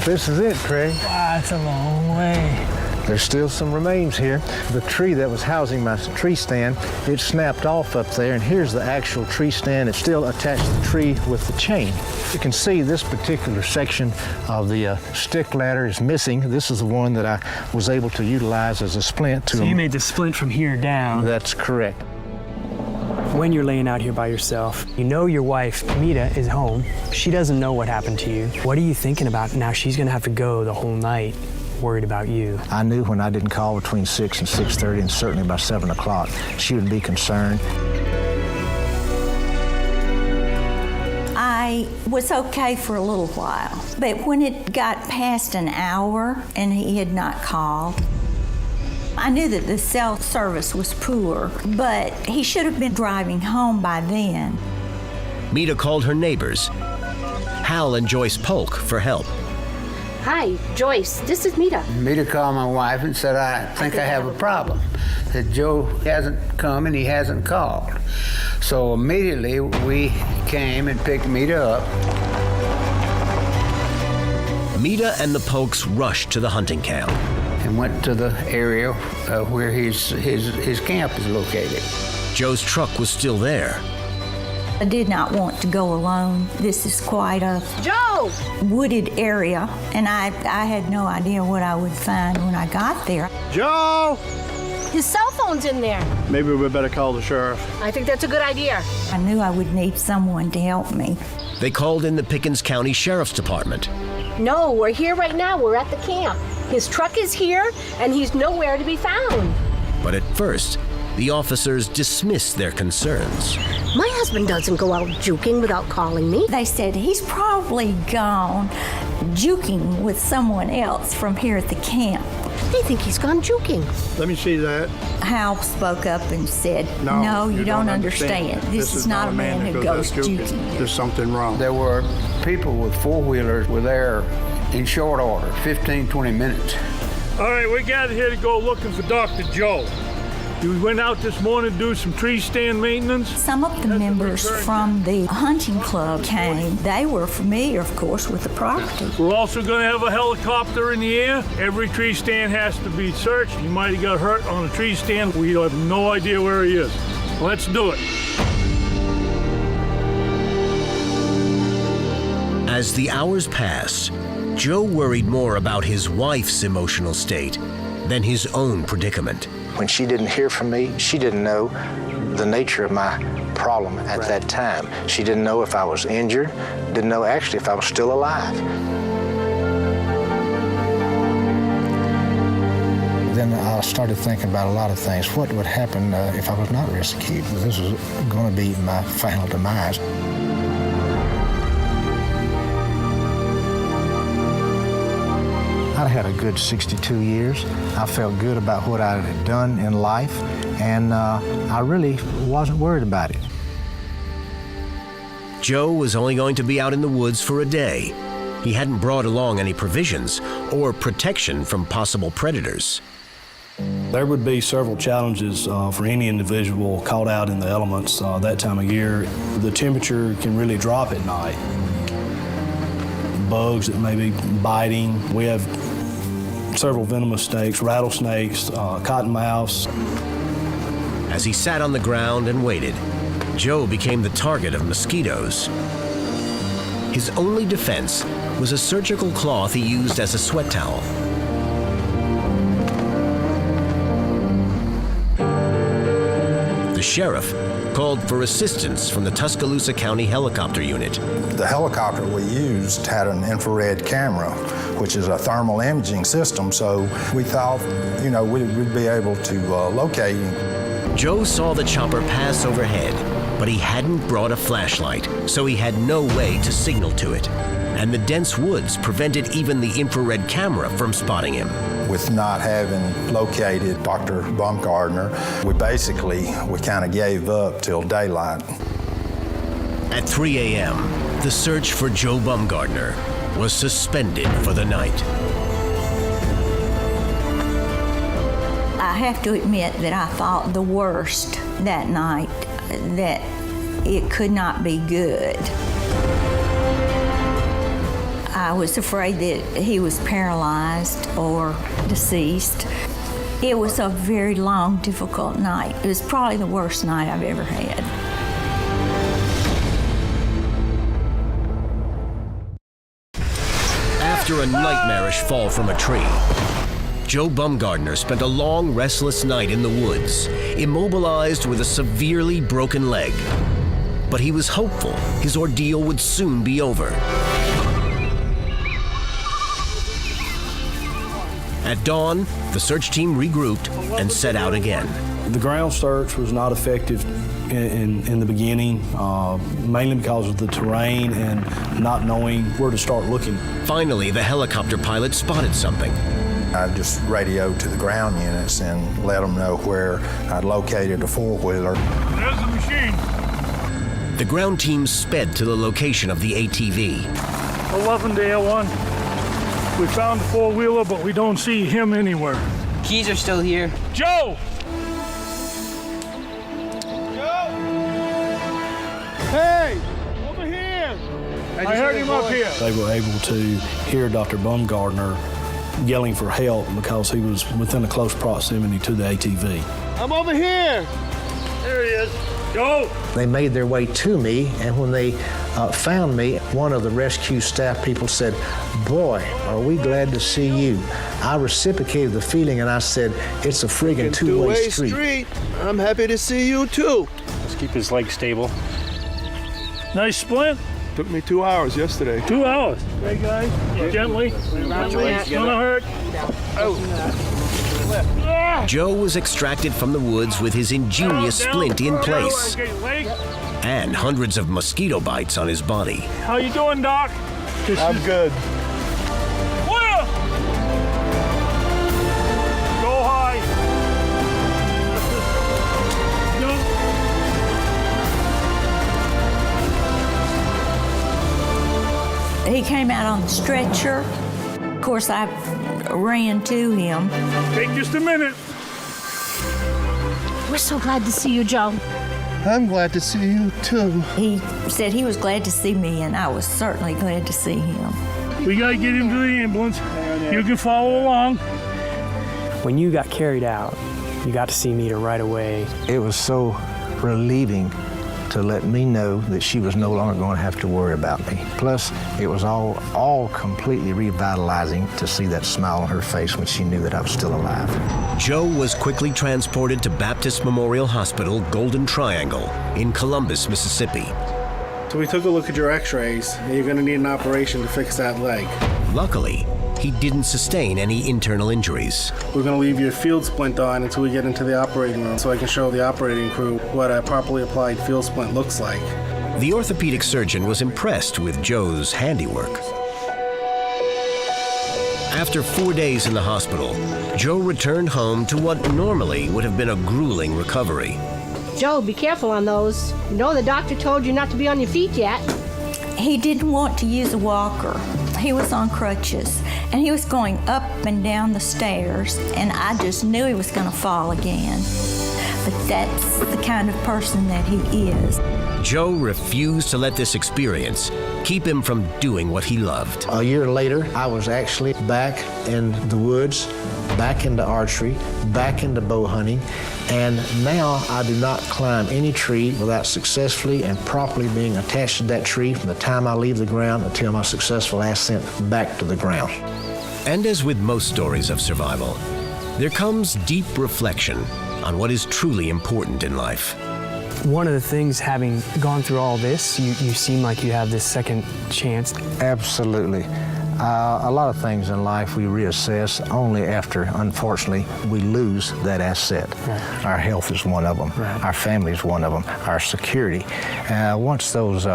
This is it, Craig. Wow, it's a long way. There's still some remains here. The tree that was housing my tree stand, it snapped off up there, and here's the actual tree stand. It's still attached to the tree with the chain. You can see this particular section of the stick ladder is missing. This is the one that I was able to utilize as a splint to. So you made the splint from here down. That's correct. When you're laying out here by yourself, you know your wife, Mita, is home. She doesn't know what happened to you. What are you thinking about now? She's gonna have to go the whole night worried about you. I knew when I didn't call between 6 and 6:30, and certainly by 7 o'clock, she would be concerned. I was okay for a little while, but when it got past an hour and he had not called, I knew that the cell service was poor, but he should have been driving home by then. Mita called her neighbors, Hal and Joyce Polk, for help. Hi, Joyce, this is Mita. Mita called my wife and said, I think I have a problem. That Joe hasn't come and he hasn't called. So immediately we came and picked Mita up. Mita and the Polks rushed to the hunting camp And went to the area where his camp is located. Joe's truck was still there. I did not want to go alone. This is quite a wooded area, and I had no idea what I would find when I got there. Joe! His cell phone's in there. Maybe we better call the sheriff. I think that's a good idea. I knew I would need someone to help me. They called in the Pickens County Sheriff's Department. No, we're here right now. We're at the camp. His truck is here, and he's nowhere to be found. But at first, the officers dismissed their concerns. My husband doesn't go out juking without calling me. They said he's probably gone juking with someone else from here at the camp. They think he's gone juking. Let me see that. Hal spoke up and said, no, you don't understand. This is not a man who goes juking. There's something wrong. There were people with four-wheelers were there in short order, 15, 20 minutes. All right, we gathered here to go looking for Dr. Joe. We went out this morning to do some tree stand maintenance. Some of the members from the hunting club came. They were familiar, of course, with the property. We're also going to have a helicopter in the air. Every tree stand has to be searched. He might have got hurt on a tree stand. We have no idea where he is. Let's do it. As the hours passed, Joe worried more about his wife's emotional state than his own predicament. When she didn't hear from me, she didn't know the nature of my problem at that time. She didn't know if I was injured, didn't know actually if I was still alive. Then I started thinking about a lot of things. What would happen if I was not rescued? This was going to be my final demise. I had a good 62 years. I felt good about what I had done in life, and I really wasn't worried about it. Joe was only going to be out in the woods for a day. He hadn't brought along any provisions or protection from possible predators. There would be several challenges for any individual caught out in the elements that time of year. The temperature can really drop at night. Bugs that may be biting. We have several venomous snakes, rattlesnakes, cottonmouths. As he sat on the ground and waited, Joe became the target of mosquitoes. His only defense was a surgical cloth he used as a sweat towel. The sheriff called for assistance from the Tuscaloosa County Helicopter Unit. The helicopter we used had an infrared camera, which is a thermal imaging system, so we thought, we'd be able to locate him. Joe saw the chopper pass overhead, but he hadn't brought a flashlight, so he had no way to signal to it. And the dense woods prevented even the infrared camera from spotting him. With not having located Dr. Baumgartner, we kind of gave up till daylight. At 3 a.m., the search for Joe Baumgartner was suspended for the night. I have to admit that I thought the worst that night, that it could not be good. I was afraid that he was paralyzed or deceased. It was a very long, difficult night. It was probably the worst night I've ever had. After a nightmarish fall from a tree, Joe Baumgartner spent a long, restless night in the woods, immobilized with a severely broken leg. But he was hopeful his ordeal would soon be over. At dawn, the search team regrouped and set out again. The ground search was not effective in the beginning, mainly because of the terrain and not knowing where to start looking. Finally, the helicopter pilot spotted something. I just radioed to the ground units and let them know where I'd located a four-wheeler. There's the machine. The ground team sped to the location of the ATV. 11-Dale 1. We found the four-wheeler, but we don't see him anywhere. Keys are still here. Joe! Hey! Over here! I heard him up here. They were able to hear Dr. Baumgartner yelling for help because he was within a close proximity to the ATV. I'm over here! There he is. Go! They made their way to me, and when they found me, one of the rescue staff people said, "Boy, are we glad to see you." I reciprocated the feeling and I said, "It's a friggin' two-way street. I'm happy to see you too." Let's keep his leg stable. Nice splint. Took me 2 hours yesterday. 2 hours. Hey guys, gently. Not gonna hurt. Joe was extracted from the woods with his ingenious splint in place and hundreds of mosquito bites on his body. How you doing, Doc? I'm good. Go high. He came out on the stretcher. Of course, I ran to him. Take just a minute. We're so glad to see you, Joe. I'm glad to see you too. He said he was glad to see me, and I was certainly glad to see him. We gotta get him to the ambulance. You can follow along. When you got carried out, you got to see Mita right away. It was so relieving to let me know that she was no longer going to have to worry about me. Plus, it was all completely revitalizing to see that smile on her face when she knew that I was still alive. Joe was quickly transported to Baptist Memorial Hospital, Golden Triangle, in Columbus, Mississippi. So we took a look at your x-rays, and you're going to need an operation to fix that leg. Luckily, he didn't sustain any internal injuries. We're going to leave your field splint on until we get into the operating room so I can show the operating crew what a properly applied field splint looks like. The orthopedic surgeon was impressed with Joe's handiwork. After 4 days in the hospital, Joe returned home to what normally would have been a grueling recovery. Joe, be careful on those. You know the doctor told you not to be on your feet yet. He didn't want to use a walker. He was on crutches, and he was going up and down the stairs, and I just knew he was going to fall again. But that's the kind of person that he is. Joe refused to let this experience keep him from doing what he loved. A year later, I was actually back in the woods, back into archery, back into bow hunting, and now I do not climb any tree without successfully and properly being attached to that tree from the time I leave the ground until my successful ascent back to the ground. And as with most stories of survival, there comes deep reflection on what is truly important in life. One of the things, having gone through all this, you seem like you have this second chance. Absolutely. A lot of things in life we reassess only after, unfortunately, we lose that asset. Right. Our health is one of them. Right. Our family is one of them. Our security. Once those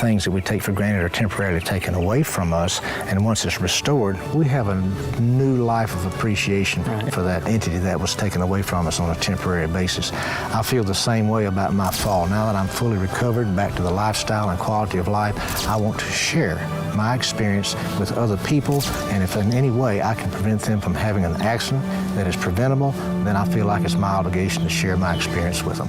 things that we take for granted are temporarily taken away from us, and once it's restored, we have a new life of appreciation for that entity that was taken away from us on a temporary basis. I feel the same way about my fall. Now that I'm fully recovered, back to the lifestyle and quality of life, I want to share my experience with other people, and if in any way I can prevent them from having an accident that is preventable, then I feel like it's my obligation to share my experience with them.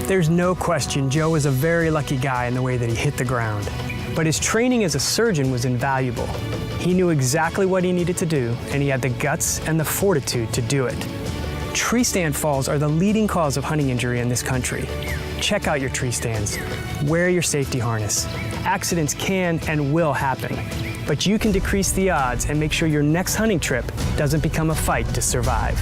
There's no question Joe was a very lucky guy in the way that he hit the ground. But his training as a surgeon was invaluable. He knew exactly what he needed to do, and he had the guts and the fortitude to do it. Tree stand falls are the leading cause of hunting injury in this country. Check out your tree stands. Wear your safety harness. Accidents can and will happen, but you can decrease the odds and make sure your next hunting trip doesn't become a fight to survive.